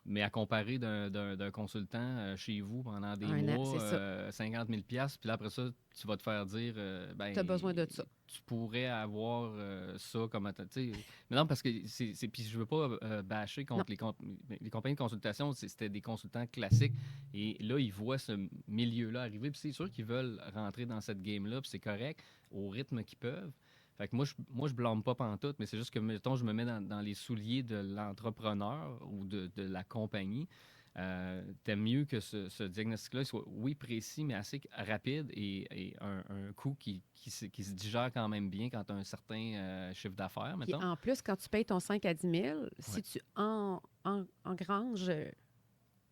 Mais à comparer d'un consultant chez vous pendant des mois, 50 000 $, puis là, après ça, tu vas te faire dire... tu as besoin de ça. Tu pourrais avoir ça comme... Mais non, parce que puis je veux pas bâcher contre les compagnies de consultation. C'était des consultants classiques. Et là, ils voient ce milieu-là arriver. Puis c'est sûr qu'ils veulent rentrer dans cette game-là, puis c'est correct, au rythme qu'ils peuvent. Fait que moi, je blâme pas pantoute, mais c'est juste que, mettons, je me mets dans les souliers de l'entrepreneur ou de la compagnie. T'aimes mieux que ce diagnostic-là soit, oui, précis, mais assez rapide et un coût qui se digère quand même bien quand tu as un certain chiffre d'affaires, mettons. Puis en plus, quand tu payes ton 5 à 10 000, si tu engranges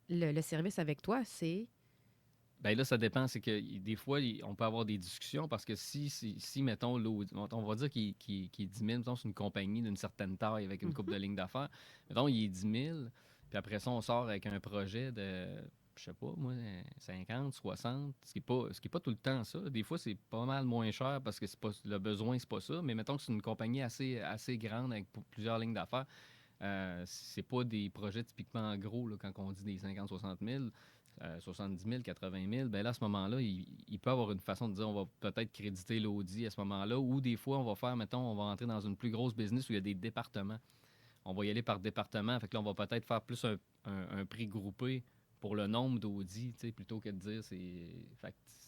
le service avec toi, c'est... Bien là, ça dépend. C'est que des fois, on peut avoir des discussions parce que si mettons, on va dire qu'il est 10 000, mettons, c'est une compagnie d'une certaine taille avec une couple de lignes d'affaires. Mettons, il est 10 000, puis après ça, on sort avec un projet de, je sais pas, moi, 50, 60, ce qui est pas tout le temps ça. Des fois, c'est pas mal moins cher parce que le besoin, c'est pas ça. Mais mettons que c'est une compagnie assez grande avec plusieurs lignes d'affaires. C'est pas des projets typiquement gros là, quand on dit des 50, 60 000. 70 000, 80 000, bien là, à ce moment-là, il peut avoir une façon de dire on va peut-être créditer l'audit à ce moment-là, ou des fois, on va faire, mettons, on va entrer dans une plus grosse business où il y a des départements. On va y aller par département, fait que là, on va peut-être faire plus un prix groupé pour le nombre d'audits, plutôt que de dire il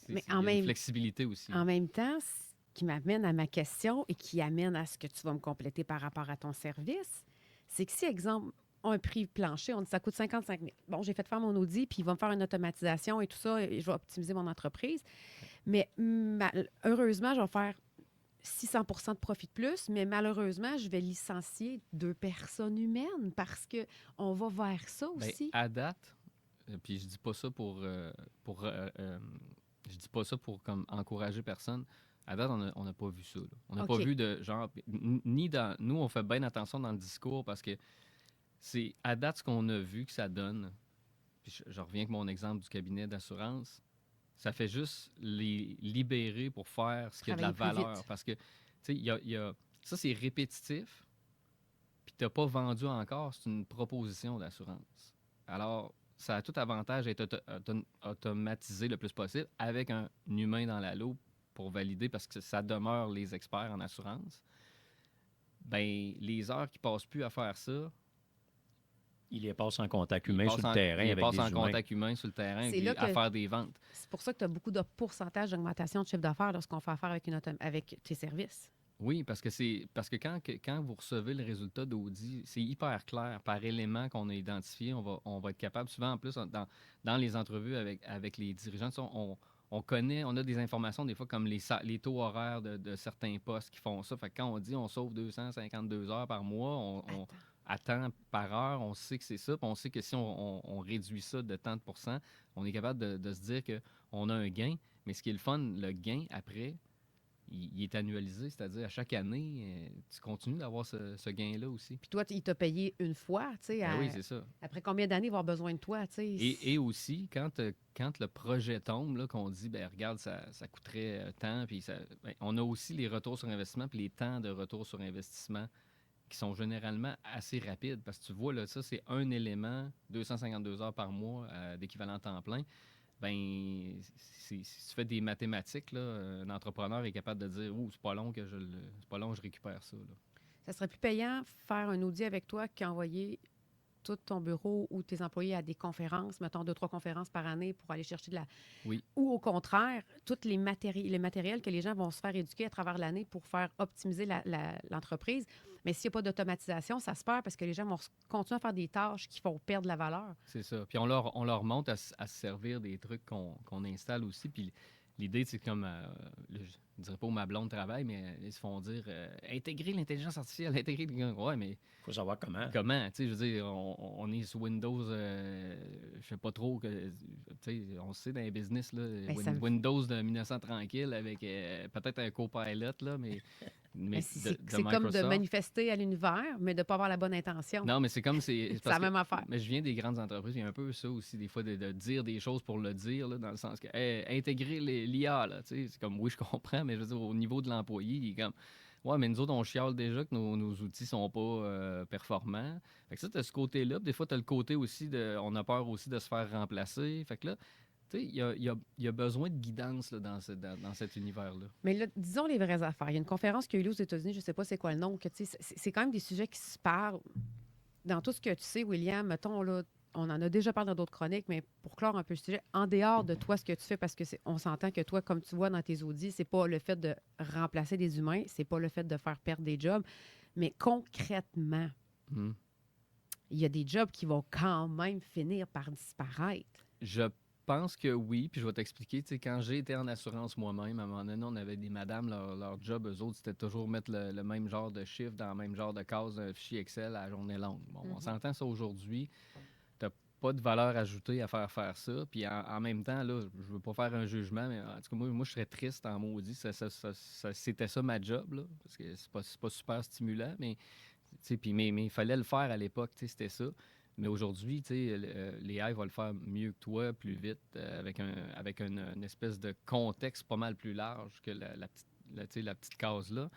y a une flexibilité aussi. En même temps, ce qui m'amène à ma question et qui amène à ce que tu vas me compléter par rapport à ton service, c'est que si, exemple, un prix plancher, on dit ça coûte 55 000. Bon, j'ai fait faire mon audit, puis il va me faire une automatisation et tout ça, et je vais optimiser mon entreprise. Mais heureusement, je vais faire 600 % de profit de plus, mais malheureusement, je vais licencier 2 personnes humaines parce qu'on va vers ça aussi. Bien, à date, puis je dis pas ça je dis pas ça pour comme encourager personne. À date, on n'a pas vu ça. Là. On n'a pas vu de genre... Ni dans... Nous, on fait bien attention dans le discours parce que c'est à date ce qu'on a vu que ça donne. Puis je reviens avec mon exemple du cabinet d'assurance. Ça fait juste les libérer pour faire ce qui a de la valeur. Parce que, tu sais, ça, c'est répétitif. Puis tu n'as pas vendu encore. C'est une proposition d'assurance. Alors, ça a tout avantage d'être automatisé le plus possible avec un humain dans la loupe pour valider parce que ça demeure les experts en assurance. Bien, les heures qui ne passent plus à faire ça, Il les passe en contact humain sur le terrain il avec passe des en humains. contact humain sur le terrain C'est là à que- faire des ventes. C'est pour ça que tu as beaucoup de pourcentage d'augmentation de chiffre d'affaires lorsqu'on fait affaire avec tes services. Oui, parce que quand vous recevez le résultat d'audit, c'est hyper clair par élément qu'on a identifié. On va être capable, souvent en plus, dans les entrevues avec les dirigeants, on connaît, on a des informations des fois comme les taux horaires de certains postes qui font ça. Fait que quand on dit on sauve 252 heures par mois, à temps par heure, on sait que c'est ça. Puis on sait que si on réduit ça de tant de pourcents, on est capable de se dire qu'on a un gain. Mais ce qui est le fun, le gain après, il est annualisé, c'est-à-dire à chaque année, tu continues d'avoir ce gain-là aussi. Puis toi, il t'a payé une fois, tu sais. Ben oui, c'est ça. Après combien d'années il va avoir besoin de toi, tu sais? Et aussi, quand le projet tombe, là, qu'on dit, ben regarde, ça coûterait tant, puis on a aussi les retours sur investissement, puis les temps de retour sur investissement qui sont généralement assez rapides. Parce que tu vois, là, ça, c'est un élément, 252 heures par mois d'équivalent temps plein. Ben, si tu fais des mathématiques, là, un entrepreneur est capable de dire, c'est pas long c'est pas long, je récupère ça. Là. Ça serait plus payant faire un audit avec toi qu'envoyer tout ton bureau ou tes employés à des conférences, mettons 2-3 conférences par année pour aller chercher de la... Oui. Ou au contraire, tous les matériels que les gens vont se faire éduquer à travers l'année pour faire optimiser l'entreprise. Mais s'il n'y a pas d'automatisation, ça se perd parce que les gens vont continuer à faire des tâches qui font perdre la valeur. C'est ça. Puis on leur montre à se servir des trucs qu'on installe aussi. Puis l'idée, c'est comme, je ne dirais pas où ma blonde travaille, mais ils se font dire intégrer l'intelligence artificielle, intégrer. Ouais, mais. Il faut savoir comment. Comment? Tu sais, je veux dire, on est sur Windows, je sais pas trop. Tu sais, on sait dans les business, là, Windows de 1900 tranquille avec peut-être un Copilot, là, mais c'est comme de manifester à l'univers, mais de ne pas avoir la bonne intention. Non, mais c'est comme c'est la même affaire. Mais je viens des grandes entreprises, il y a un peu ça aussi, des fois, de dire des choses pour le dire, là, dans le sens que intégrer l'IA, là, tu sais, c'est comme, oui, je comprends, mais je veux dire, au niveau de l'employé, il est comme, ouais, mais nous autres, on chiale déjà que nos outils sont pas performants. Fait que ça, tu as ce côté-là. Puis des fois, tu as le côté aussi on a peur aussi de se faire remplacer. Fait que là, tu sais, il y a besoin de guidance là, dans cet univers-là. Mais là, disons les vraies affaires. Il y a une conférence qui a eu lieu aux États-Unis, je ne sais pas c'est quoi le nom, que c'est quand même des sujets qui se parlent. Dans tout ce que tu sais, William, mettons, là, on en a déjà parlé dans d'autres chroniques, mais pour clore un peu le sujet, en dehors de toi, ce que tu fais, parce qu'on s'entend que toi, comme tu vois dans tes audits, c'est pas le fait de remplacer des humains, c'est pas le fait de faire perdre des jobs, mais concrètement, il y a des jobs qui vont quand même finir par disparaître. Je pense que oui, puis je vais t'expliquer. Tu sais, quand j'ai été en assurance moi-même, à un moment donné, on avait des madames, leur job, eux autres, c'était toujours mettre le même genre de chiffre dans le même genre de case d'un fichier Excel à la journée longue. Bon, on s'entend ça aujourd'hui. T'as pas de valeur ajoutée à faire ça. Puis en même temps, là, je veux pas faire un jugement, mais en tout cas, moi je serais triste en maudit. C'était ça ma job, là, parce que c'est pas super stimulant, mais il fallait le faire à l'époque, c'était ça. Mais aujourd'hui, l'AI va le faire mieux que toi, plus vite, avec une espèce de contexte pas mal plus large que la petite case-là.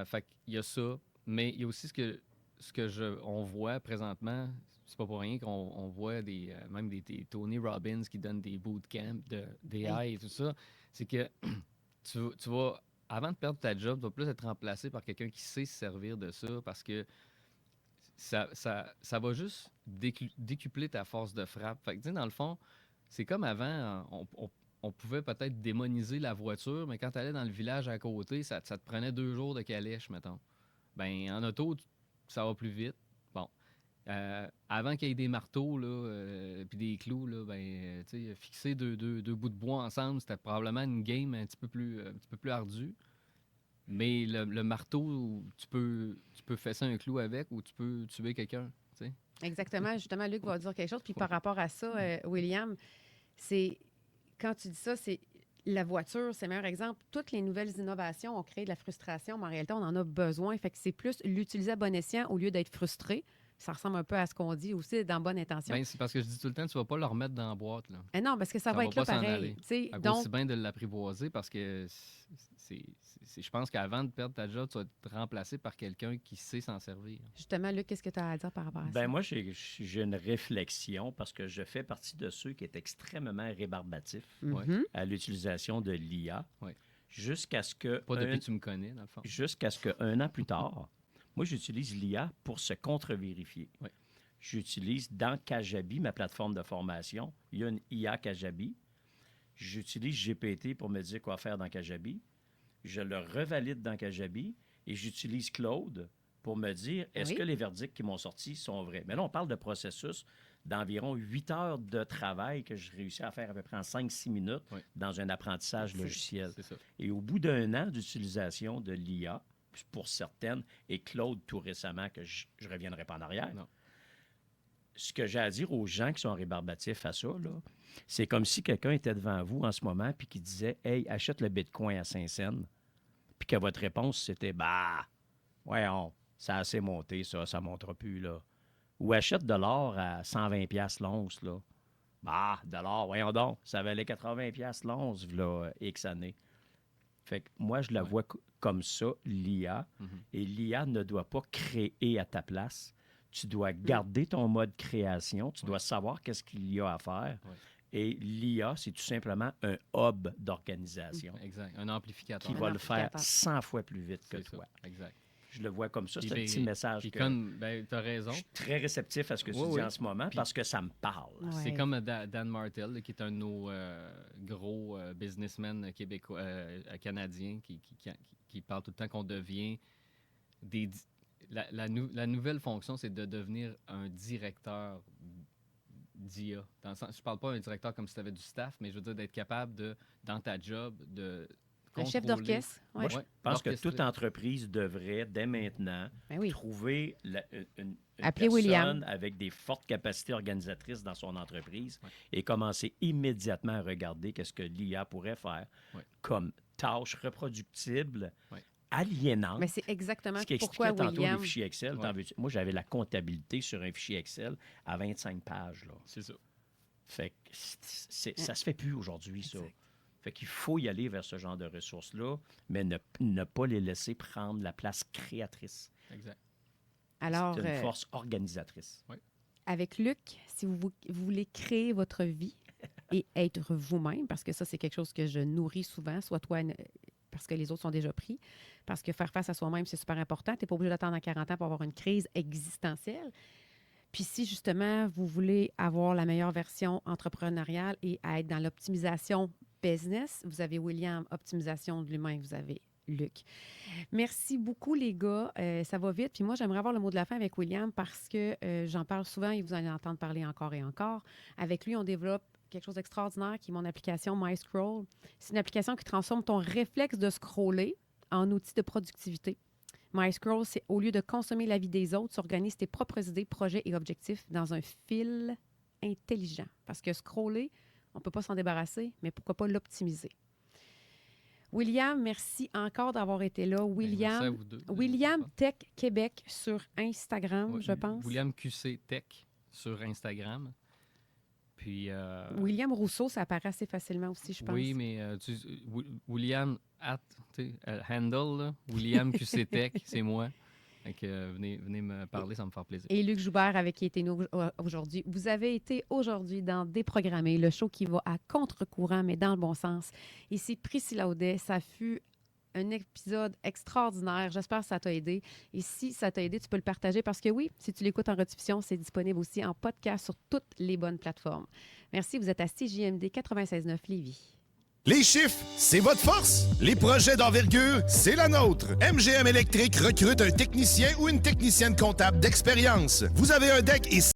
Fait qu'il y a ça, mais il y a aussi ce que on voit présentement. C'est pas pour rien qu'on voit même des Tony Robbins qui donnent des bootcamps d'AI et tout ça. C'est que tu vas, avant de perdre ta job, tu vas plus être remplacé par quelqu'un qui sait se servir de ça parce que ça va juste décupler ta force de frappe. Fait que, dans le fond, c'est comme avant, on pouvait peut-être démoniser la voiture, mais quand tu allais dans le village à côté, ça te prenait 2 jours de calèche, mettons. Ben en auto, ça va plus vite. Bon. Avant qu'il y ait des marteaux puis des clous, là, fixer deux bouts de bois ensemble, c'était probablement une game un petit peu plus ardue. Mais le marteau, tu peux fesser un clou avec ou tu peux tuer quelqu'un. T'sais. Exactement. Justement, Luc va dire quelque chose. Puis par rapport à ça, William, c'est quand tu dis ça, c'est la voiture, c'est le meilleur exemple. Toutes les nouvelles innovations ont créé de la frustration, mais en réalité, on en a besoin. Fait que c'est plus l'utiliser à bon escient au lieu d'être frustré. Ça ressemble un peu à ce qu'on dit aussi dans bonne intention. Ben, c'est parce que je dis tout le temps, tu ne vas pas le remettre dans la boîte. Là. Non, parce que ça va être là pareil. Donc, c'est bien de l'apprivoiser parce que je pense qu'avant de perdre ta job, tu vas être remplacé par quelqu'un qui sait s'en servir. Justement, Luc, qu'est-ce que tu as à dire par rapport à ça? Moi, j'ai une réflexion parce que je fais partie de ceux qui est extrêmement rébarbatifs à l'utilisation de l'IA. Ouais. Jusqu'à ce que... Pas depuis que tu me connais, dans le fond. Jusqu'à ce qu'un an plus tard, moi, j'utilise l'IA pour se contre-vérifier. Oui. j'utilise dans Kajabi, ma plateforme de formation, il y a une IA Kajabi. J'utilise GPT pour me dire quoi faire dans Kajabi. Je le revalide dans Kajabi et j'utilise Claude pour me dire est-ce que les verdicts qui m'ont sortis sont vrais. Mais là, on parle de processus d'environ 8 heures de travail que je réussis à faire à peu près en 5-6 minutes dans un apprentissage logiciel. C'est ça. Et au bout d'1 an d'utilisation de l'IA, pour certaines, et Claude tout récemment, que je ne reviendrai pas en arrière, ce que j'ai à dire aux gens qui sont rébarbatifs à ça, là, c'est comme si quelqu'un était devant vous en ce moment puis qui disait « Hey, achète le Bitcoin à 5 cents », puis que votre réponse, c'était « Bah, voyons, ça a assez monté, ça ne montera plus, là. » Ou « Achète de l'or à 120$ l'once, là. » Bah, de l'or, voyons donc, ça valait 80$ l'once, là, X années. Fait que moi, je la vois comme ça, l'IA, et l'IA ne doit pas créer à ta place. Tu dois garder ton mode création, tu dois savoir qu'est-ce qu'il y a à faire. Et l'IA, c'est tout simplement un hub d'organisation. Exact, un amplificateur. Qui va le faire 100 fois plus vite que toi. Exact. Je le vois comme ça, c'est un petit message. Tu as raison. Je suis très réceptif à ce que tu dis en ce moment parce que ça me parle. C'est comme Dan Martel, qui est un de nos gros businessmen québécois, canadiens, qui parle tout le temps qu'on devient des... La nouvelle fonction, c'est de devenir un directeur d'IA. Dans le sens, je ne parle pas d'un directeur comme si tu avais du staff, mais je veux dire d'être capable de, dans ta job, de un chef d'orchestre. Moi, je pense que toute entreprise devrait, dès maintenant, trouver une personne William avec des fortes capacités organisatrices dans son entreprise et commencer immédiatement à regarder qu'est-ce que l'IA pourrait faire comme tâche reproductible, aliénante. Mais c'est exactement ce qui pourquoi expliquait tantôt William... les fichiers Excel. Moi, j'avais la comptabilité sur un fichier Excel à 25 pages. Là. C'est ça. Fait que ça se fait plus aujourd'hui, ça. Fait qu'il faut y aller vers ce genre de ressources-là, mais ne pas les laisser prendre la place créatrice. Exact. Alors, c'est une force organisatrice. Avec Luc, si vous voulez créer votre vie et être vous-même, parce que ça, c'est quelque chose que je nourris souvent, soit toi, parce que les autres sont déjà pris, parce que faire face à soi-même, c'est super important. Tu n'es pas obligé d'attendre à 40 ans pour avoir une crise existentielle. Puis si, justement, vous voulez avoir la meilleure version entrepreneuriale et être dans l'optimisation business, vous avez William, optimisation de l'humain, vous avez Luc. Merci beaucoup, les gars. Ça va vite. Puis moi, j'aimerais avoir le mot de la fin avec William parce que j'en parle souvent et vous allez entendre parler encore et encore. Avec lui, on développe quelque chose d'extraordinaire qui est mon application MyScroll. C'est une application qui transforme ton réflexe de scroller en outil de productivité. MyScroll, c'est au lieu de consommer la vie des autres, tu organises tes propres idées, projets et objectifs dans un fil intelligent. Parce que scroller, on ne peut pas s'en débarrasser, mais pourquoi pas l'optimiser? William, merci encore d'avoir été là. Merci à vous deux. William Tech Québec sur Instagram, je pense. William QC Tech sur Instagram. Puis, William Rousseau, ça apparaît assez facilement aussi, je pense. Oui, mais William handle, là, William QC Tech, c'est moi. Donc, venez me parler, ça me fait plaisir. Et Luc Joubert, avec qui était nous aujourd'hui. Vous avez été aujourd'hui dans Déprogrammé, le show qui va à contre-courant, mais dans le bon sens. Ici, Priscilla Audet, ça fut un épisode extraordinaire. J'espère que ça t'a aidé. Et si ça t'a aidé, tu peux le partager parce que oui, si tu l'écoutes en rediffusion, c'est disponible aussi en podcast sur toutes les bonnes plateformes. Merci, vous êtes à CJMD 96.9 Lévis. Les chiffres, c'est votre force. Les projets d'envergure, c'est la nôtre. MGM Électrique recrute un technicien ou une technicienne comptable d'expérience. Vous avez un deck et